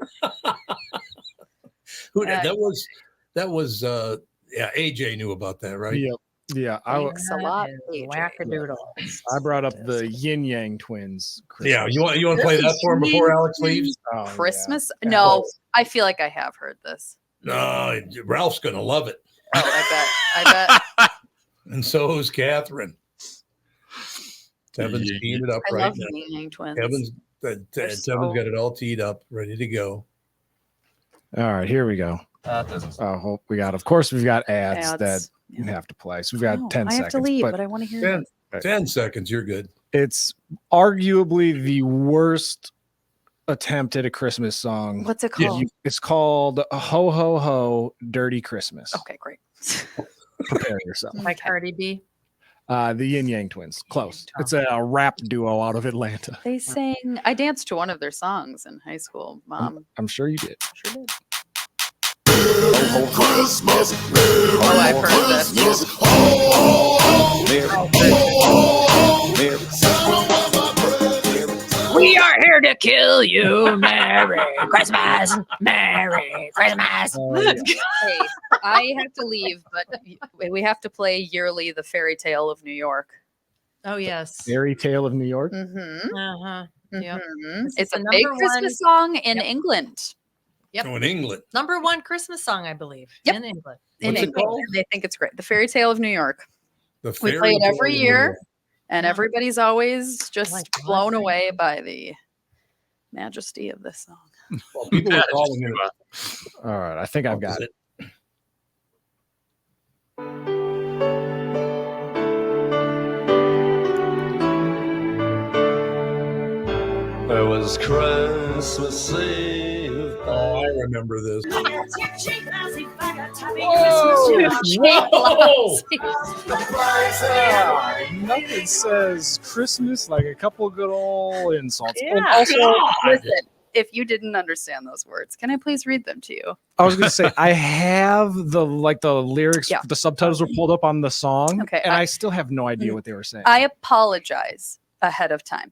that was AJ knew about that, right? Yeah, Thanks a lot. Wackadoodle. I brought up the Yin Yang Twins. Yeah, you want to play that for him before Alex leaves? Oh, Christmas? yeah. No, I feel like I have heard this. No, Ralph's gonna love it. Oh, I bet. And so is Catherine. Kevin's teeing it up I right love now. the Yin Yang Twins. Kevin's got it all teed up, ready to go. All right, here we go. We've got ads that you have to play. So we've got 10 seconds. I have to leave, but I want to hear 10 seconds, you're good. It's arguably the worst attempt at a Christmas song. What's it called? It's called Ho Ho Ho Dirty Christmas. Okay, great. Prepare yourself. Like Cardi B. The Yin Yang Twins. Close. It's a rap duo out of Atlanta. They sang, I danced to one of their songs in high school, Mom. I'm sure you did. Sure did. Christmas. Oh, I've heard this. We are here to kill you. Merry Christmas. Merry Christmas. Hey, I have to leave, but we have to play yearly The Fairy Tale of New York. Oh, yes. Fairy Tale of New York. Mm-hmm. Uh-huh. Yep. It's a the big number Christmas one- song in England. Yep. Oh, in England. Number one Christmas song, I believe. Yep. In England. In England. They think it's great. The Fairy Tale of New York. The We Fairy play it Tale every of New year, York. and everybody's always just blown away by the majesty of this song. Well, people are calling it. All right, I think I've got it. There was Christmas Eve. Oh, I remember this. Nothing says Christmas like a couple good old insults. Yeah. And also, Listen, if you didn't understand those words, can I please read them to you? I was going to say I have the lyrics. Yeah. The subtitles were pulled up on the song, Okay, and I still have no idea what they were saying. I apologize ahead of time.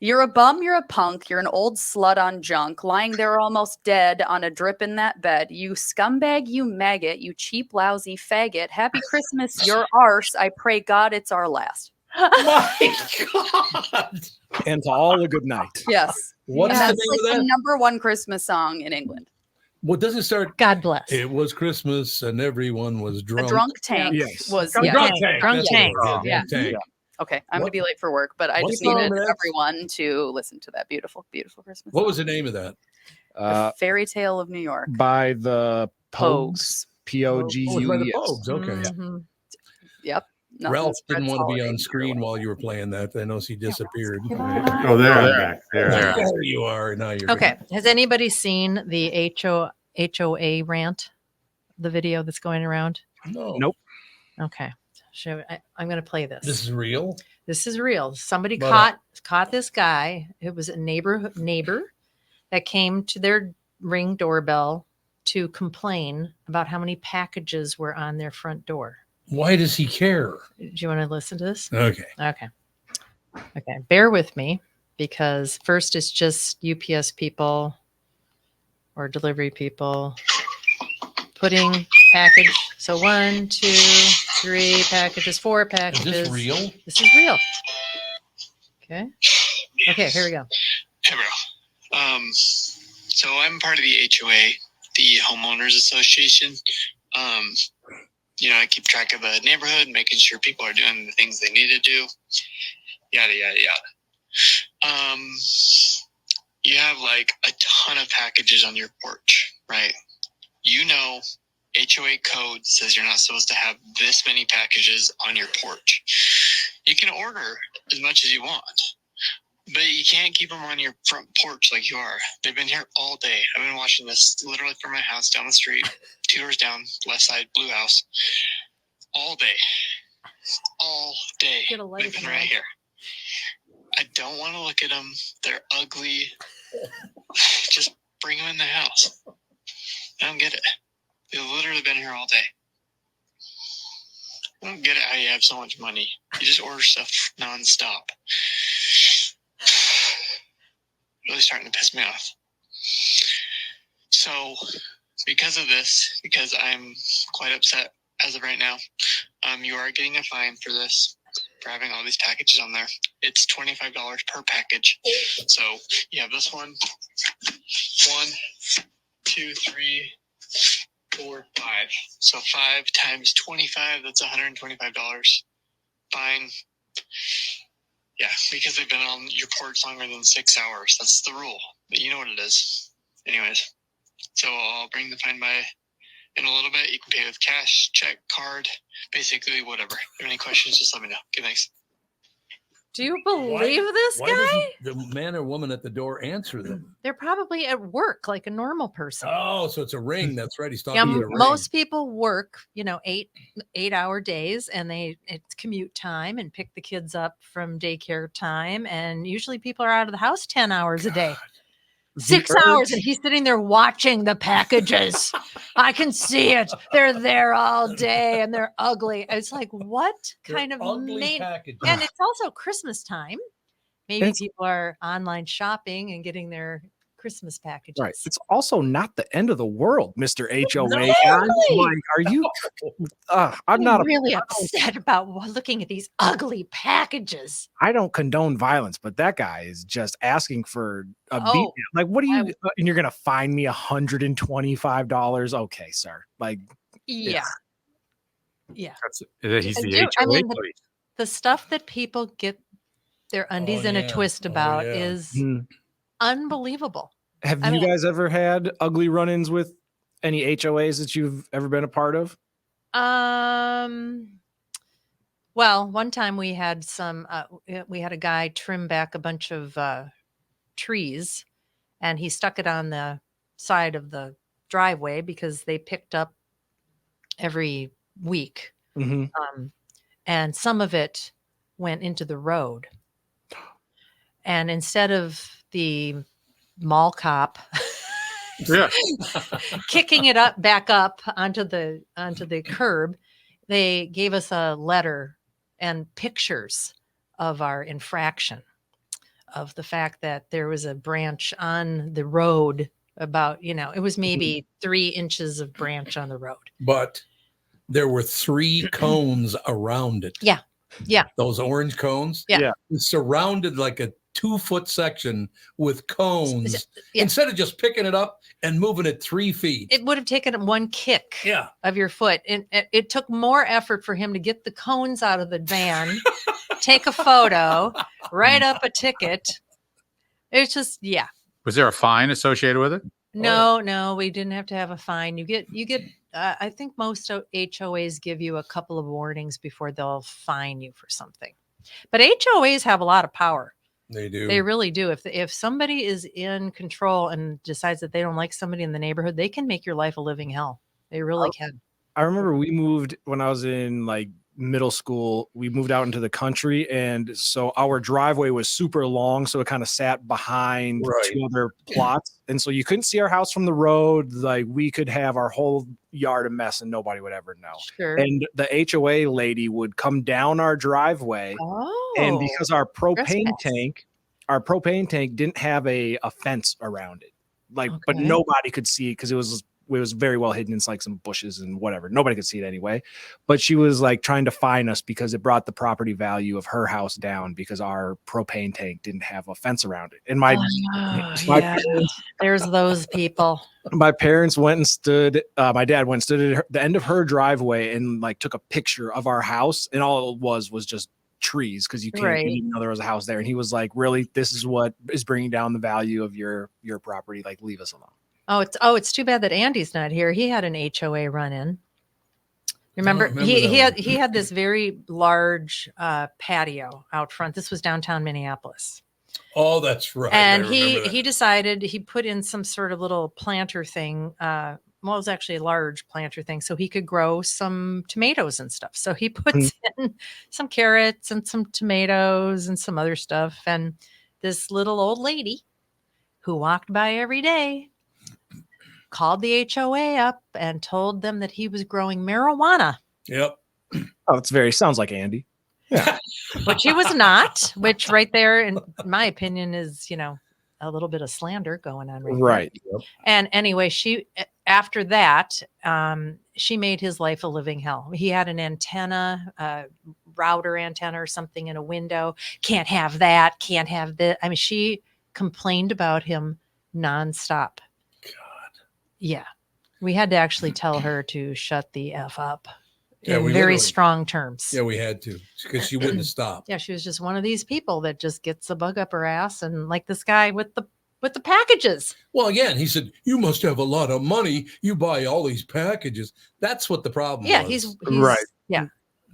You're a bum, you're a punk, you're an old slut on junk, lying there almost dead on a drip in that bed. You scumbag, you maggot, you cheap, lousy faggot. Happy Christmas, your arse. I pray God it's our last. My God. And to all a good night. Yes. What's And the that's name like of that? the number one Christmas song in England. What does it start? God bless. It was Christmas and everyone was drunk. A drunk tank was Drunk tank. Drunk That's tank. what it was. Yeah. Drunk tank. Okay, I'm going to be late for work, but I What's just the name needed of that? everyone to listen to that beautiful, beautiful Christmas What song. was the name of that? The Fairy Tale of New York. By the Pogues. Pogues. Oh, it's by the Pogues. Pogues. Okay. Mhm. Yep. Nothing Ralph didn't spreads want to be holiday on so screen well. while you were playing that. I know she disappeared. Oh, there There you are. Now you're Okay. Has anybody seen the HOA rant? The video that's going around? No. Nope. Okay. I'm going to play this. This is real. This is real. Somebody But, caught this guy. It was a neighbor that came to their Ring doorbell to complain about how many packages were on their front door. Why does he care? Do you want to listen to this? Okay. Okay. Bear with me, because first it's just UPS people or delivery people putting package. So 1, 2, 3 packages, 4 packages. Is this real? This is real. Okay. Okay, here we go. Hey, bro. So I'm part of the HOA, the Homeowners Association. I keep track of the neighborhood, making sure people are doing the things they need to do. Yada, yada, yada. You have like a ton of packages on your porch, right? HOA code says you're not supposed to have this many packages on your porch. You can order as much as you want, but you can't keep them on your front porch like you are. They've been here all day. I've been watching this literally from my house down the street, 2 doors down, left side, blue house, all day. All day. They've been right here. I don't want to look at them. They're ugly. Just bring them in the house. I don't get it. They've literally been here all day. I don't get it how you have so much money. You just order stuff nonstop. Really starting to piss me off. So, because of this, because I'm quite upset as of right now, you are getting a fine for this, for having all these packages on there. It's $25 per package. So, you have this one, 1, 2, 3, 4, 5. So 5 times 25, that's $125. Fine. Yeah, because they've been on your porch longer than 6 hours. That's the rule. But you know what it is. Anyways, so I'll bring the fine by in a little bit. You can pay with cash, check, card, basically whatever. If you have any questions, just let me know. Okay, thanks. Do you believe this guy? Why doesn't the man or woman at the door answer them? They're probably at work like a normal person. Oh, so it's a ring. That's right. He's talking about a ring. Most people work, 8-hour days, and it's commute time and pick the kids up from daycare time. And usually people are out of the house 10 hours a day. 6 hours, and he's sitting there watching the packages. I can see it. They're there all day, and they're ugly. It's like, what kind of packages? And it's also Christmas time. Maybe people are online shopping and getting their Christmas packages. Right. It's also not the end of the world, Mr. HOA. No, Like, are you? I'm not really upset about looking at these ugly packages. I don't condone violence, but that guy is just asking for a beat. Like, what do you? And you're gonna fine me $125? Okay, sir. Like, yeah. He's the HOA. The stuff that people get their undies in a twist about is unbelievable. Have you guys ever had ugly run-ins with any HOAs that you've ever been a part of? Well, one time we had a guy trim back a bunch of trees, and he stuck it on the side of the driveway because they picked up every week. Mm-hmm. And some of it went into the road. And instead of the mall cop kicking it back up onto the curb, they gave us a letter and pictures of our infraction, of the fact that there was a branch on the road about, it was maybe 3 inches of branch on the road. But there were 3 cones around it. Yeah. Those orange cones. Yeah. It surrounded like a 2-foot section with cones. Instead of just picking it up and moving it 3 feet. It would have taken 1 kick of your foot. And it took more effort for him to get the cones out of the van, take a photo, write up a ticket. It's just, Was there a fine associated with it? No, we didn't have to have a fine. You get. I think most HOAs give you a couple of warnings before they'll fine you for something. But HOAs have a lot of power. They do. They really do. If somebody is in control and decides that they don't like somebody in the neighborhood, they can make your life a living hell. They really can. I remember we moved when I was in like middle school. We moved out into the country, and so our driveway was super long, so it kind of sat behind 2 other plots, and so you couldn't see our house from the road. Like, we could have our whole yard a mess and nobody would ever know. Sure. And the HOA lady would come down our driveway, and because our propane tank didn't have a fence around it, like, but nobody could see it because it was was very well hidden in like some bushes and whatever. Nobody could see it anyway. But she was like trying to fine us because it brought the property value of her house down because our propane tank didn't have a fence around it. And my there's those people. My parents went and stood. My dad went and stood at the end of her driveway and like took a picture of our house, and all it was just trees because you can't even know there was a house there. And he was like, "Really, this is what is bringing down the value of your property? Like, leave us alone." It's too bad that Andy's not here. He had an HOA run in. Remember he had this very large patio out front. This was downtown Minneapolis. Oh, that's right. And he decided he put in some sort of little planter thing. Well, it was actually a large planter thing, so he could grow some tomatoes and stuff. So he puts in some carrots and some tomatoes and some other stuff. And this little old lady who walked by every day called the HOA up and told them that he was growing marijuana. Yep. Oh, sounds like Andy. Yeah. Which he was not, which right there, in my opinion, is, a little bit of slander going on right. Yep. And anyway, after that, she made his life a living hell. He had an antenna, router antenna or something in a window. Can't have that. Can't have this. I mean, she complained about him nonstop. God. Yeah. We had to actually tell her to shut the F up. In very strong terms. Yeah, we had to because she wouldn't stop. Yeah, she was just one of these people that just gets a bug up her ass, and like this guy with the packages. Well, again, he said, "You must have a lot of money. You buy all these packages." That's what the problem was. Yeah, he's right. Yeah,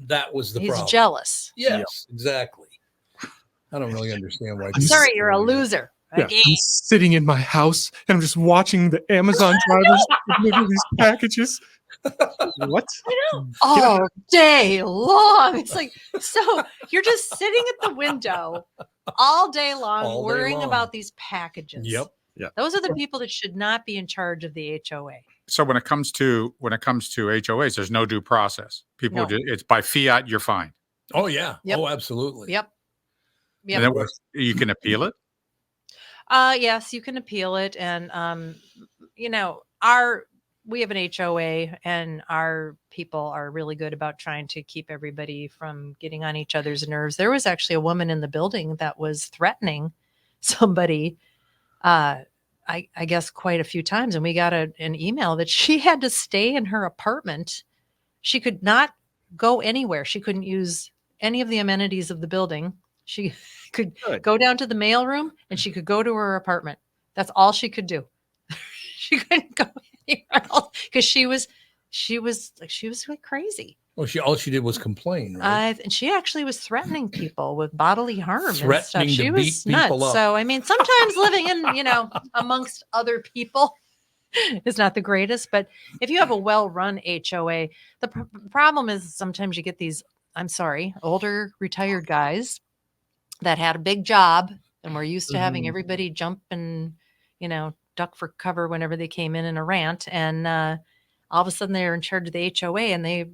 that was the problem. He's jealous. Yes, exactly. I don't really understand why. I'm sorry, you're a loser. Yeah, I'm sitting in my house and I'm just watching the Amazon drivers deliver these packages. What? I know. All day long. It's like, so you're just sitting at the window all day long, worrying about these packages. Yep. Yeah. Those are the people that should not be in charge of the HOA. So when it comes to HOAs, there's no due process. It's by fiat, you're fine. Oh yeah. Yep. Oh, absolutely. Yep. And then you can appeal it. Yes, you can appeal it, and we have an HOA, and our people are really good about trying to keep everybody from getting on each other's nerves. There was actually a woman in the building that was threatening somebody, I guess quite a few times. And we got an email that she had to stay in her apartment. She could not go anywhere. She couldn't use any of the amenities of the building. She could go down to the mailroom and she could go to her apartment. That's all she could do. She couldn't go anywhere else because she was like crazy. Well, all she did was complain, right? And she actually was threatening people with bodily harm Threatening and stuff. to She was beat nuts. people up. So I mean, sometimes living in amongst other people is not the greatest. But if you have a well-run HOA, the problem is sometimes you get these, I'm sorry, older retired guys that had a big job and were used to having everybody jump and duck for cover whenever they came in a rant, and all of a sudden they're in charge of the HOA, and they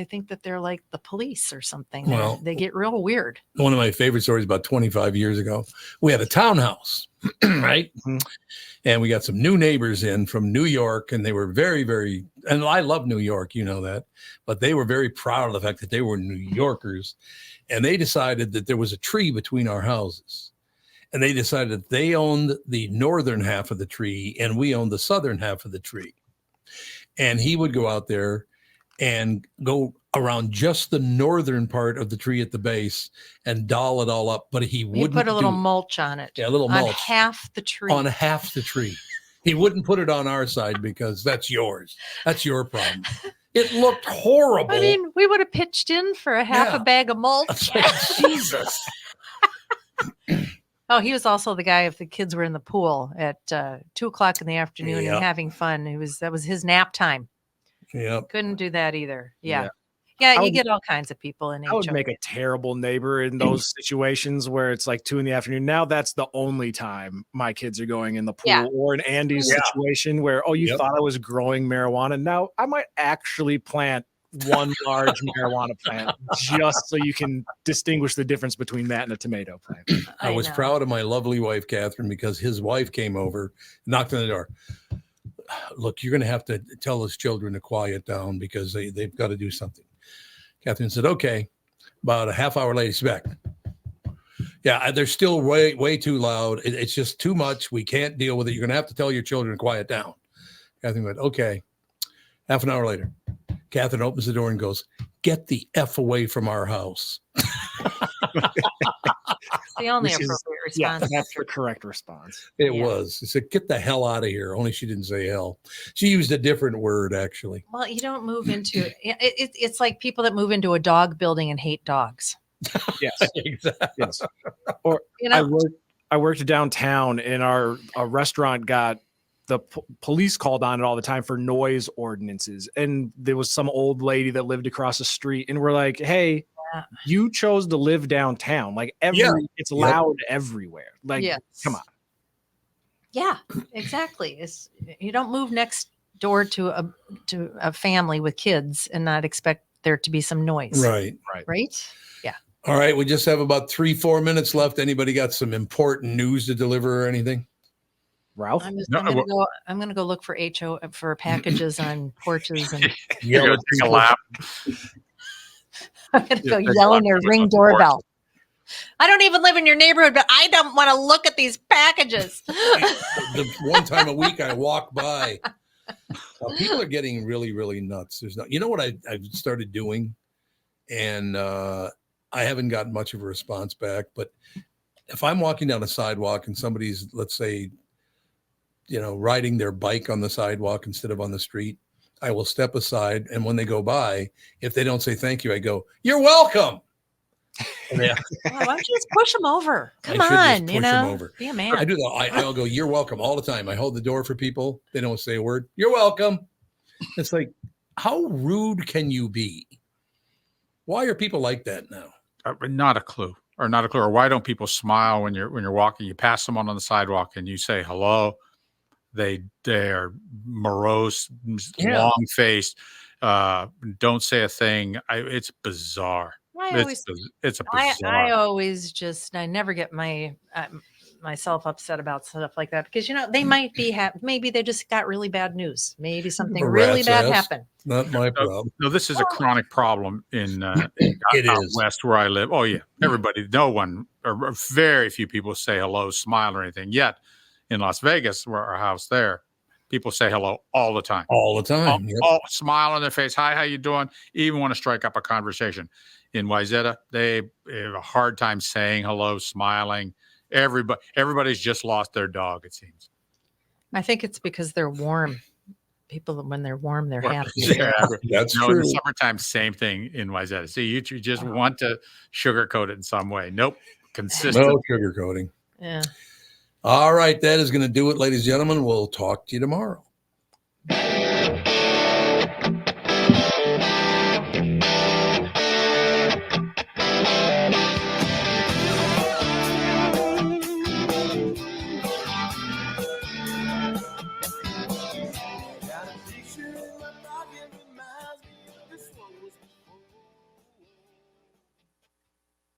think that they're like the police or something. Well, they get real weird. One of my favorite stories about 25 years ago, we had a townhouse, right? And we got some new neighbors in from New York, and they were very, very, and I love New York, you know that, but they were very proud of the fact that they were New Yorkers, and they decided that there was a tree between our houses. And they decided that they owned the northern half of the tree and we owned the southern half of the tree. And he would go out there and go around just the northern part of the tree at the base and doll it all up. But he wouldn't put a little mulch on it. Yeah, a little mulch. On half the tree. On half the tree. He wouldn't put it on our side because that's yours. That's your problem. It looked horrible. I mean, we would have pitched in for a half a bag of mulch. Jesus. Oh, he was also the guy if the kids were in the pool at 2:00 in the afternoon and having fun. That was his nap time. Yeah. Couldn't do that either. Yeah, you get all kinds of people in HOA. I would make a terrible neighbor in those situations where it's like 2 PM. Now that's the only time my kids are going in the pool, or in Andy's situation where, you thought I was growing marijuana. Now I might actually plant one large marijuana plant just so you can distinguish the difference between that and a tomato plant. I was proud of my lovely wife, Catherine, because his wife came over, knocked on the door. look, you're going to have to tell those children to quiet down because they've got to do something. Catherine said, okay. About a half hour later, she's back. Yeah, they're still way too loud. It's just too much. We can't deal with it. You're going to have to tell your children to quiet down. Catherine went, okay. Half an hour later, Catherine opens the door and goes, get the F away from our house. The only appropriate response. Yeah, that's the correct response. It was. She said, get the hell out of here. Only she didn't say hell. She used a different word, actually. Well, you don't move into it's like people that move into a dog building and hate dogs. Yes, exactly. Yes. Or I worked downtown, and our restaurant got the police called on it all the time for noise ordinances. And there was some old lady that lived across the street, and we're like, hey, you chose to live downtown. Like it's loud everywhere. Like, come on. Yeah, exactly. You don't move next door to a family with kids and not expect there to be some noise. Right. Yeah. All right. We just have about 3-4 minutes left. Anybody got some important news to deliver or anything? Ralph? I'm gonna go look for packages on porches and You're gonna take a lap. I'm gonna go yell in their Ring doorbell. I don't even live in your neighborhood, but I don't want to look at these packages. The one time a week I walk by. People are getting really, really nuts. You know what I've started doing, and I haven't gotten much of a response back. But if I'm walking down a sidewalk and somebody's, let's say, riding their bike on the sidewalk instead of on the street, I will step aside, and when they go by, if they don't say thank you, I go, "You're welcome." Why don't you just push them over? Come on, them over. Be a man. I do that. I'll go, "You're welcome" all the time. I hold the door for people. They don't say a word. "You're welcome." It's like, how rude can you be? Why are people like that now? Not a clue. Or why don't people smile when you're walking? You pass someone on the sidewalk and you say hello. They're morose, long faced, don't say a thing. It's bizarre. It's a bizarre. I never get myself upset about stuff like that because they might be maybe they just got really bad news. Maybe something really bad happened. Not my problem. No, this is a chronic problem in out west where I live. Oh yeah, no one or very few people say hello, smile, or anything. Yet in Las Vegas, where our house there, people say hello all the time. All the time. All smile on their face. Hi, how you doing? Even want to strike up a conversation. In Wayzata, they have a hard time saying hello, smiling. Everybody's just lost their dog, it seems. I think it's because they're warm. People, when they're warm, they're happy. Yeah, that's true. In the summertime, same thing in Wayzata. See, you just want to sugarcoat it in some way. Nope. Consistent. No sugarcoating. Yeah. All right. That is going to do it, ladies and gentlemen. We'll talk to you tomorrow.